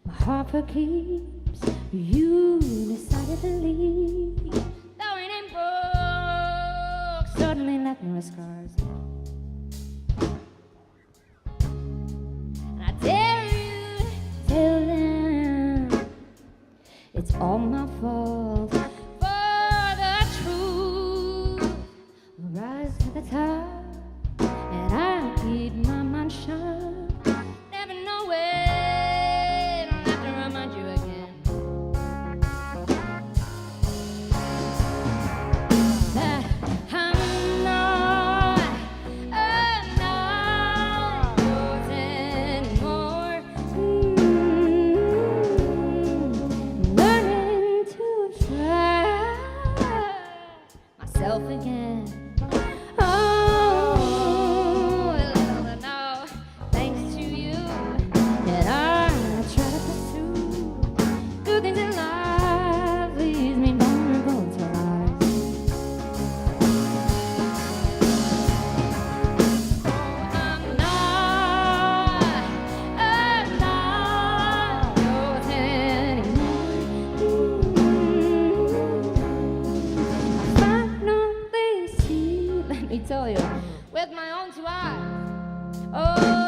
my heart forgives you decided to leave. Though it ain't broke, suddenly left me with scars. And I dare you to tell them it's all my fault. For the truth will rise to the top, and I keep my mind sharp. Never know when I'll have to remind you again that I'm not yours anymore. Learning to try myself again. Oh, well, now, thanks to you, that I try to pursue good things in life, leaves me vulnerable to lies. I'm not yours anymore. I finally see, let me tell you, with my own two eyes. Oh,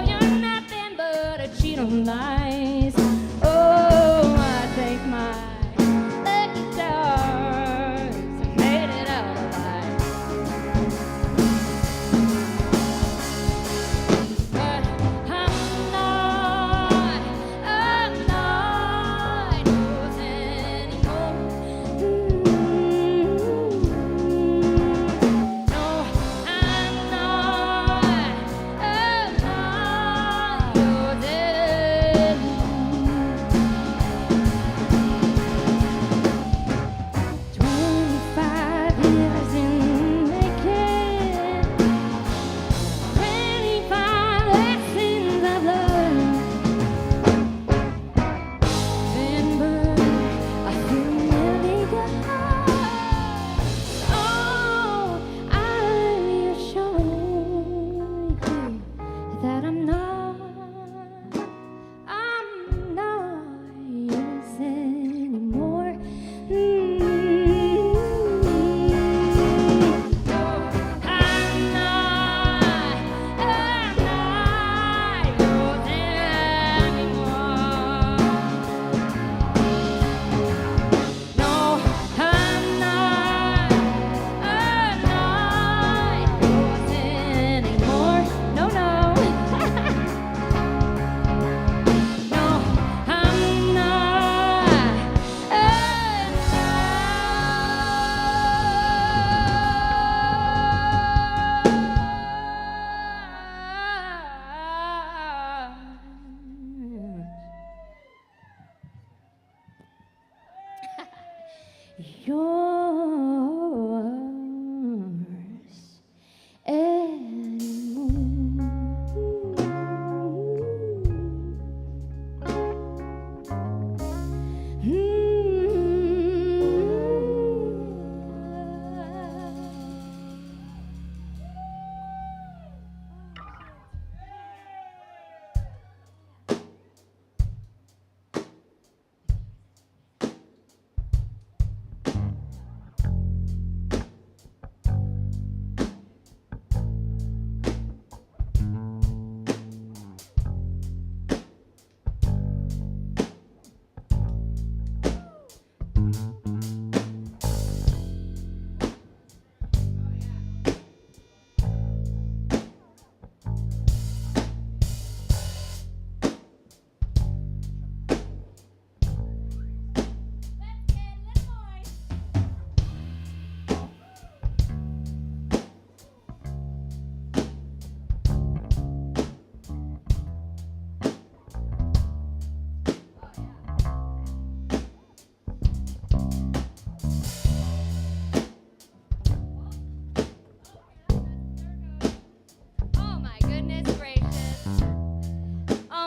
you're nothing but a cheat on lies. Oh, I thank my lucky stars. yours anymore.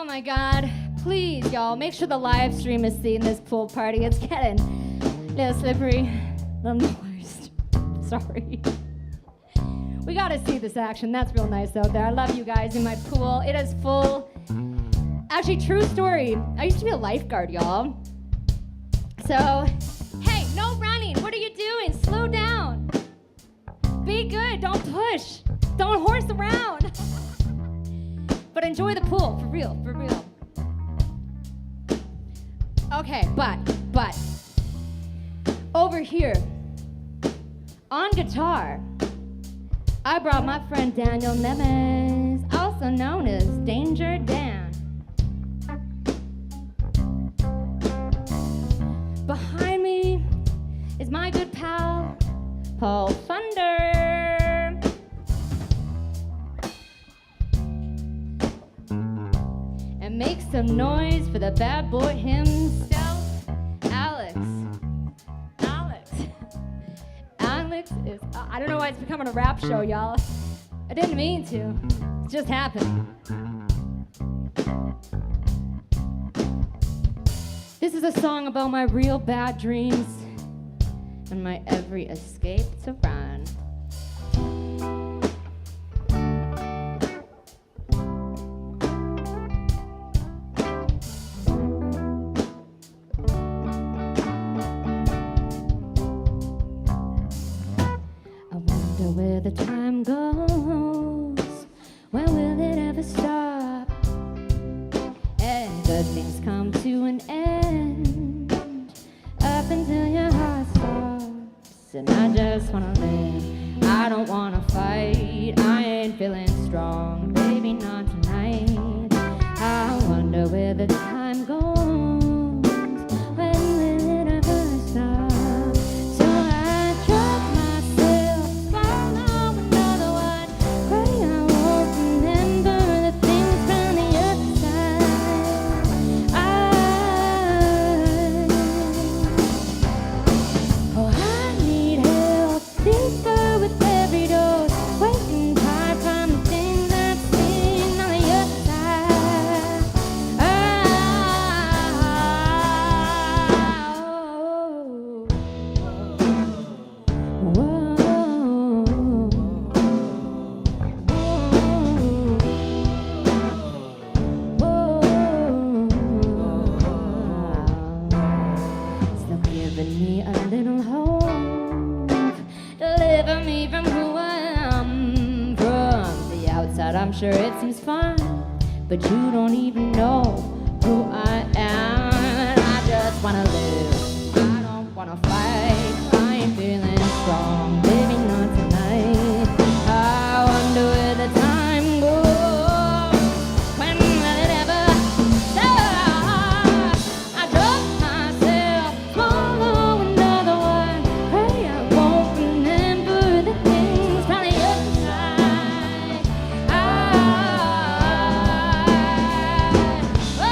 My God, please, y'all, make sure the live stream is seeing this pool party. It's getting a little slippery, a little moist. Sorry. We gotta see this action. That's real nice out there. I love you guys in my pool. It is full. Actually, true story. I used to be a lifeguard, y'all. So, hey, no running. What are you doing? Slow down. Be good. Don't push. Don't horse around. But enjoy the pool, for real, for real. Okay, but, over here, on guitar, I brought my friend Daniel Nemes, also known as Danger Dan. Behind me is my good pal, Paul Thunder. Make some noise for the bad boy himself, Alex. Alex is, I don't know why it's becoming a rap show, y'all. I didn't mean to. It just happened. This is a song about my real bad dreams and my every escape to run. Where the time goes, when will it ever stop? And good things come to an end, up until your heart stops. And I just wanna live, I don't wanna fight. I ain't feeling strong, baby, not tonight. I wonder where the time goes, when will it ever stop? So I drop myself, follow another one, pray I won't remember the things from the other side. I need help, deeper with every dose, waiting hard from the things I've seen on the other side. Still giving me a little hope, deliver me from who I am. From the outside I'm sure it seems fine, but you don't even know who I am. I just wanna live, I don't wanna fight. I ain't feeling strong, baby, not tonight. I wonder where the time goes, when will it ever stop? I drop myself, follow another one, pray I won't remember the things from the other side. Oh,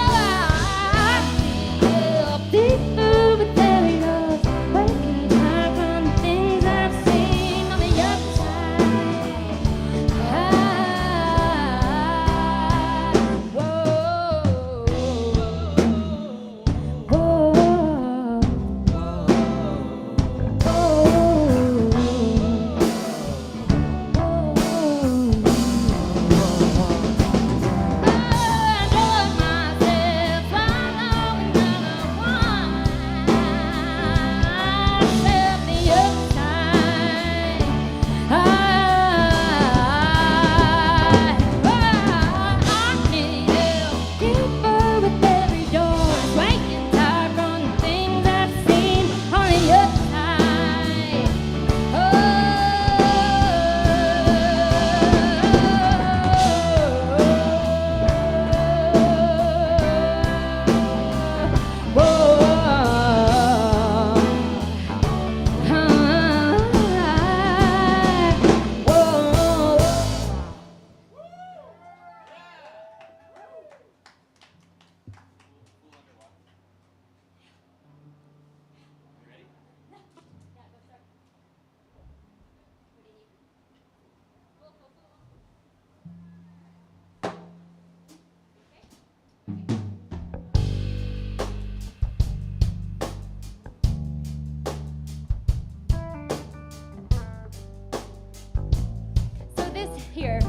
here.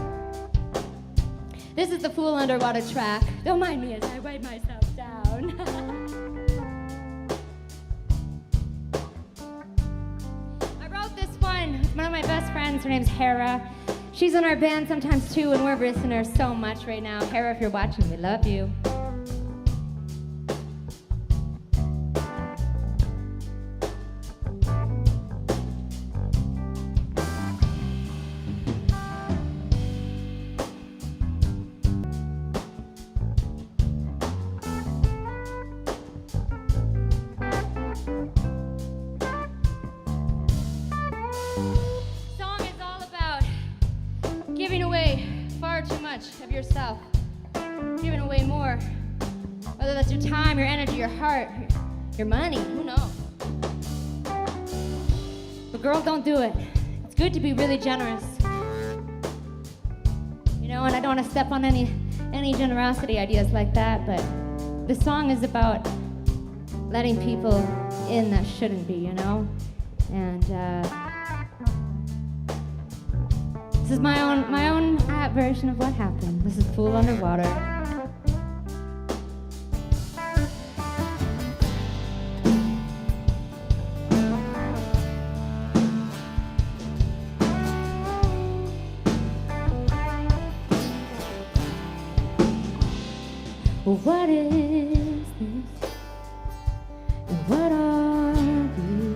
This is the Fool Underwater track. Don't mind me as I wipe myself down. I wrote this one with one of my best friends. Her name's Hera. She's in our band sometimes too, and we're missing her so much right now. Hera, if you're watching, we love you. Giving away far too much of yourself, giving away more, whether that's your time, your energy, your heart, your money, who knows? But girl, don't do it. It's good to be really generous. You know, and I don't want to step on any generosity ideas like that, but this song is about letting people in that shouldn't be, you know? And this is my own version of what happened. This is Fool Underwater. Well, what is this? And what are you?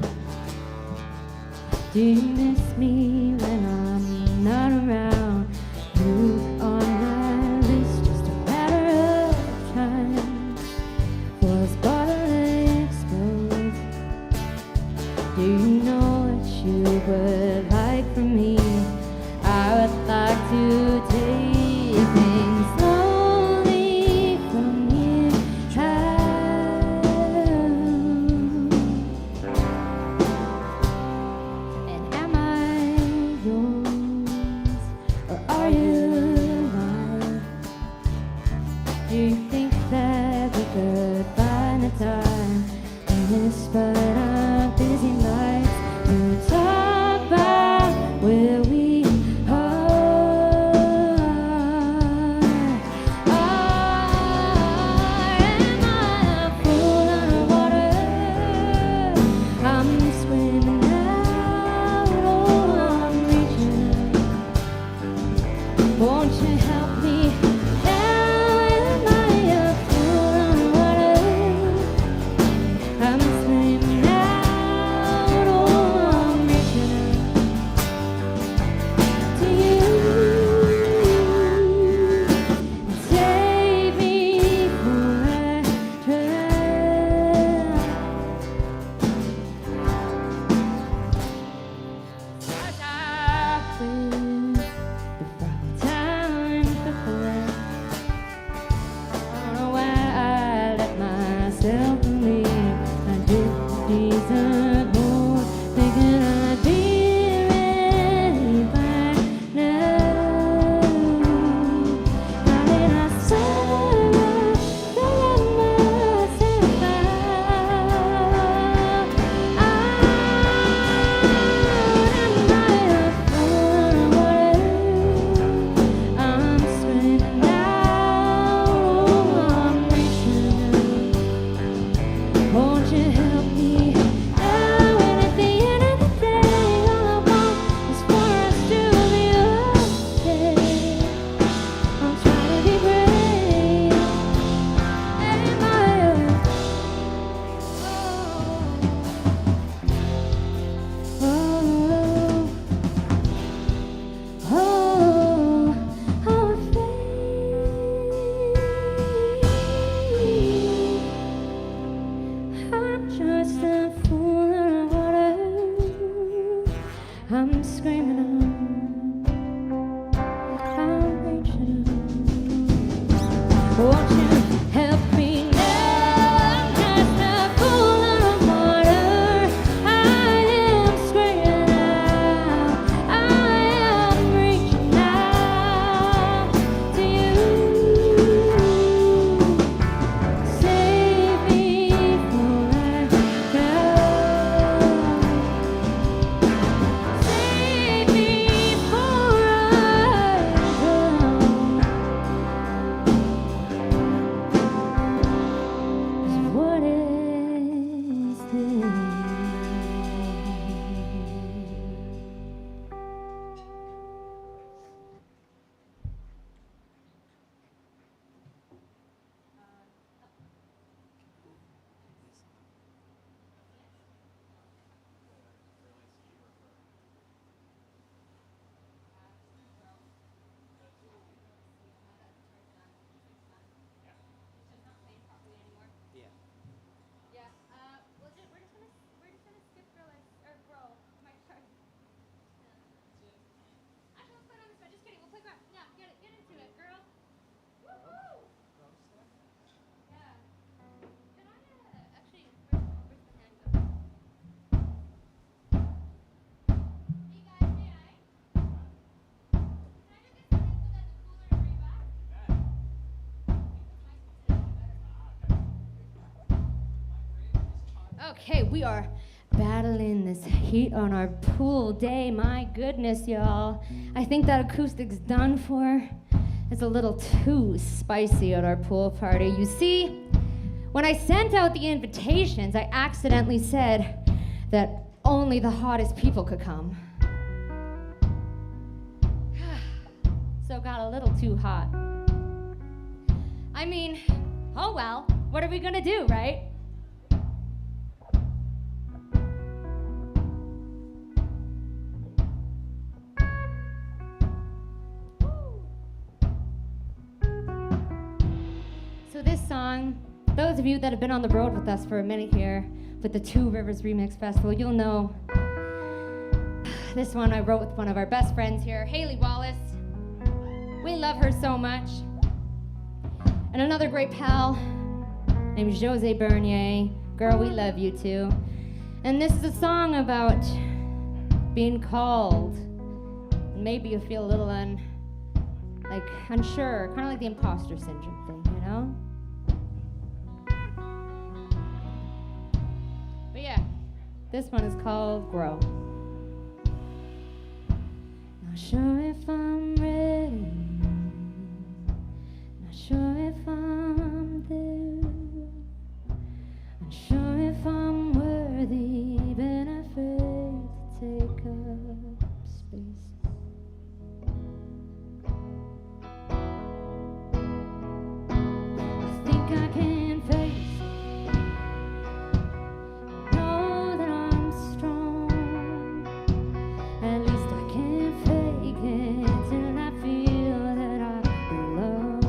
Do you miss me when I'm not around? You on my list, just a matter of time. Was bottle explode? Do you know what you would like from me? I would like to take things slowly from you. And am I yours, or are you mine? Do you think that we could find the time in this but I'm busy nights to talk about where we are? Am I a fool underwater? I'm swimming out, oh, I'm reaching. Won't you help me? Am I a fool underwater? I'm swimming out, oh, I'm reaching to you. Save me for I drown. As I win the time before, I don't know why I let myself believe I didn't deserve more, thinking I'd be ready by now. How did I sorrow to let myself out? Am I a fool underwater? I'm swimming out, oh, I'm reaching. Okay, we are battling this heat on our pool day. My goodness, y'all. I think that acoustic's done for. It's a little too spicy at our pool party. You see, when I sent out the invitations, I accidentally said that only the hottest people could come. So it got a little too hot. I mean, oh well, what are we gonna do, right? So this song, those of you that have been on the road with us for a minute here with the Two Rivers Remix Festival, you'll know this one I wrote with one of our best friends here, Haley Wallace. We love her so much. And another great pal named Jose Bernier. Girl, we love you too. And this is a song about being called. Maybe you feel a little unsure, kind of like the imposter syndrome thing, you know? But yeah, this one is called Grow. Not sure if I'm ready. Not sure if I'm there. Unsure if I'm worthy, been afraid to take up space. I think I can face it. Know that I'm strong. At least I can fake it till I feel that I belong.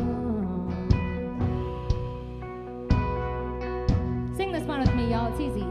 Sing this one with me, y'all. It's easy.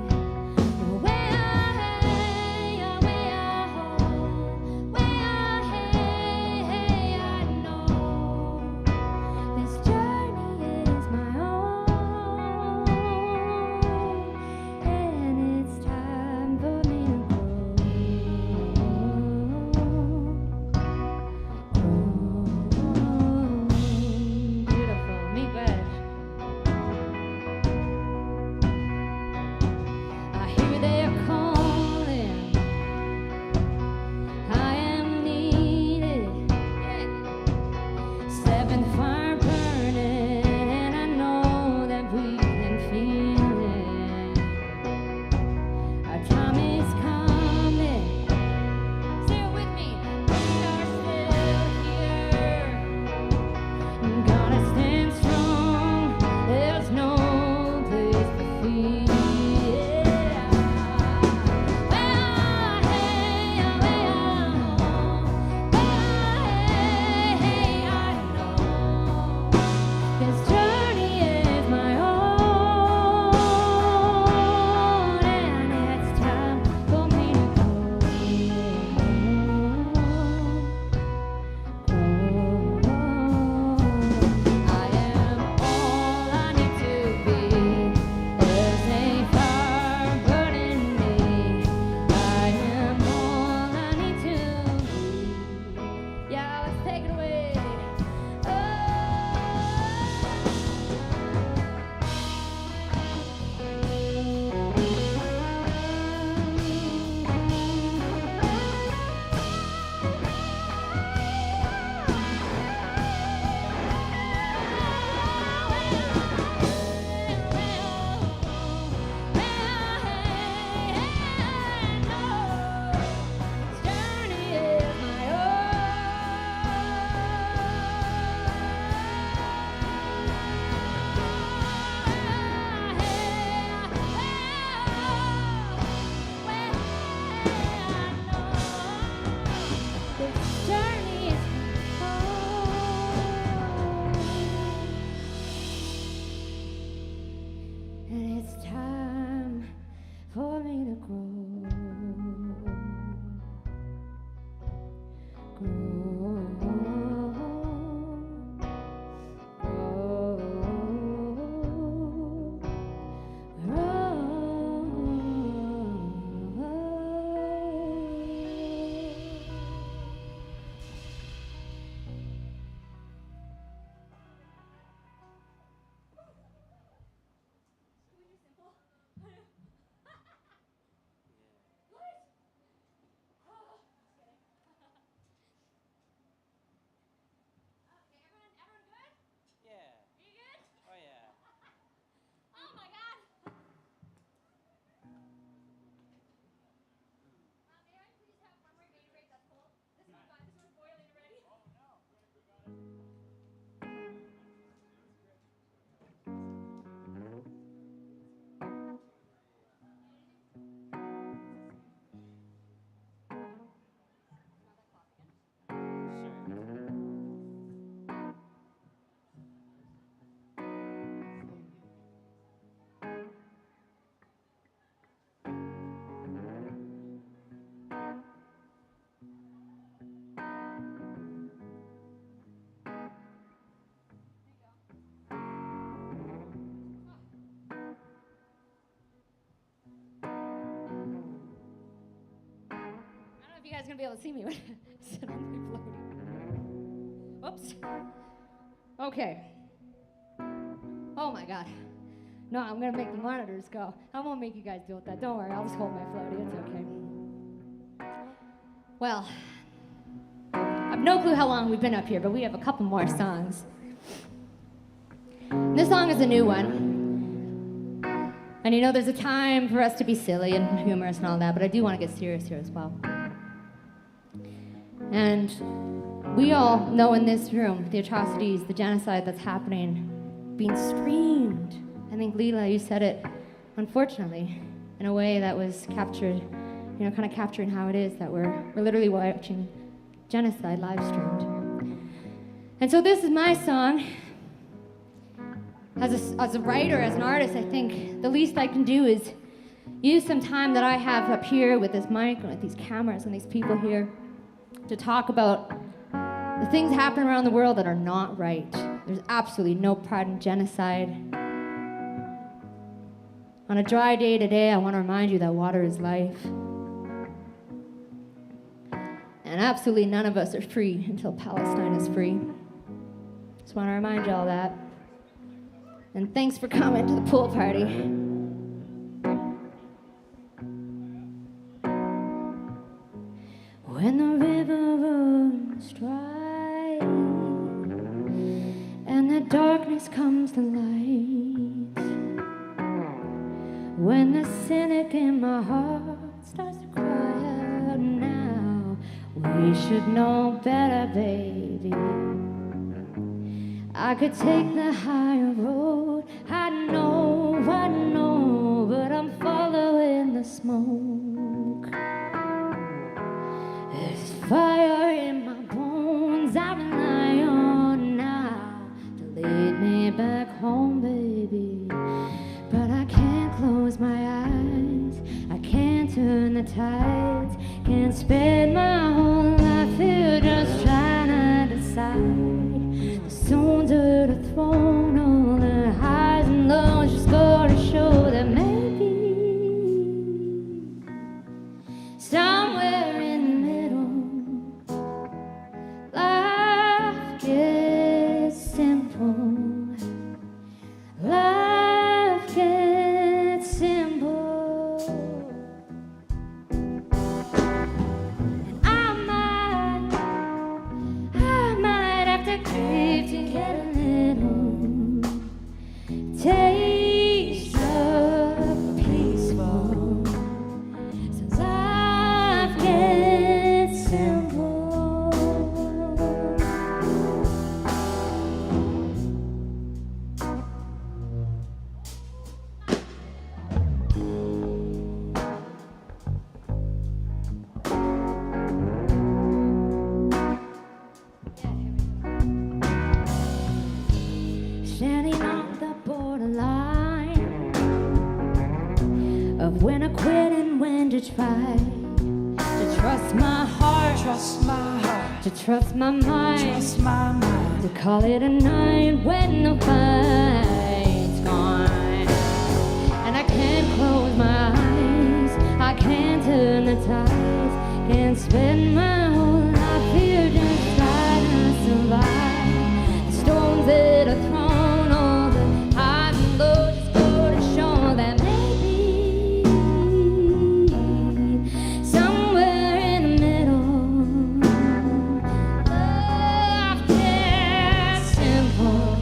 guys gonna be able to see me when I sit on my floaty. Oops. Okay. Oh my God. No, I'm gonna make the monitors go. I won't make you guys deal with that. Don't worry, I'll just hold my floaty. It's okay. Well, I've no clue how long we've been up here, but we have a couple more songs. This song is a new one. And you know, there's a time for us to be silly and humorous and all that, but I do want to get serious here as well. And we all know in this room the atrocities, the genocide that's happening, being streamed. I think, Leela, you said it, unfortunately, in a way that was captured, you know, kind of capturing how it is that we're literally watching genocide live streamed. And so this is my song. As a writer, as an artist, I think the least I can do is use some time that I have up here with this mic and with these cameras and these people here to talk about the things happening around the world that are not right. There's absolutely no pride in genocide. On a dry day today, I want to remind you that water is life. And absolutely none of us are free until Palestine is free. Just want to remind you all that. And thanks for coming to the pool party. When the river runs dry and the darkness comes to light, when the cynic in my heart starts to cry out now, we should know better, baby. I could take the higher road, I know, but I'm following the smoke. There's fire in my bones, I rely on now to lead me back home, baby. But I can't close my eyes, I can't turn the tides, can't spend my whole life here just trying to decide. The stones are the throne, all the highs and lows just go to show that maybe somewhere in the middle, life gets simple. Life gets simple. And I might have to crave to get a little taste of peaceful. So life gets simple. Standing on the borderline of when to quit and when to try, to trust my heart, to trust my mind, to call it a night when the fight's gone. And I can't close my eyes, I can't turn the tides, can't spend my whole life here just trying to survive. The storms that are thrown, all the highs and lows just go to show that maybe somewhere in the middle, life gets simple.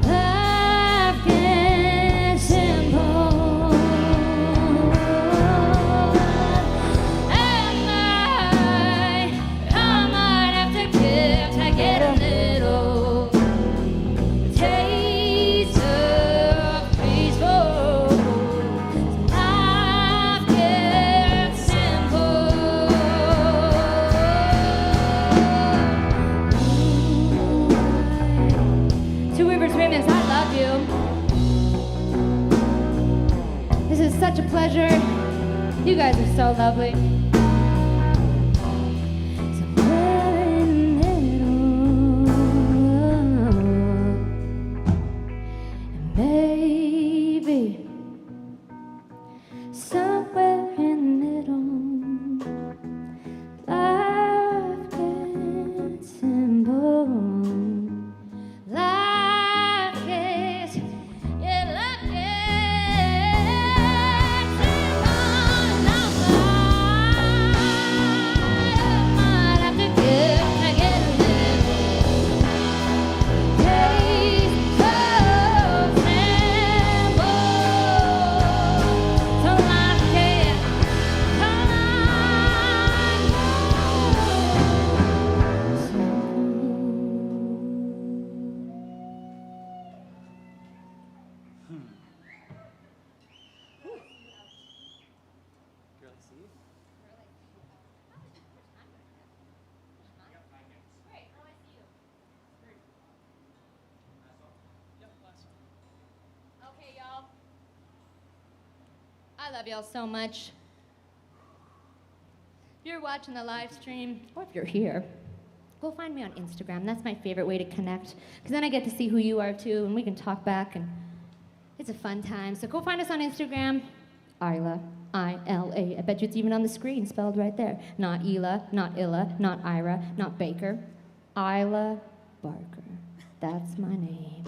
Life gets simple. I might have to give to get a little taste of peaceful. Life gets simple. Two Rivers Remix, I love you. This is such a pleasure. You guys are so lovely. Somewhere in the middle, and maybe somewhere in the middle, I love y'all so much. If you're watching the live stream, or if you're here, go find me on Instagram. That's my favorite way to connect, because then I get to see who you are too, and we can talk back, and it's a fun time. So go find us on Instagram, Isla, I-L-A. I bet you it's even on the screen, spelled right there. Not Ela, not Illa, not Ira, not Baker. Isla Barker. That's my name.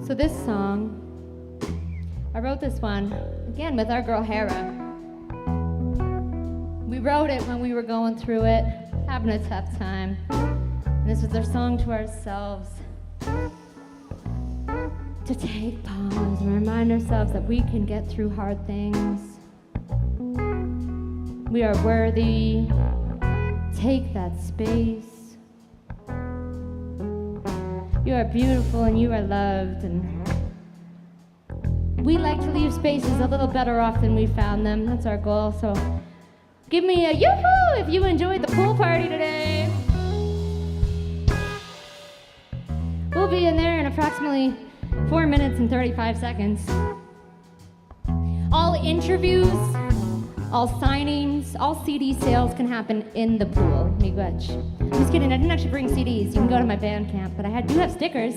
So this song, I wrote this one, again, with our girl Hera. We wrote it when we were going through it, having a tough time. And this was our song to ourselves. To take pause and remind ourselves that we can get through hard things. We are worthy. Take that space. You are beautiful and you are loved, and we like to leave spaces a little better off than we found them. That's our goal. So give me a yoo-hoo if you enjoyed the pool party today. We'll be in there in approximately 4 minutes and 35 seconds. All interviews, all signings, all CD sales can happen in the pool. Miigwech. Just kidding, I didn't actually bring CDs. You can go to my Bandcamp, but I do have stickers.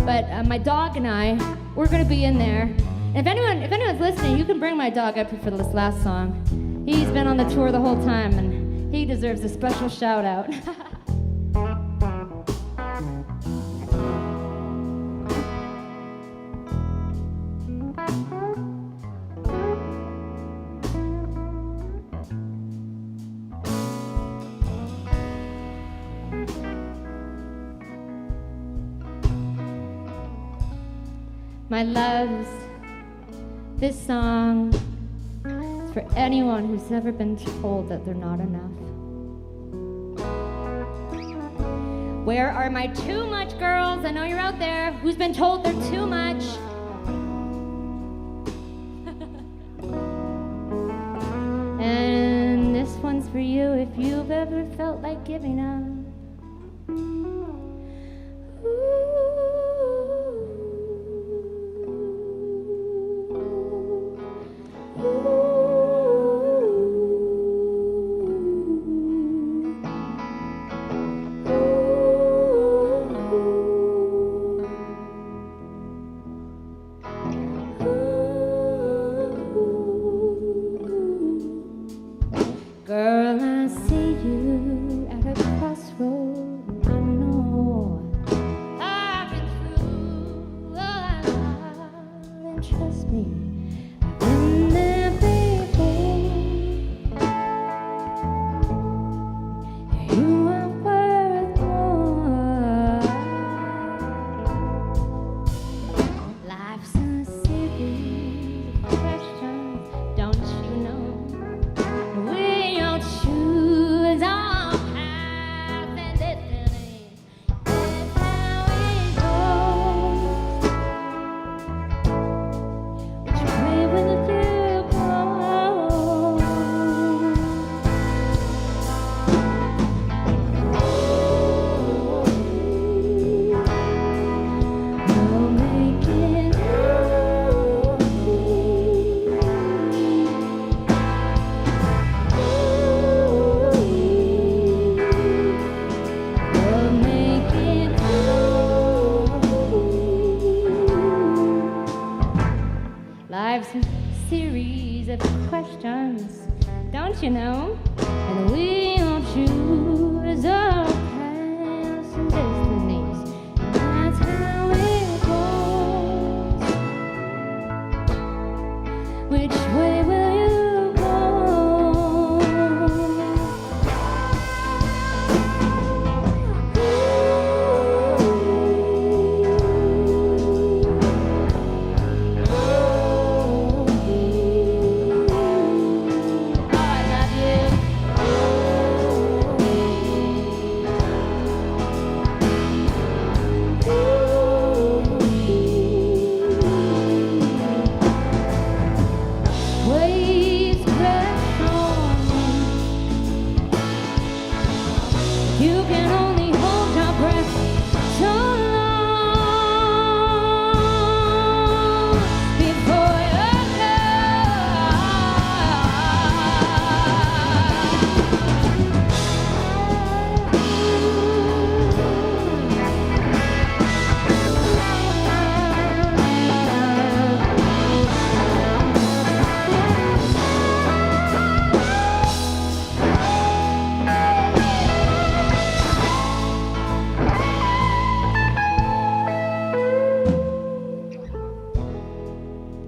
But my dog and I, we're gonna be in there. And if anyone's listening, you can bring my dog up here for this last song. He's been on the tour the whole time, and he deserves a special shout out. My loves, this song is for anyone who's ever been told that they're not enough. Where are my too much girls? I know you're out there. Who's been told they're too much? And this one's for you if you've ever felt like giving up. Girl, I see you at a crossroads. You can only hold your breath so long before you're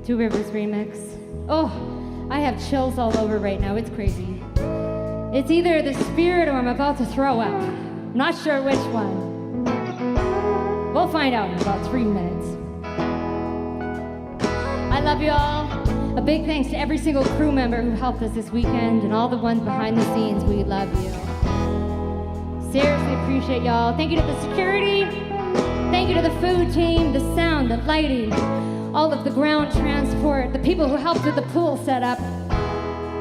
Two Rivers remix. Oh, I have chills all over right now. It's crazy. It's either the spirit or I'm about to throw up. I'm not sure which one. We'll find out in about 3 minutes. I love you all. A big thanks to every single crew member who helped us this weekend and all the ones behind the scenes. We love you. Seriously appreciate y'all. Thank you to the security. Thank you to the food team, the sound, the lighting, all of the ground transport, the people who helped with the pool setup,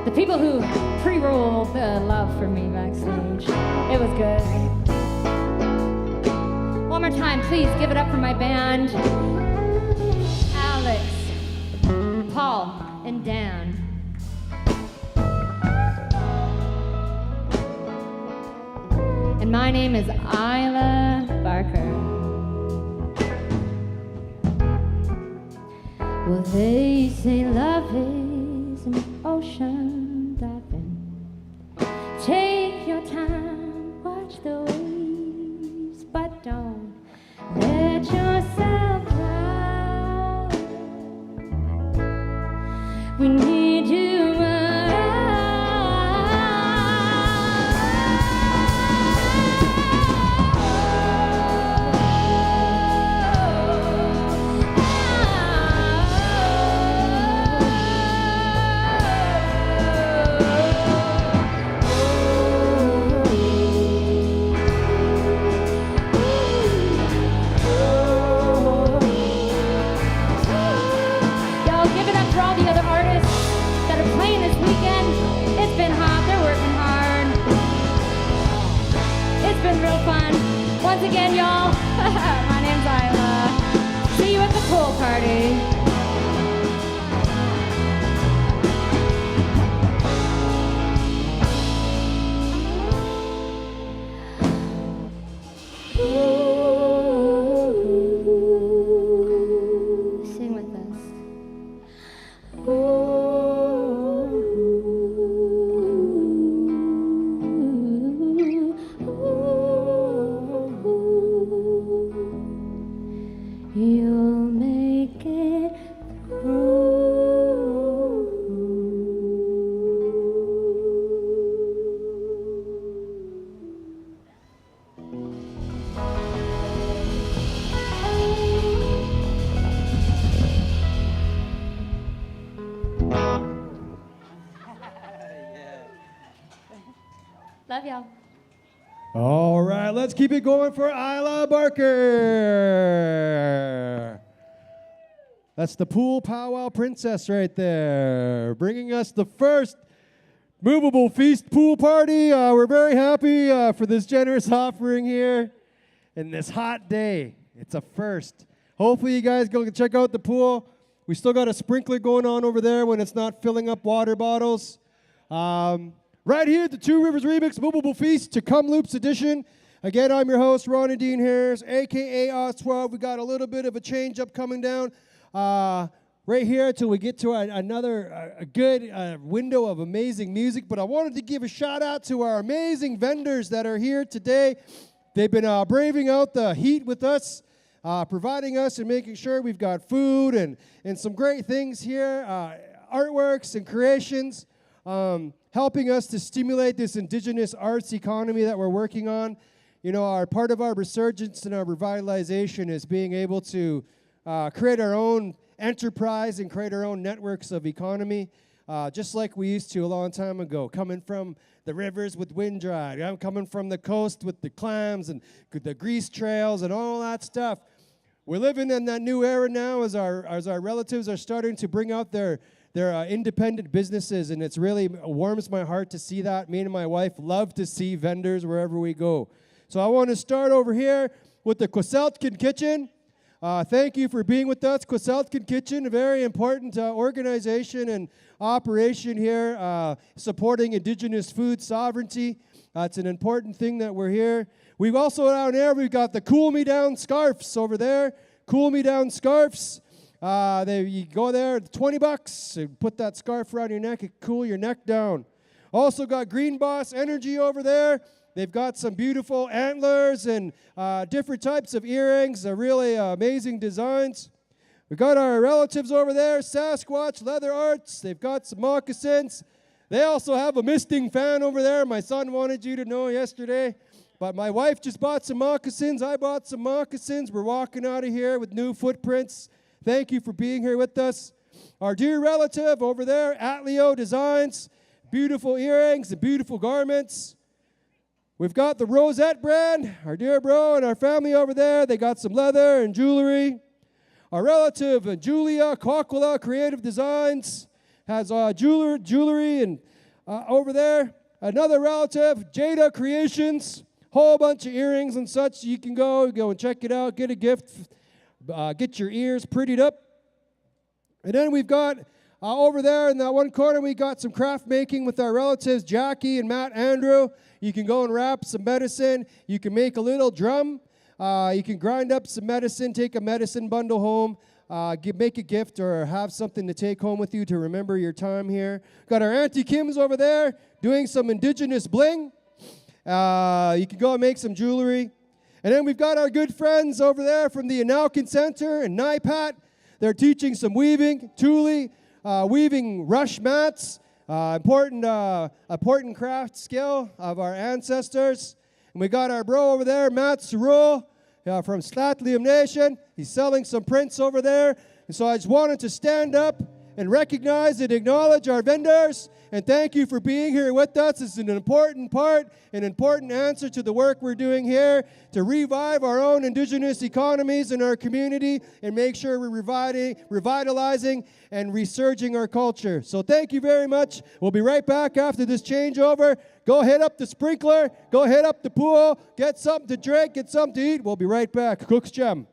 the people who pre-rolled the love for me backstage. It was good. One more time, please give it up for my band. Alex, Paul, and Dan. And my name is Isla Barker. Well, they say love is an ocean diving. Take your time, watch the waves, but don't let yourself drown. We need you once again, y'all. My name's Isla. See you at the pool party. Sing with us. You'll make it Love y'all. All right, let's keep it going for Isla Barker. That's the pool powwow princess right there, bringing us the first movable feast pool party. We're very happy for this generous offering here in this hot day. It's a first. Hopefully you guys go check out the pool. We still got a sprinkler going on over there when it's not filling up water bottles. Right here at the Two Rivers Remix Movable Feast, Tk'emlups edition. Again, I'm your host, Ronnie Dean Harris, a.k.a. Oz12. We got a little bit of a change up coming down right here until we get to another good window of amazing music. But I wanted to give a shout out to our amazing vendors that are here today. They've been braving out the heat with us, providing us and making sure we've got food and some great things here, artworks and creations. Helping us to stimulate this indigenous arts economy that we're working on. You know, part of our resurgence and our revitalization is being able to create our own enterprise and create our own networks of economy, just like we used to a long time ago, coming from the rivers with Windride. I'm coming from the coast with the clams and the grease trails and all that stuff. We're living in that new era now as our relatives are starting to bring out their They're independent businesses, and it's really warms my heart to see that. Me and my wife love to see vendors wherever we go. So I want to start over here with the QUETZAL Kitchen. Thank you for being with us. QUETZAL Kitchen, a very important organization and operation here, supporting Indigenous food sovereignty. It's an important thing that we're here. We've also down there, we've got the Cool Me Down scarves over there. Cool Me Down scarves. You go there, $20, and put that scarf around your neck, it cool your neck down. Also got Green Boss Energy over there. They've got some beautiful antlers and different types of earrings, really amazing designs. We've got our relatives over there, Sasquatch Leather Arts. They've got some moccasins. They also have a misting fan over there. My son wanted you to know yesterday. But my wife just bought some moccasins. I bought some moccasins. We're walking out of here with new footprints. Thank you for being here with us. Our dear relative over there, Atleo Designs. Beautiful earrings and beautiful garments. We've got the Rosette brand, our dear bro and our family over there. They got some leather and jewelry. Our relative, Julia Coquila Creative Designs, has jewelry and over there. Another relative, Jada Creations, whole bunch of earrings and such. You can go and check it out, get a gift, get your ears prettied up. And then we've got over there in that one corner, we got some craft making with our relatives, Jackie and Matt Andrew. You can go and wrap some medicine. You can make a little drum. You can grind up some medicine, take a medicine bundle home, make a gift or have something to take home with you to remember your time here. Got our Auntie Kim's over there doing some Indigenous bling. You can go and make some jewelry. And then we've got our good friends over there from the Inalkin Center and NIPAT. They're teaching some weaving, tule, weaving rush mats, important craft skill of our ancestors. And we got our bro over there, Matt Suro, from Slatlium Nation. He's selling some prints over there. And so I just wanted to stand up and recognize and acknowledge our vendors. And thank you for being here with us. It's an important part, an important answer to the work we're doing here to revive our own Indigenous economies in our community and make sure we're revitalizing and resurging our culture. So thank you very much. We'll be right back after this changeover. Go hit up the sprinkler. Go hit up the pool. Get something to drink. Get something to eat. We'll be right back. Cook's Gem.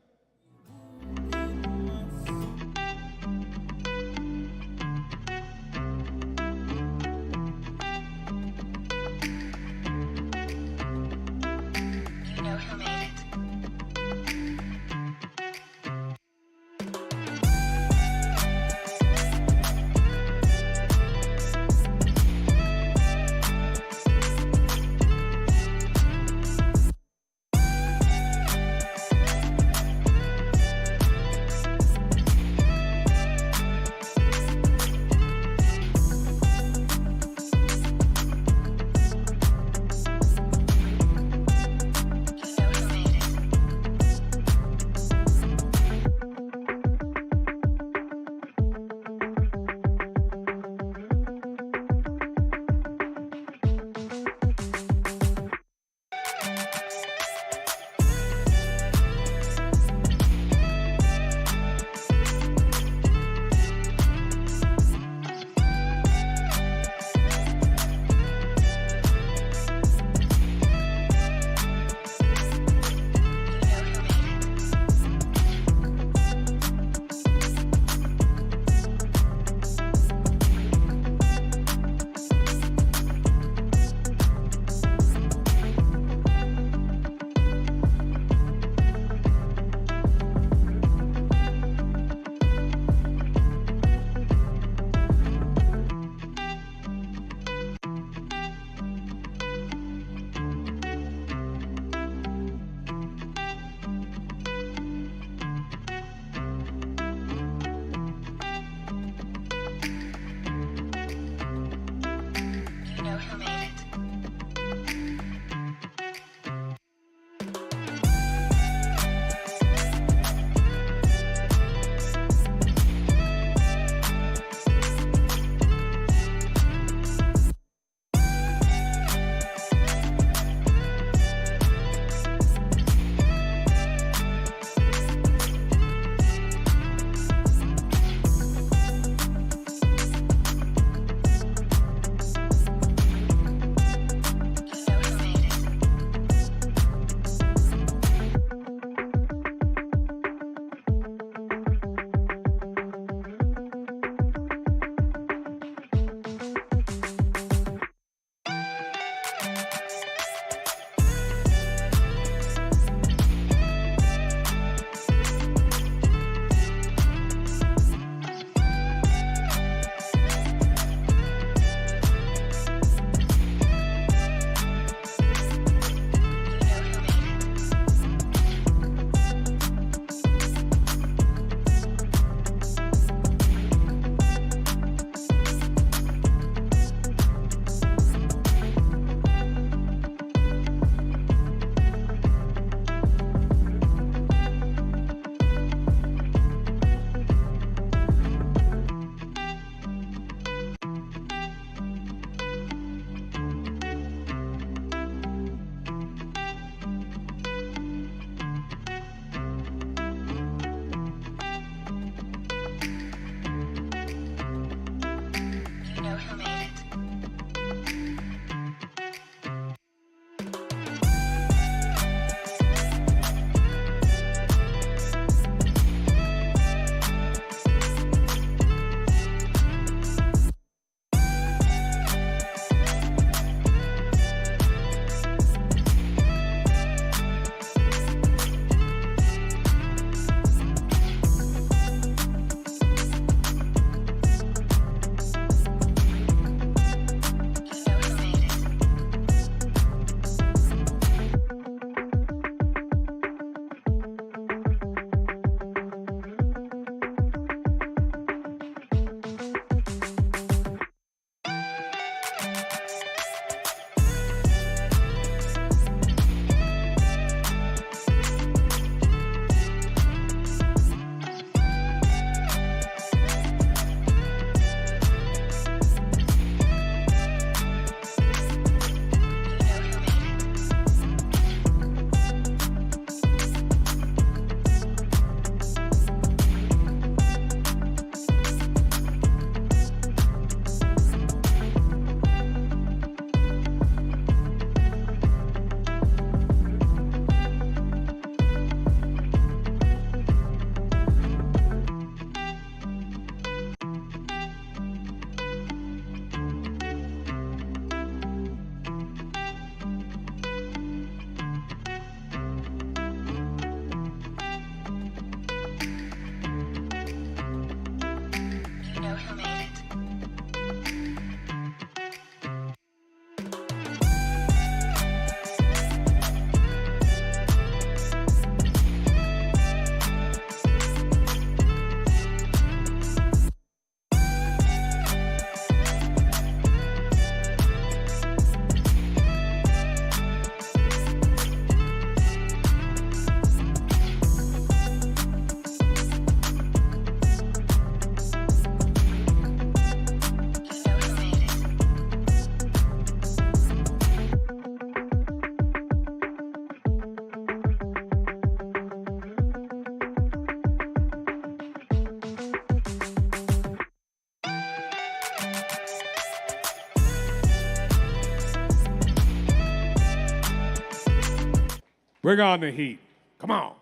Bring on the heat. Come on.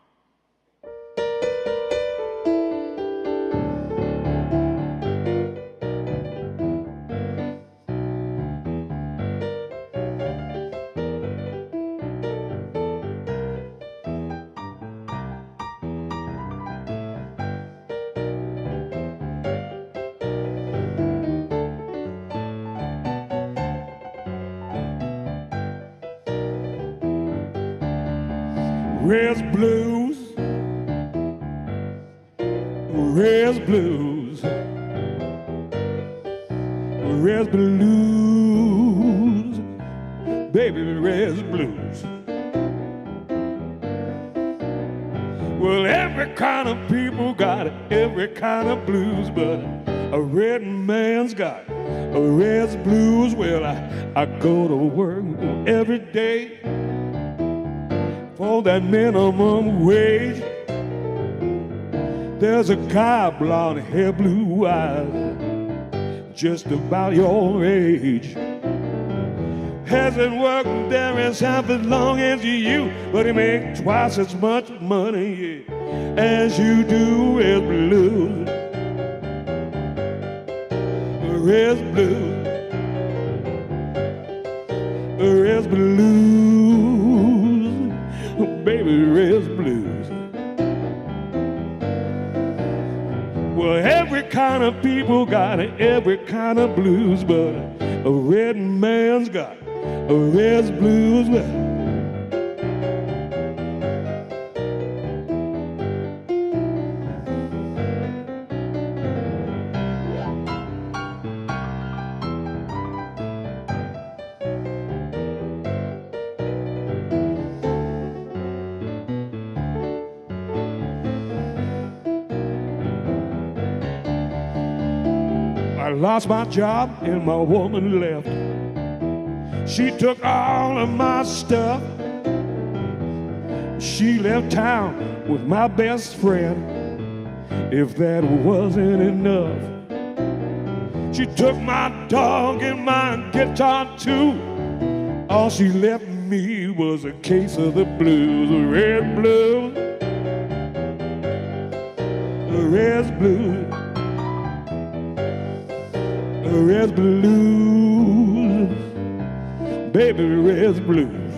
Red's blues, red's blues, red's blues, baby, red's blues. Well, every kind of people got every kind of blues, but a red man's got a red's blues. Well, I go to work every day for that minimum wage. There's a guy, blonde hair, blue eyes, just about your age. Hasn't worked there in half as long as you, but he makes twice as much money, yeah, as you do. Red blues, red blues, red blues, baby, red blues. Well, every kind of people got every kind of blues, but a red man's got a red blues. I lost my job and my woman left. She took all of my stuff. She left town with my best friend. If that wasn't enough, she took my dog and my guitar too. All she left me was a case of the blues, a red blues, a red blues, a red blues, baby, red blues.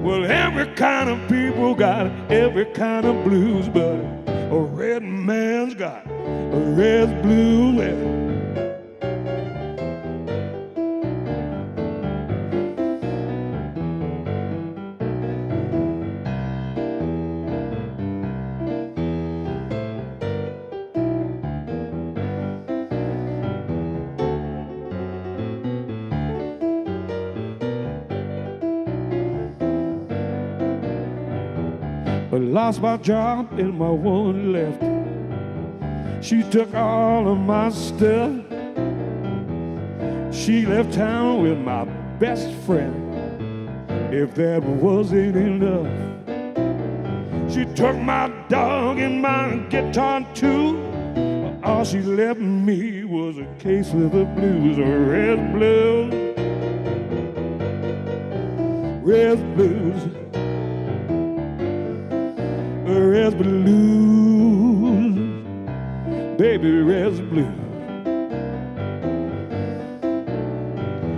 Well, every kind of people got every kind of blues, but a red man's got a red blues. I lost my job and my woman left. She took all of my stuff. She left town with my best friend. If that wasn't enough, she took my dog and my guitar too. All she left me was a case of the blues, a red blues, red blues, red blues, baby, red blues.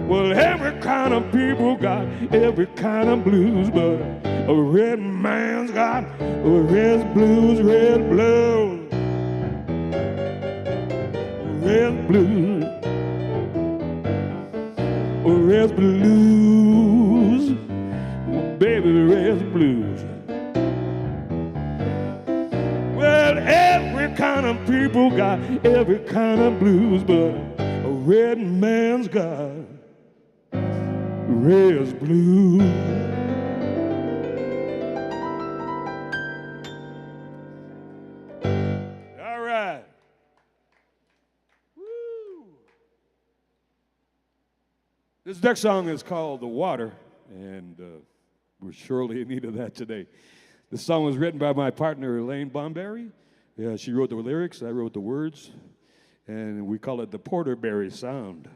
Well, every kind of people got every kind of blues, but a red man's got a red blues, red blues, red blues, red blues, baby, red blues. Well, every kind of people got every kind of blues, but a red man's got red blues. All right. Woo. This next song is called The Water, and we're surely in need of that today. This song was written by my partner, Elaine Bomberry. Yeah, she wrote the lyrics, I wrote the words, and we call it the Porterberry Sound.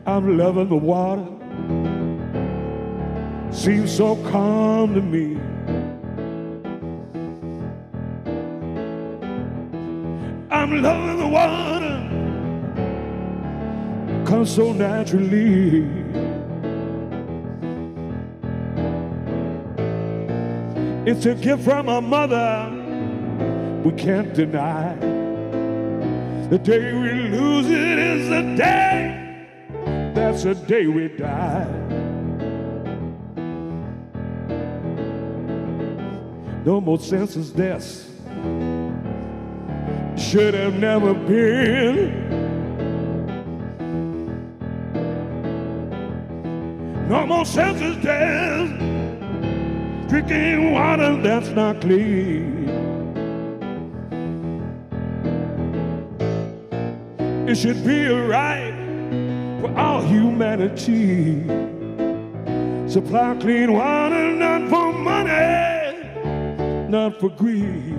I'm loving the water. Seems so calm to me. I'm loving the water. Comes so naturally. It's a gift from our mother. We can't deny. The day we lose it is the day. That's the day we die. No more senseless deaths. Should have never been. No more senseless deaths. Drinking water that's not clean. It should be a right for all humanity. Supply clean water, not for money, not for greed.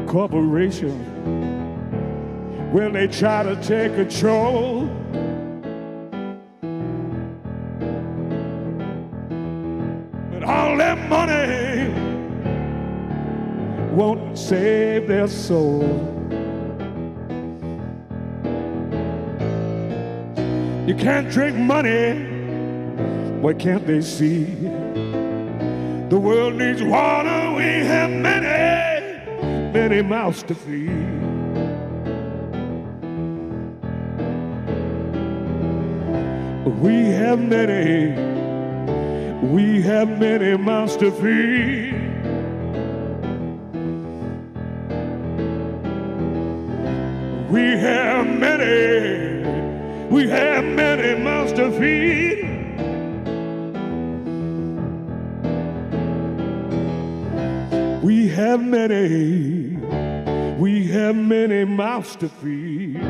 Corporation, when they try to take control, but all that money won't save their soul. You can't drink money, what can't they see? The world needs water, we have many mouths to feed. We have many mouths to feed. We have many mouths to feed. We have many mouths to feed.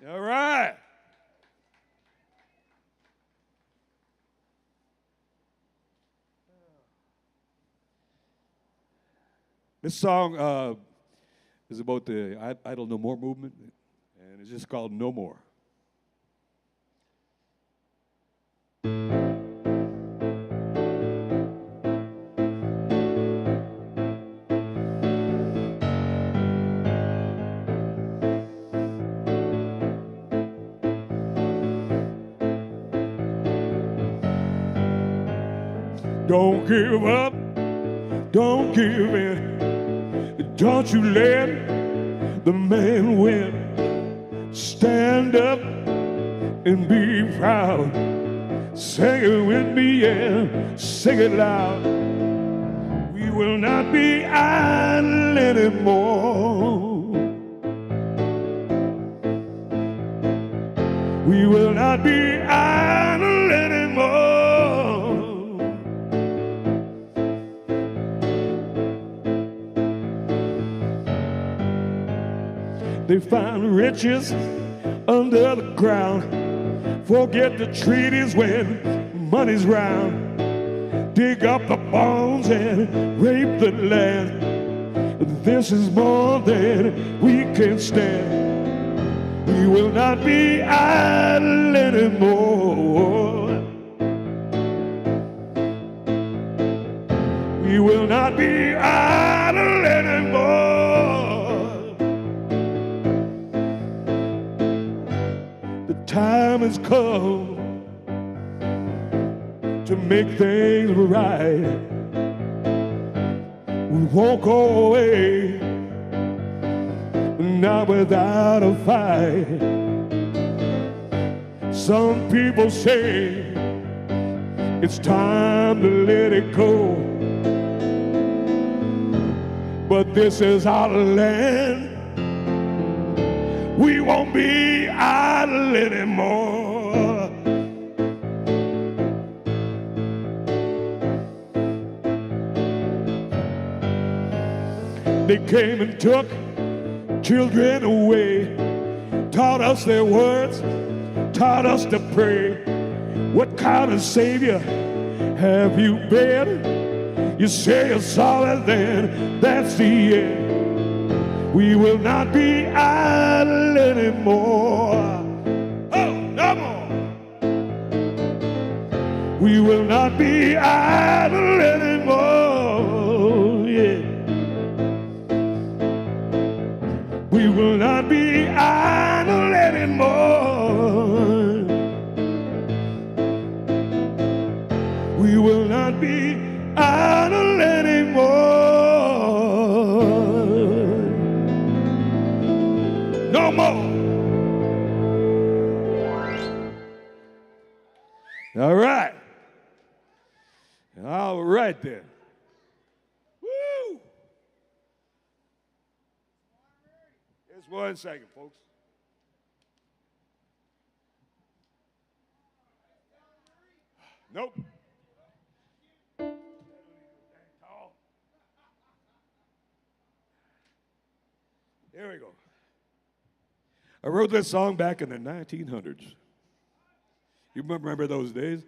All right. This song is about the Idle No More movement, and it's just called No More. Don't give up, don't give in, don't you let the man win. Stand up and be proud. Sing it with me, yeah, sing it loud. We will not be idle anymore. We will not be idle anymore. They find riches under the ground. Forget the treaties when money's round. Dig up the bones and rape the land. This is more than we can stand. We will not be idle anymore. We will not be idle anymore. Time has come to make things right. We won't go away. not without a fight. Some people say it's time to let it go, but this is our land. We won't be idle anymore. They came and took children away, taught us their words, taught us to pray. What kind of Savior have you been? You say you're solid, then that's the end. We will not be idle anymore. Oh, no more. We will not be idle anymore. Yeah. We will not be idle anymore. We will not be idle anymore. No more. All right. All right then. Woo! Just 1 second, folks. Nope. Here we go. I wrote this song back in the 1900s. You remember those days?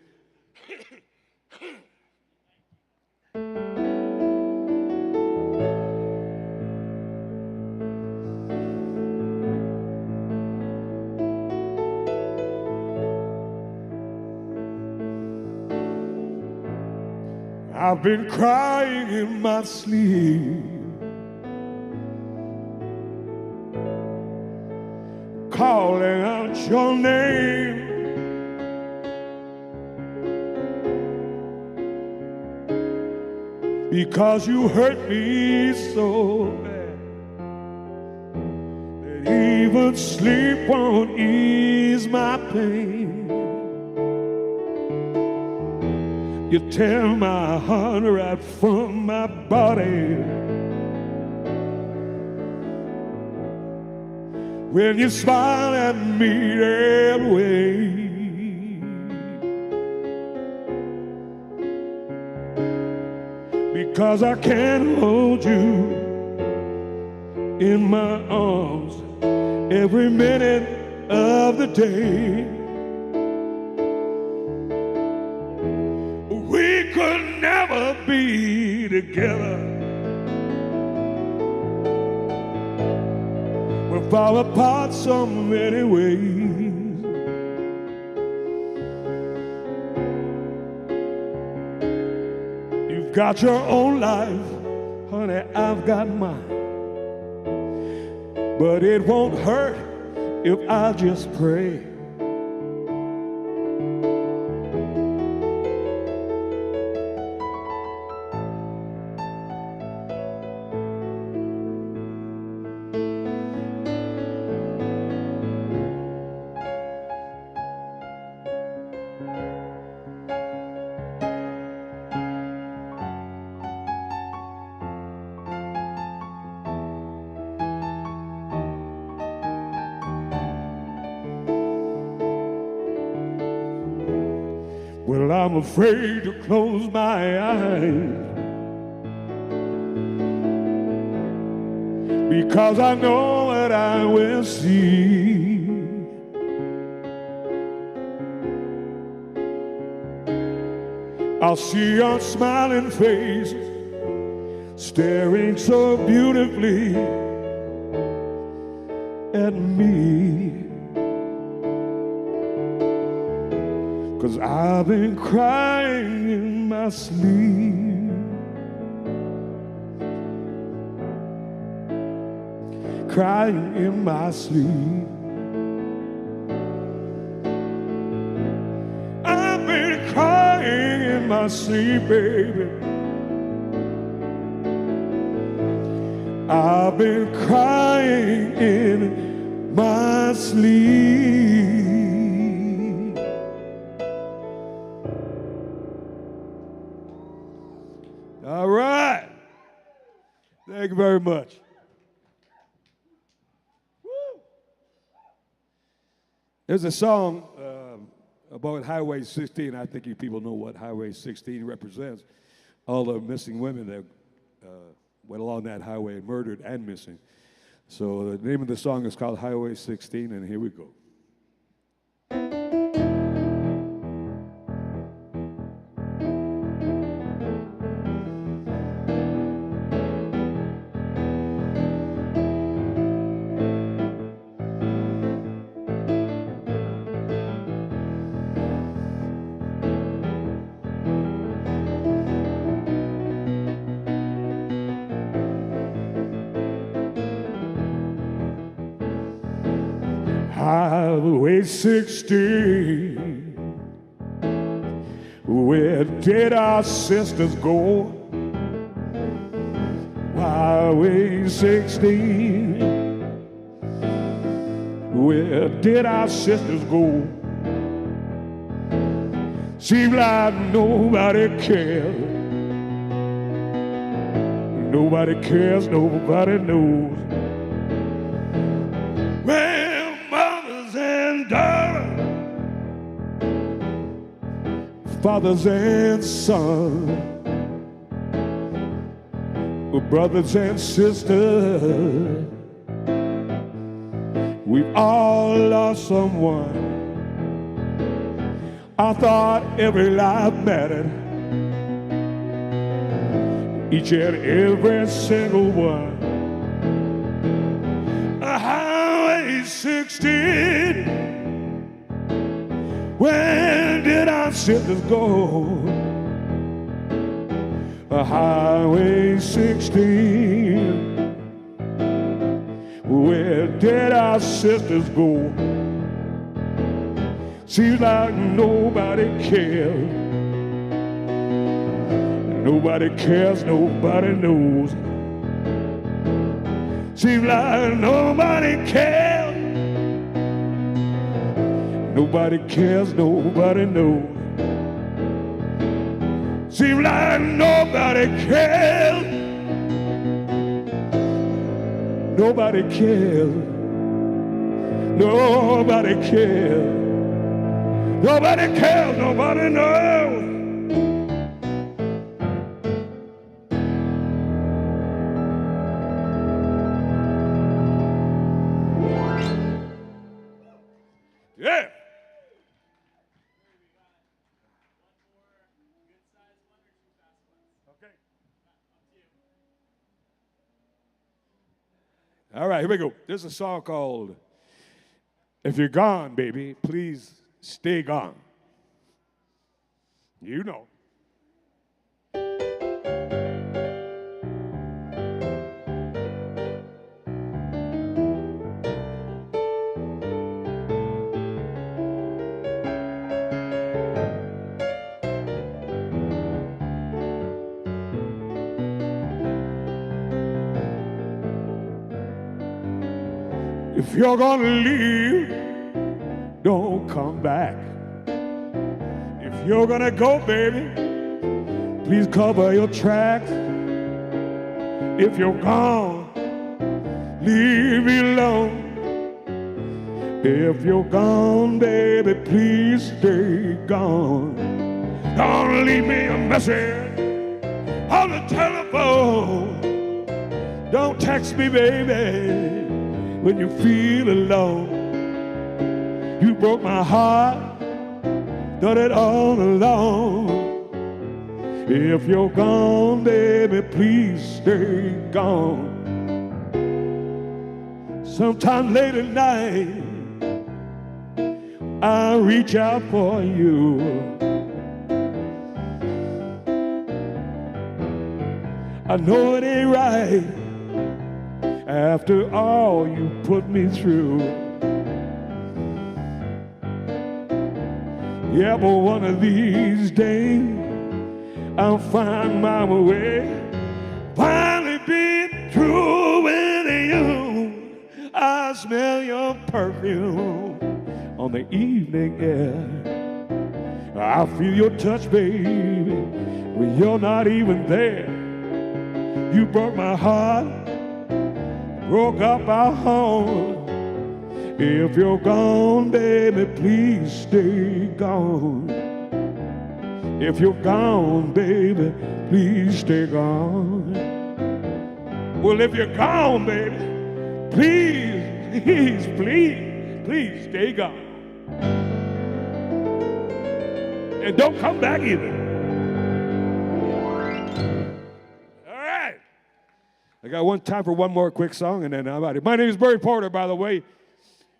I've been crying in my sleep, calling out your name. Because you hurt me so bad that even sleep won't ease my pain. You tear my heart right from my body when you smile at me that way. Because I can't hold you in my arms every minute of the day. We could never be together. We're far apart so many ways. You've got your own life, honey, I've got mine. But it won't hurt if I just pray. Well, I'm afraid to close my eyes because I know what I will see. I'll see your smiling face staring so beautifully at me. 'Cause I've been crying in my sleep, crying in my sleep. I've been crying in my sleep, baby. I've been crying in my sleep. All right. Thank you very much. Woo. There's a song about Highway 16. I think you people know what Highway 16 represents. All the missing women that went along that highway, murdered and missing. So the name of the song is called Highway 16, and here we go. Highway 16, where did our sisters go? Highway 16, where did our sisters go? Seems like nobody cares. Nobody cares, nobody knows. Fathers and sons, brothers and sisters, we've all lost someone. I thought every life mattered, each and every single one. Highway 16, where did our sisters go? Highway 16, where did our sisters go? Seems like nobody cares. Nobody cares, nobody knows. Seems like nobody cares. Nobody cares, nobody knows. Seems like nobody cares. Nobody cares. Nobody cares. Nobody cares, nobody knows. Yeah. All right, here we go. There's a song called If You're Gone, Baby, Please Stay Gone. You know. If you're gonna leave, don't come back. If you're gonna go, baby, please cover your tracks. If you're gone, leave me alone. If you're gone, baby, please stay gone. Don't leave me a message on the telephone. Don't text me, baby, when you feel alone. You broke my heart, done it all alone. If you're gone, baby, please stay gone. Sometime late at night, I reach out for you. I know it ain't right after all you put me through. Yeah, but one of these days I'll find my way, finally be through I smell your perfume on the evening air. I feel your touch, baby, when you're not even there. You broke my heart, broke up our home. If you're gone, baby, please stay gone. If you're gone, baby, please stay gone. Well, if you're gone, baby, please stay gone. And don't come back either. All right. I got one time for one more quick song, and then I'm out. My name is Barry Porter, by the way.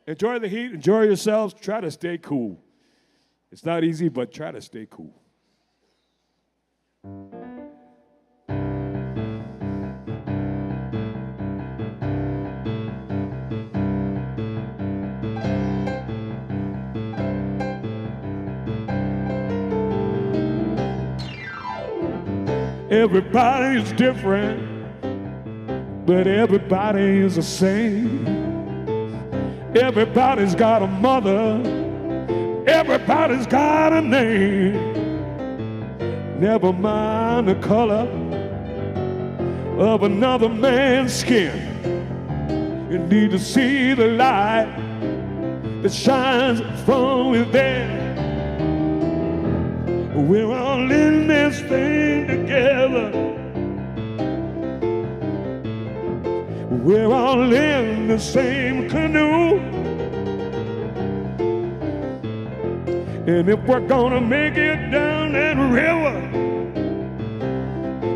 Enjoy the heat, enjoy yourselves, try to stay cool. It's not easy, but try to stay cool. Everybody's different, but everybody is the same. Everybody's got a mother, everybody's got a name. Never mind the color of another man's skin. You need to see the light that shines from within. We're all in this thing together. We're all in the same canoe. And if we're gonna make it down that river,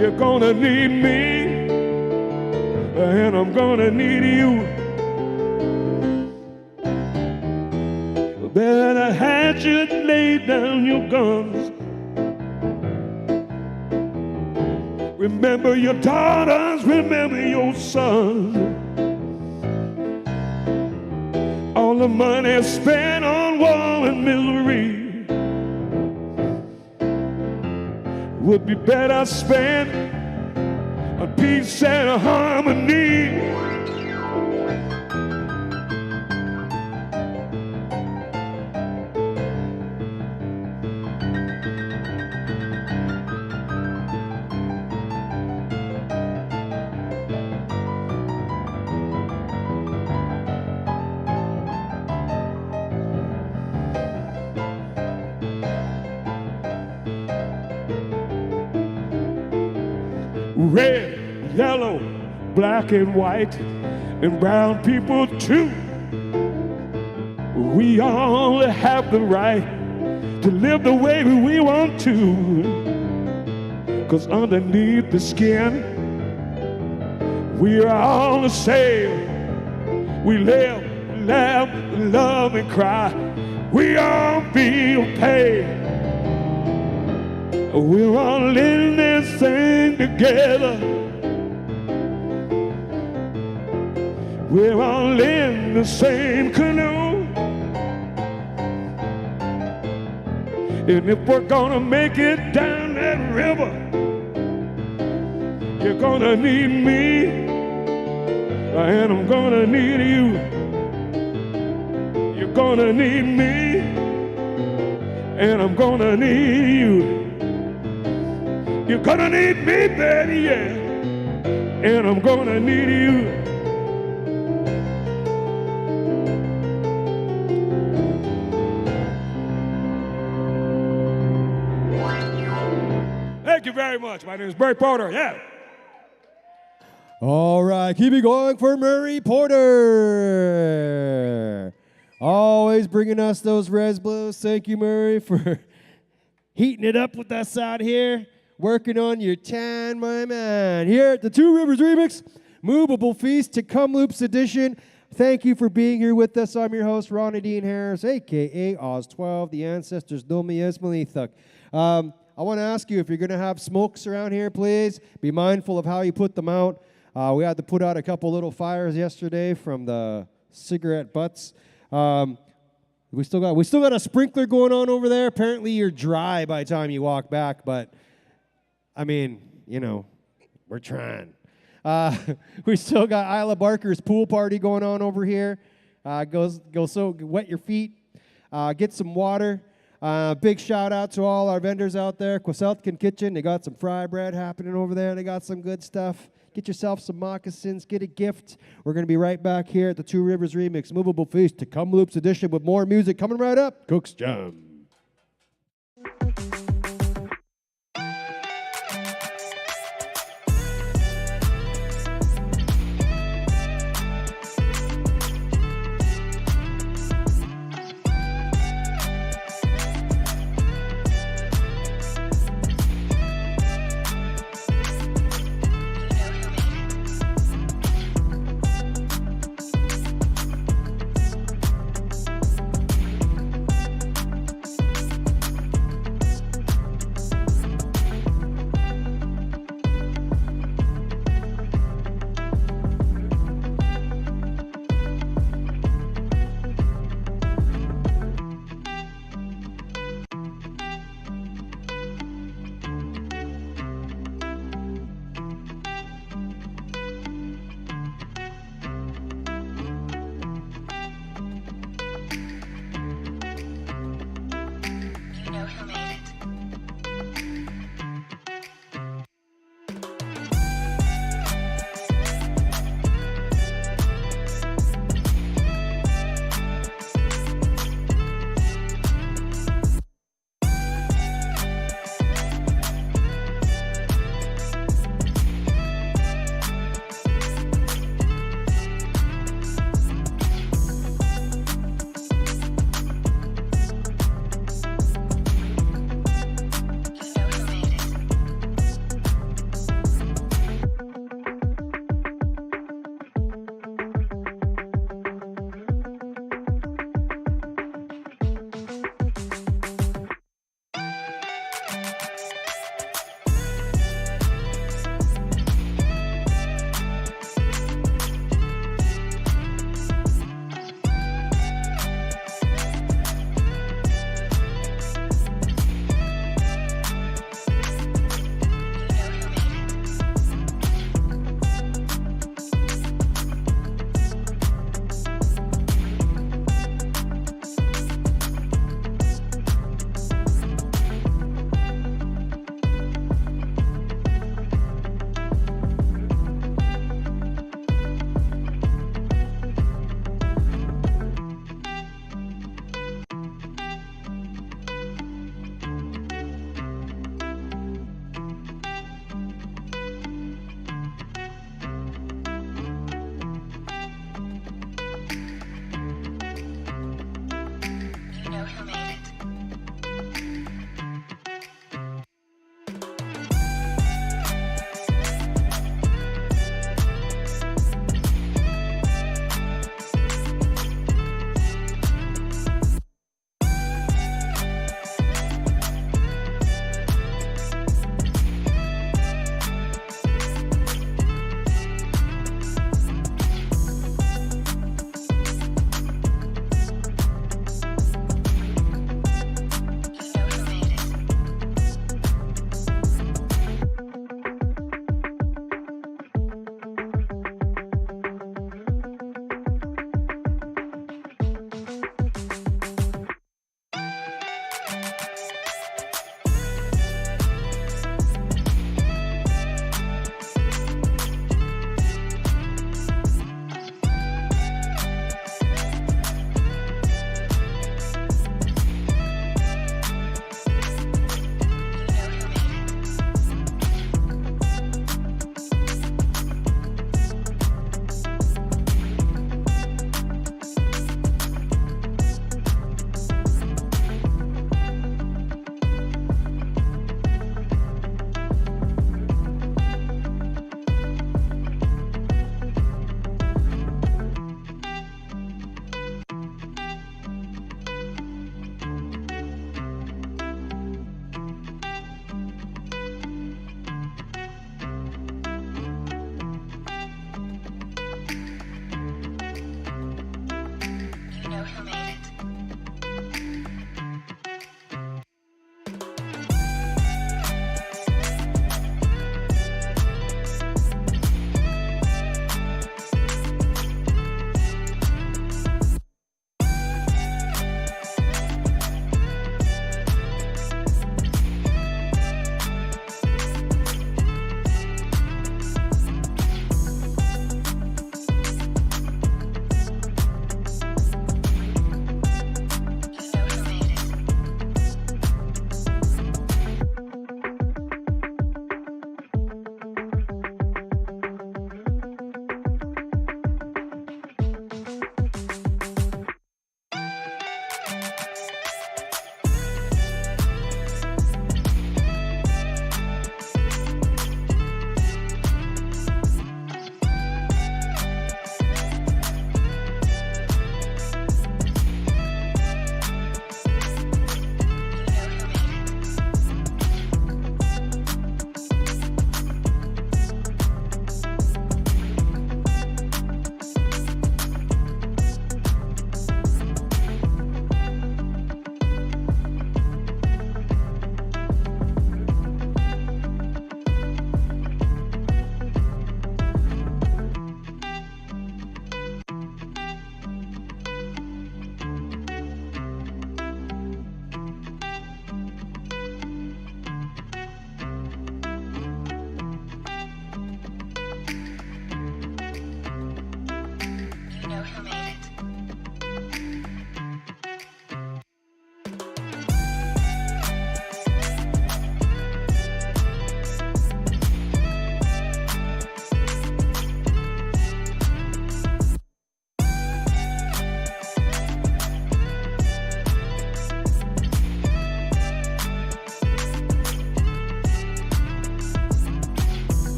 you're gonna need me, and I'm gonna need you. Better had you lay down your guns. Remember your daughters, remember your sons. All the money spent on war and misery would be better spent on peace and harmony. Red, yellow, black and white, and brown people too. We all have the right to live the way we want to. 'Cause underneath the skin, we are all the same. We live, laugh, love, and cry. We all feel pain. We're all in this thing together. We're all in the same canoe. And if we're gonna make it down that river, you're gonna need me, and I'm gonna need you. You're gonna need me, and I'm gonna need you. You're gonna need me, baby, yeah, and I'm gonna need you. Thank you very much. My name is Barry Porter, yeah. All right, keep it going for Murray Porter. Always bringing us those Res Blues. Thank you, Murray, for heating it up with us out here. Working on your tan, my man. Here at the Two Rivers Remix, Movable Feast, Tk'emlups edition. Thank you for being here with us. I'm your host, Ronnie Dean Harris, a.k.a. Oz12, the ancestors Domi Esmalithuk. I want to ask you, if you're going to have smokes around here, please be mindful of how you put them out. We had to put out a couple little fires yesterday from the cigarette butts. We still got a sprinkler going on over there. Apparently you're dry by the time you walk back, but I mean, you know, we're trying. We still got Isla Barker's pool party going on over here. Go wet your feet, get some water. Big shout out to all our vendors out there. QUETZAL Kitchen, they got some fry bread happening over there. They got some good stuff. Get yourself some moccasins, get a gift. We're going to be right back here at the Two Rivers Remix Movable Feast Tk'emlups edition with more music coming right up. Cook's Jam.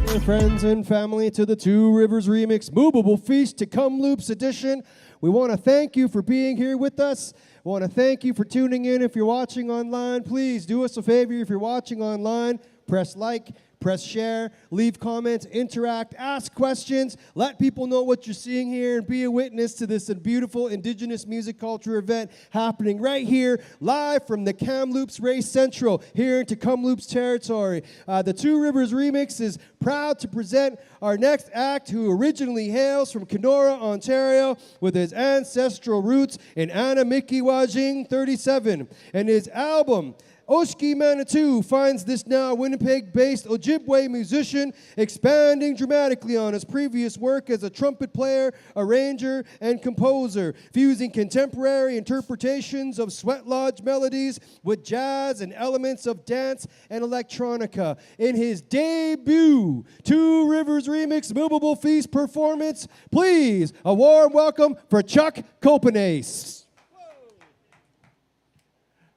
Friends and family, to the Two Rivers Remix Movable Feast Tk'emlups edition. We want to thank you for being here with us. We want to thank you for tuning in. If you're watching online, please do us a favor. If you're watching online, press like, press share, leave comments, interact, ask questions, let people know what you're seeing here, and be a witness to this beautiful Indigenous music culture event happening right here, live from the Tk'emlups Race Central here in Tk'emlups territory. The Two Rivers Remix is proud to present our next act, who originally hails from Kenora, Ontario, with his ancestral roots in Anamikiwajing 37, and his album Oshki Manitou finds this now Winnipeg-based Ojibwe musician expanding dramatically on his previous work as a trumpet player, arranger, and composer, fusing contemporary interpretations of sweat lodge melodies with jazz and elements of dance and electronica. In his debut Two Rivers Remix Movable Feast performance, please, a warm welcome for Chuck Copenace.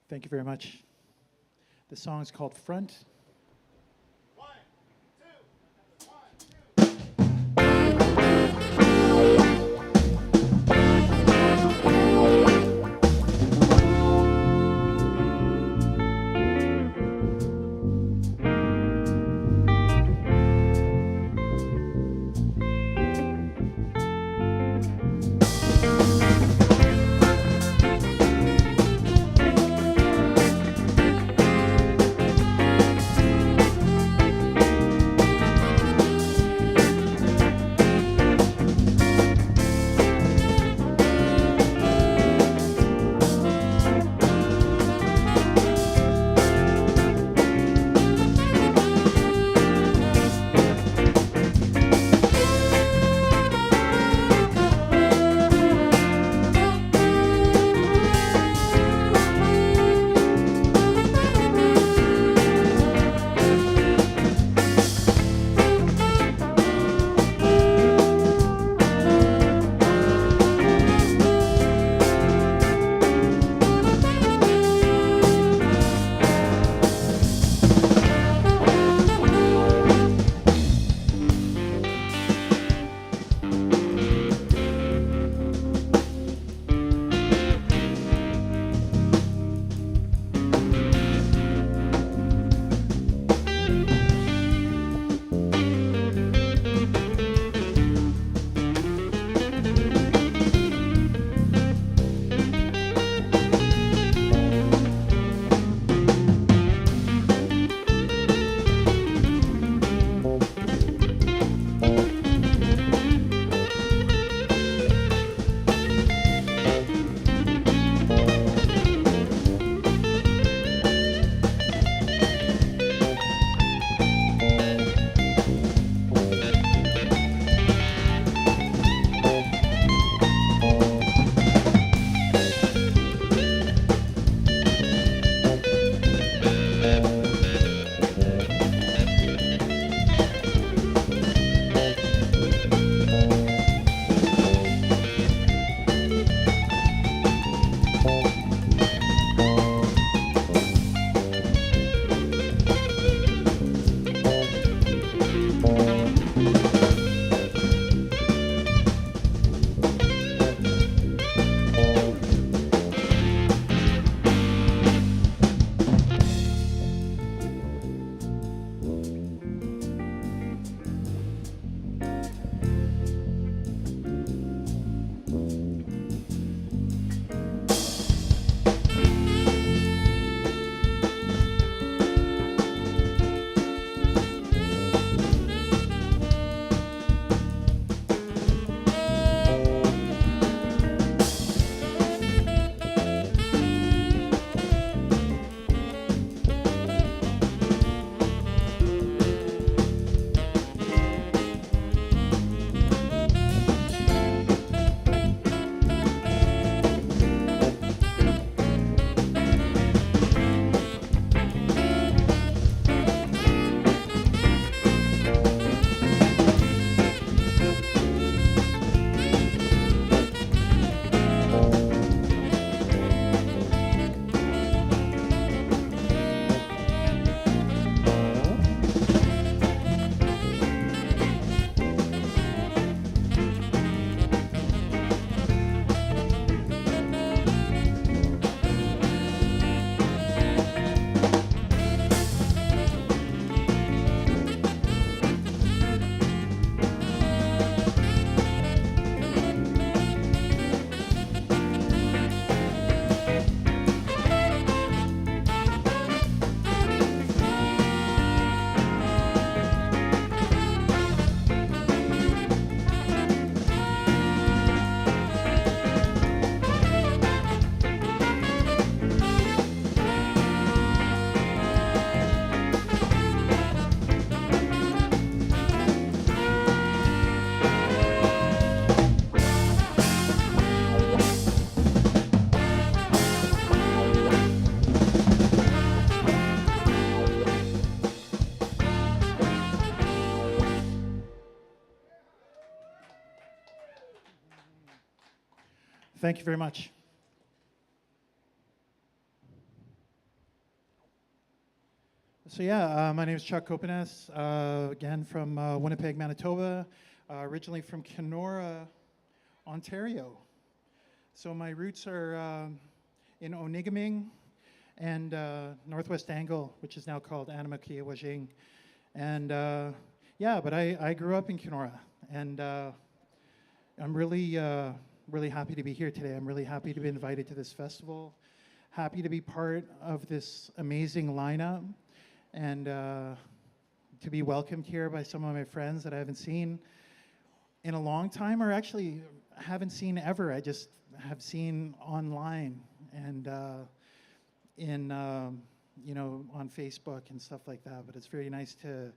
Thank you very much. The song is called Front. Thank you very much. So yeah, my name is Chuck Kopanes, again from Winnipeg, Manitoba, originally from Kenora, Ontario. So my roots are in Onigaming and Northwest Angle, which is now called Anamakia-Wajing. And yeah, but I grew up in Kenora, and I'm really, really happy to be here today. I'm really happy to be invited to this festival, happy to be part of this amazing lineup, and to be welcomed here by some of my friends that I haven't seen in a long time, or actually haven't seen ever. I just have seen online and in you know, on Facebook and stuff like that. But it's very nice to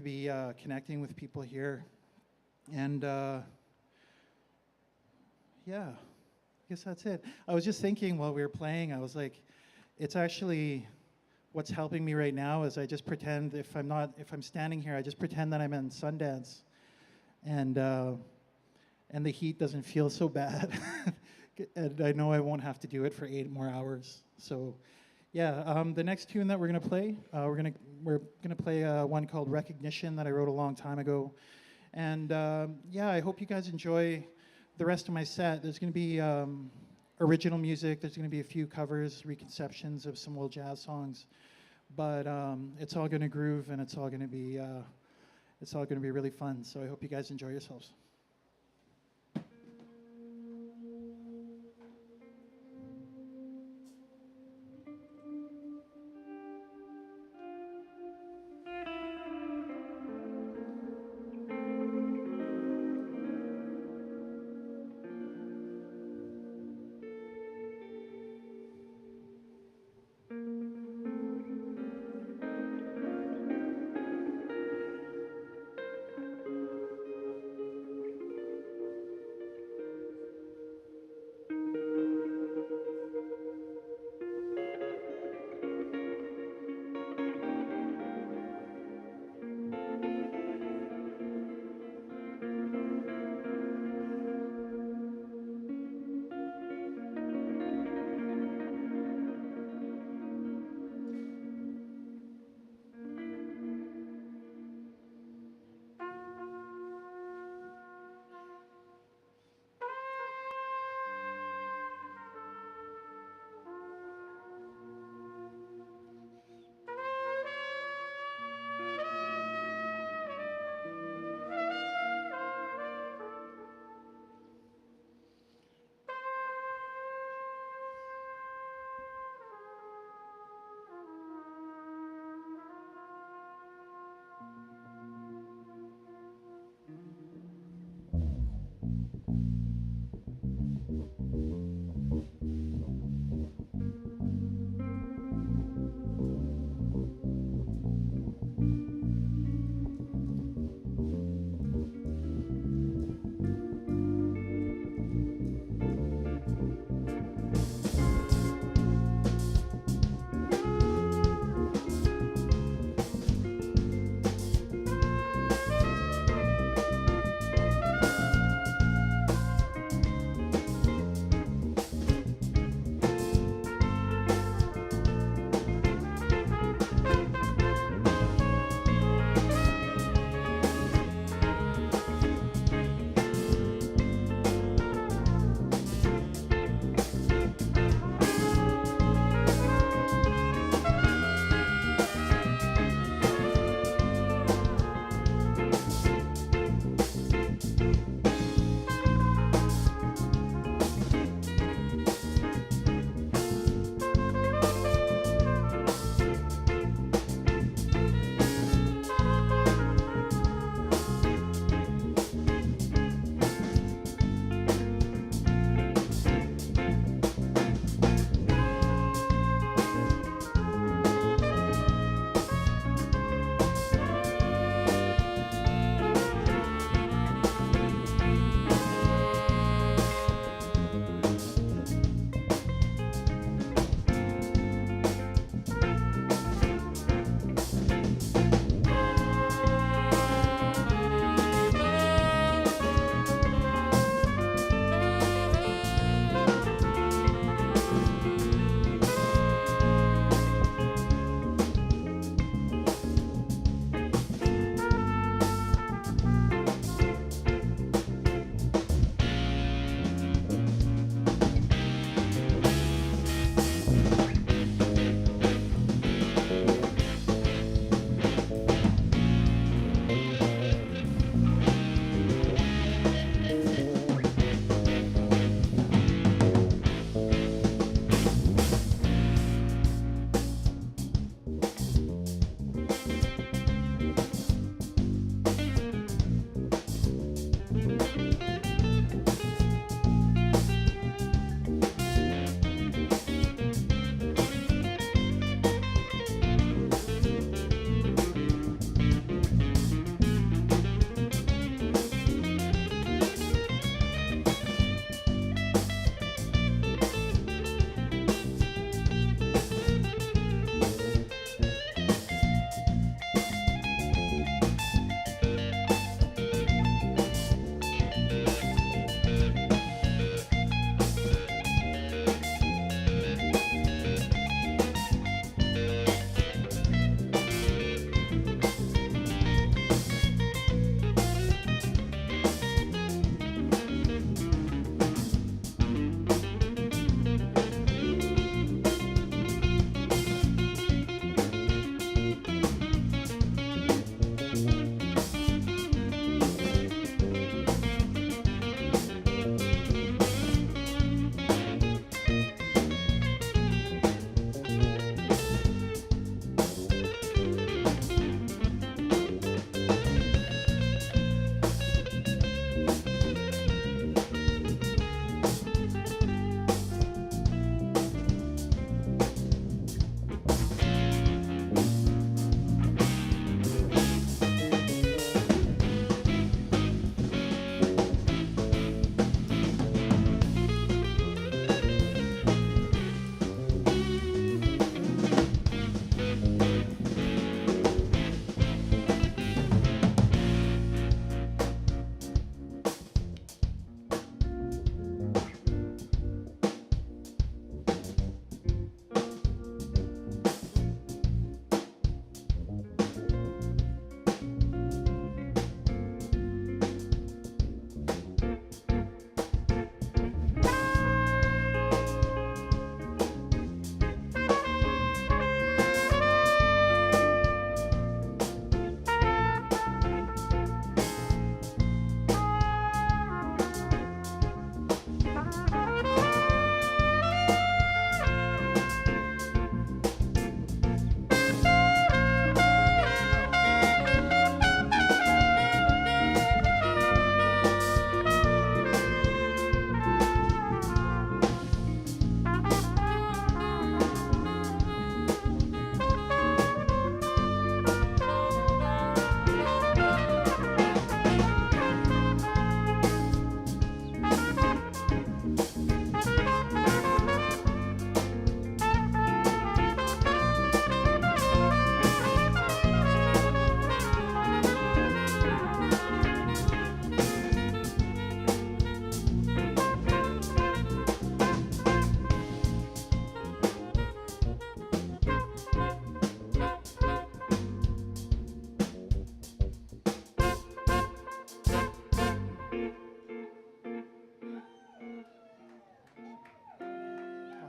be connecting with people here, and yeah, I guess that's it. I was just thinking while we were playing, I was like, it's actually what's helping me right now is I just pretend if I'm standing here, I just pretend that I'm in Sundance, and the heat doesn't feel so bad, and I know I won't have to do it for 8 more hours. So, yeah, the next tune that we're gonna play, we're gonna play one called Recognition that I wrote a long time ago, and yeah, I hope you guys enjoy the rest of my set. There's gonna be original music. There's going to be a few covers, reconceptions of some old jazz songs, but it's all going to groove, and it's all going to be really fun. So I hope you guys enjoy yourselves.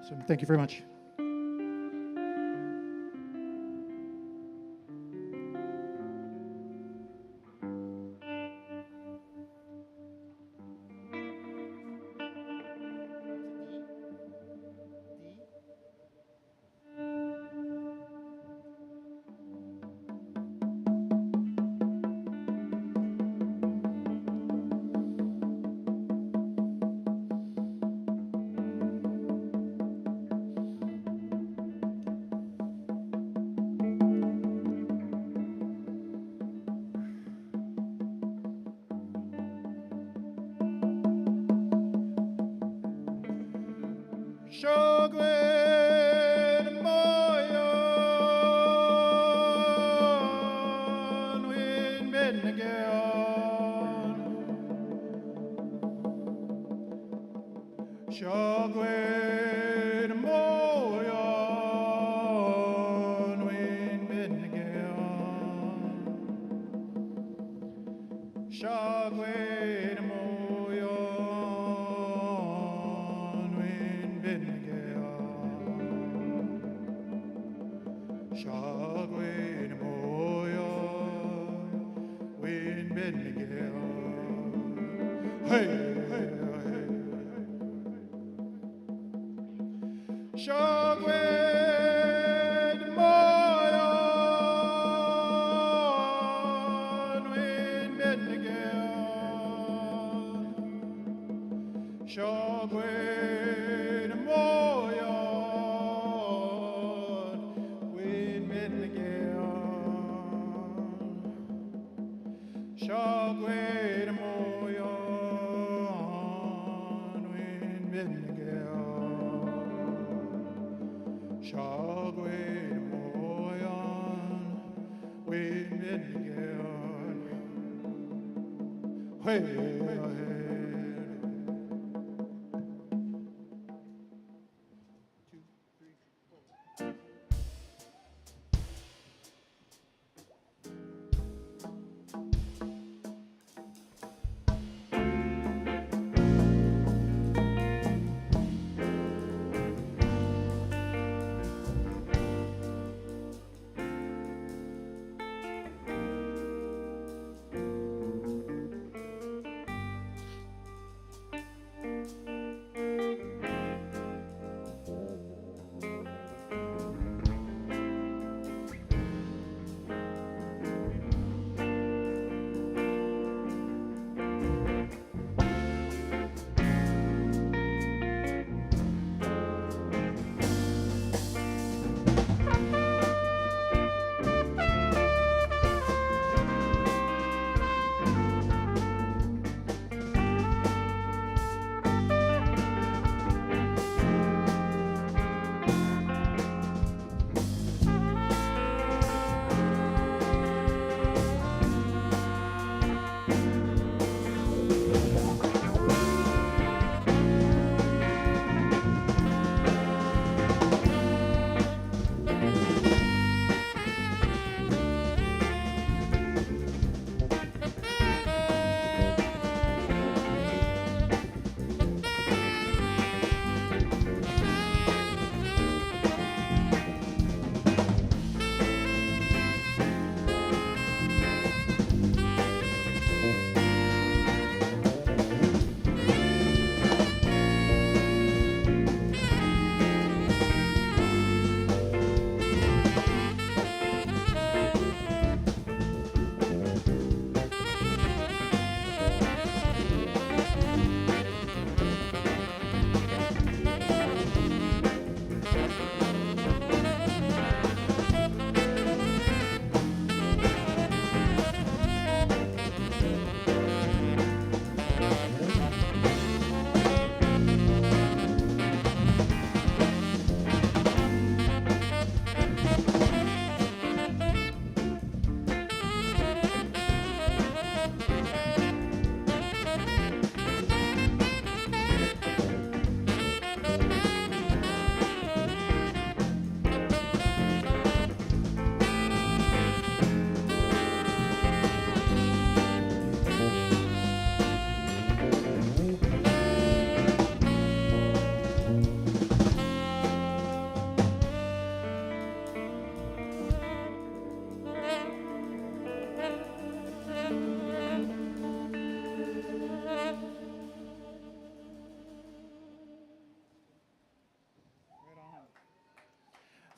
So thank you very much.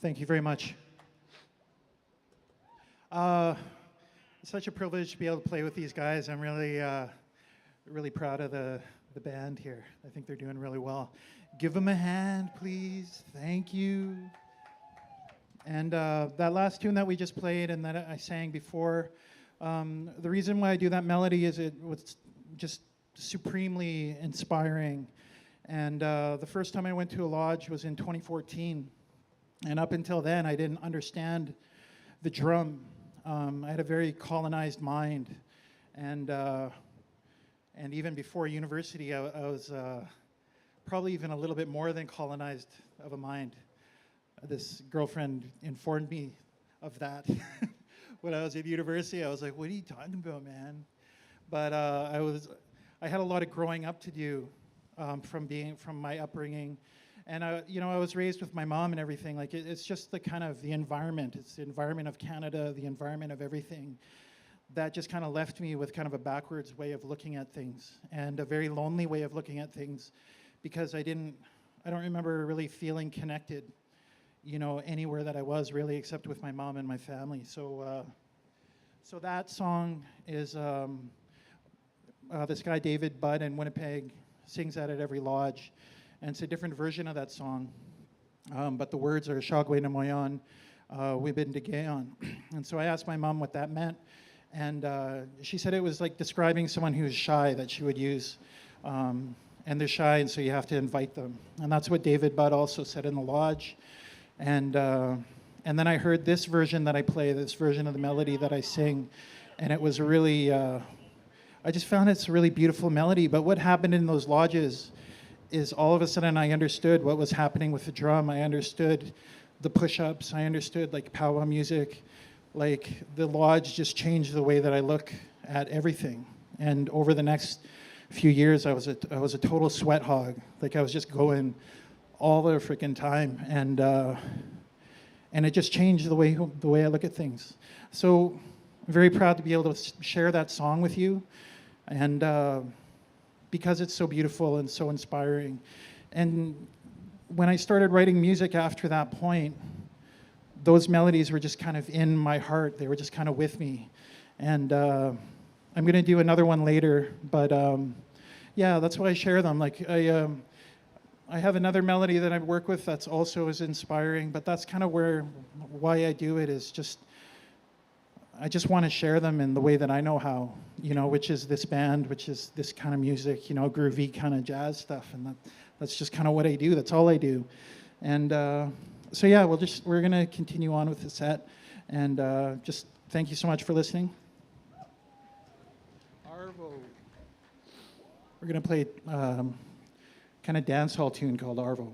Thank you very much. It's such a privilege to be able to play with these guys. I'm really, really proud of the band here. I think they're doing really well. Give them a hand, please. Thank you. And that last tune that we just played and that I sang before, the reason why I do that melody is it was just supremely inspiring. And the first time I went to a lodge was in 2014. And up until then, I didn't understand the drum. I had a very colonized mind. And even before university, I was probably even a little bit more than colonized of a mind. This girlfriend informed me of that when I was at university. I was like, what are you talking about, man? But I had a lot of growing up to do from my upbringing. And I was raised with my mom and everything. Like it's just the environment. It's the environment of Canada, the environment of everything that just kind of left me with kind of a backwards way of looking at things and a very lonely way of looking at things, because I don't remember really feeling connected, anywhere that I was really, except with my mom and my family. So that song is this guy David Budd in Winnipeg sings that at every lodge. And it's a different version of that song. But the words are Shagwe na Moyan, Wibin de Gayon. And so I asked my mom what that meant. And she said it was like describing someone who's shy that she would use. And they're shy, and so you have to invite them. And that's what David Budd also said in the lodge. And then I heard this version that I play, this version of the melody that I sing. And it was really, I just found it's a really beautiful melody. But what happened in those lodges is all of a sudden I understood what was happening with the drum. I understood the push-ups. I understood like powwow music. Like the lodge just changed the way that I look at everything. And over the next few years, I was a total sweat hog. Like I was just going all the freaking time, and it just changed the way I look at things. So I'm very proud to be able to share that song with you, and because it's so beautiful and so inspiring. And when I started writing music after that point, those melodies were just kind of in my heart. They were just kind of with me. And I'm going to do another one later, but yeah, that's why I share them. Like I have another melody that I work with that's also is inspiring, but that's kind of why I do it is just, I just want to share them in the way that I know how, which is this band, which is this kind of music, groovy kind of jazz stuff. And that's just kind of what I do. That's all I do. And so yeah, we're going to continue on with the set. And just thank you so much for listening. Arvo. We're going to play kind of dance hall tune called Arvo.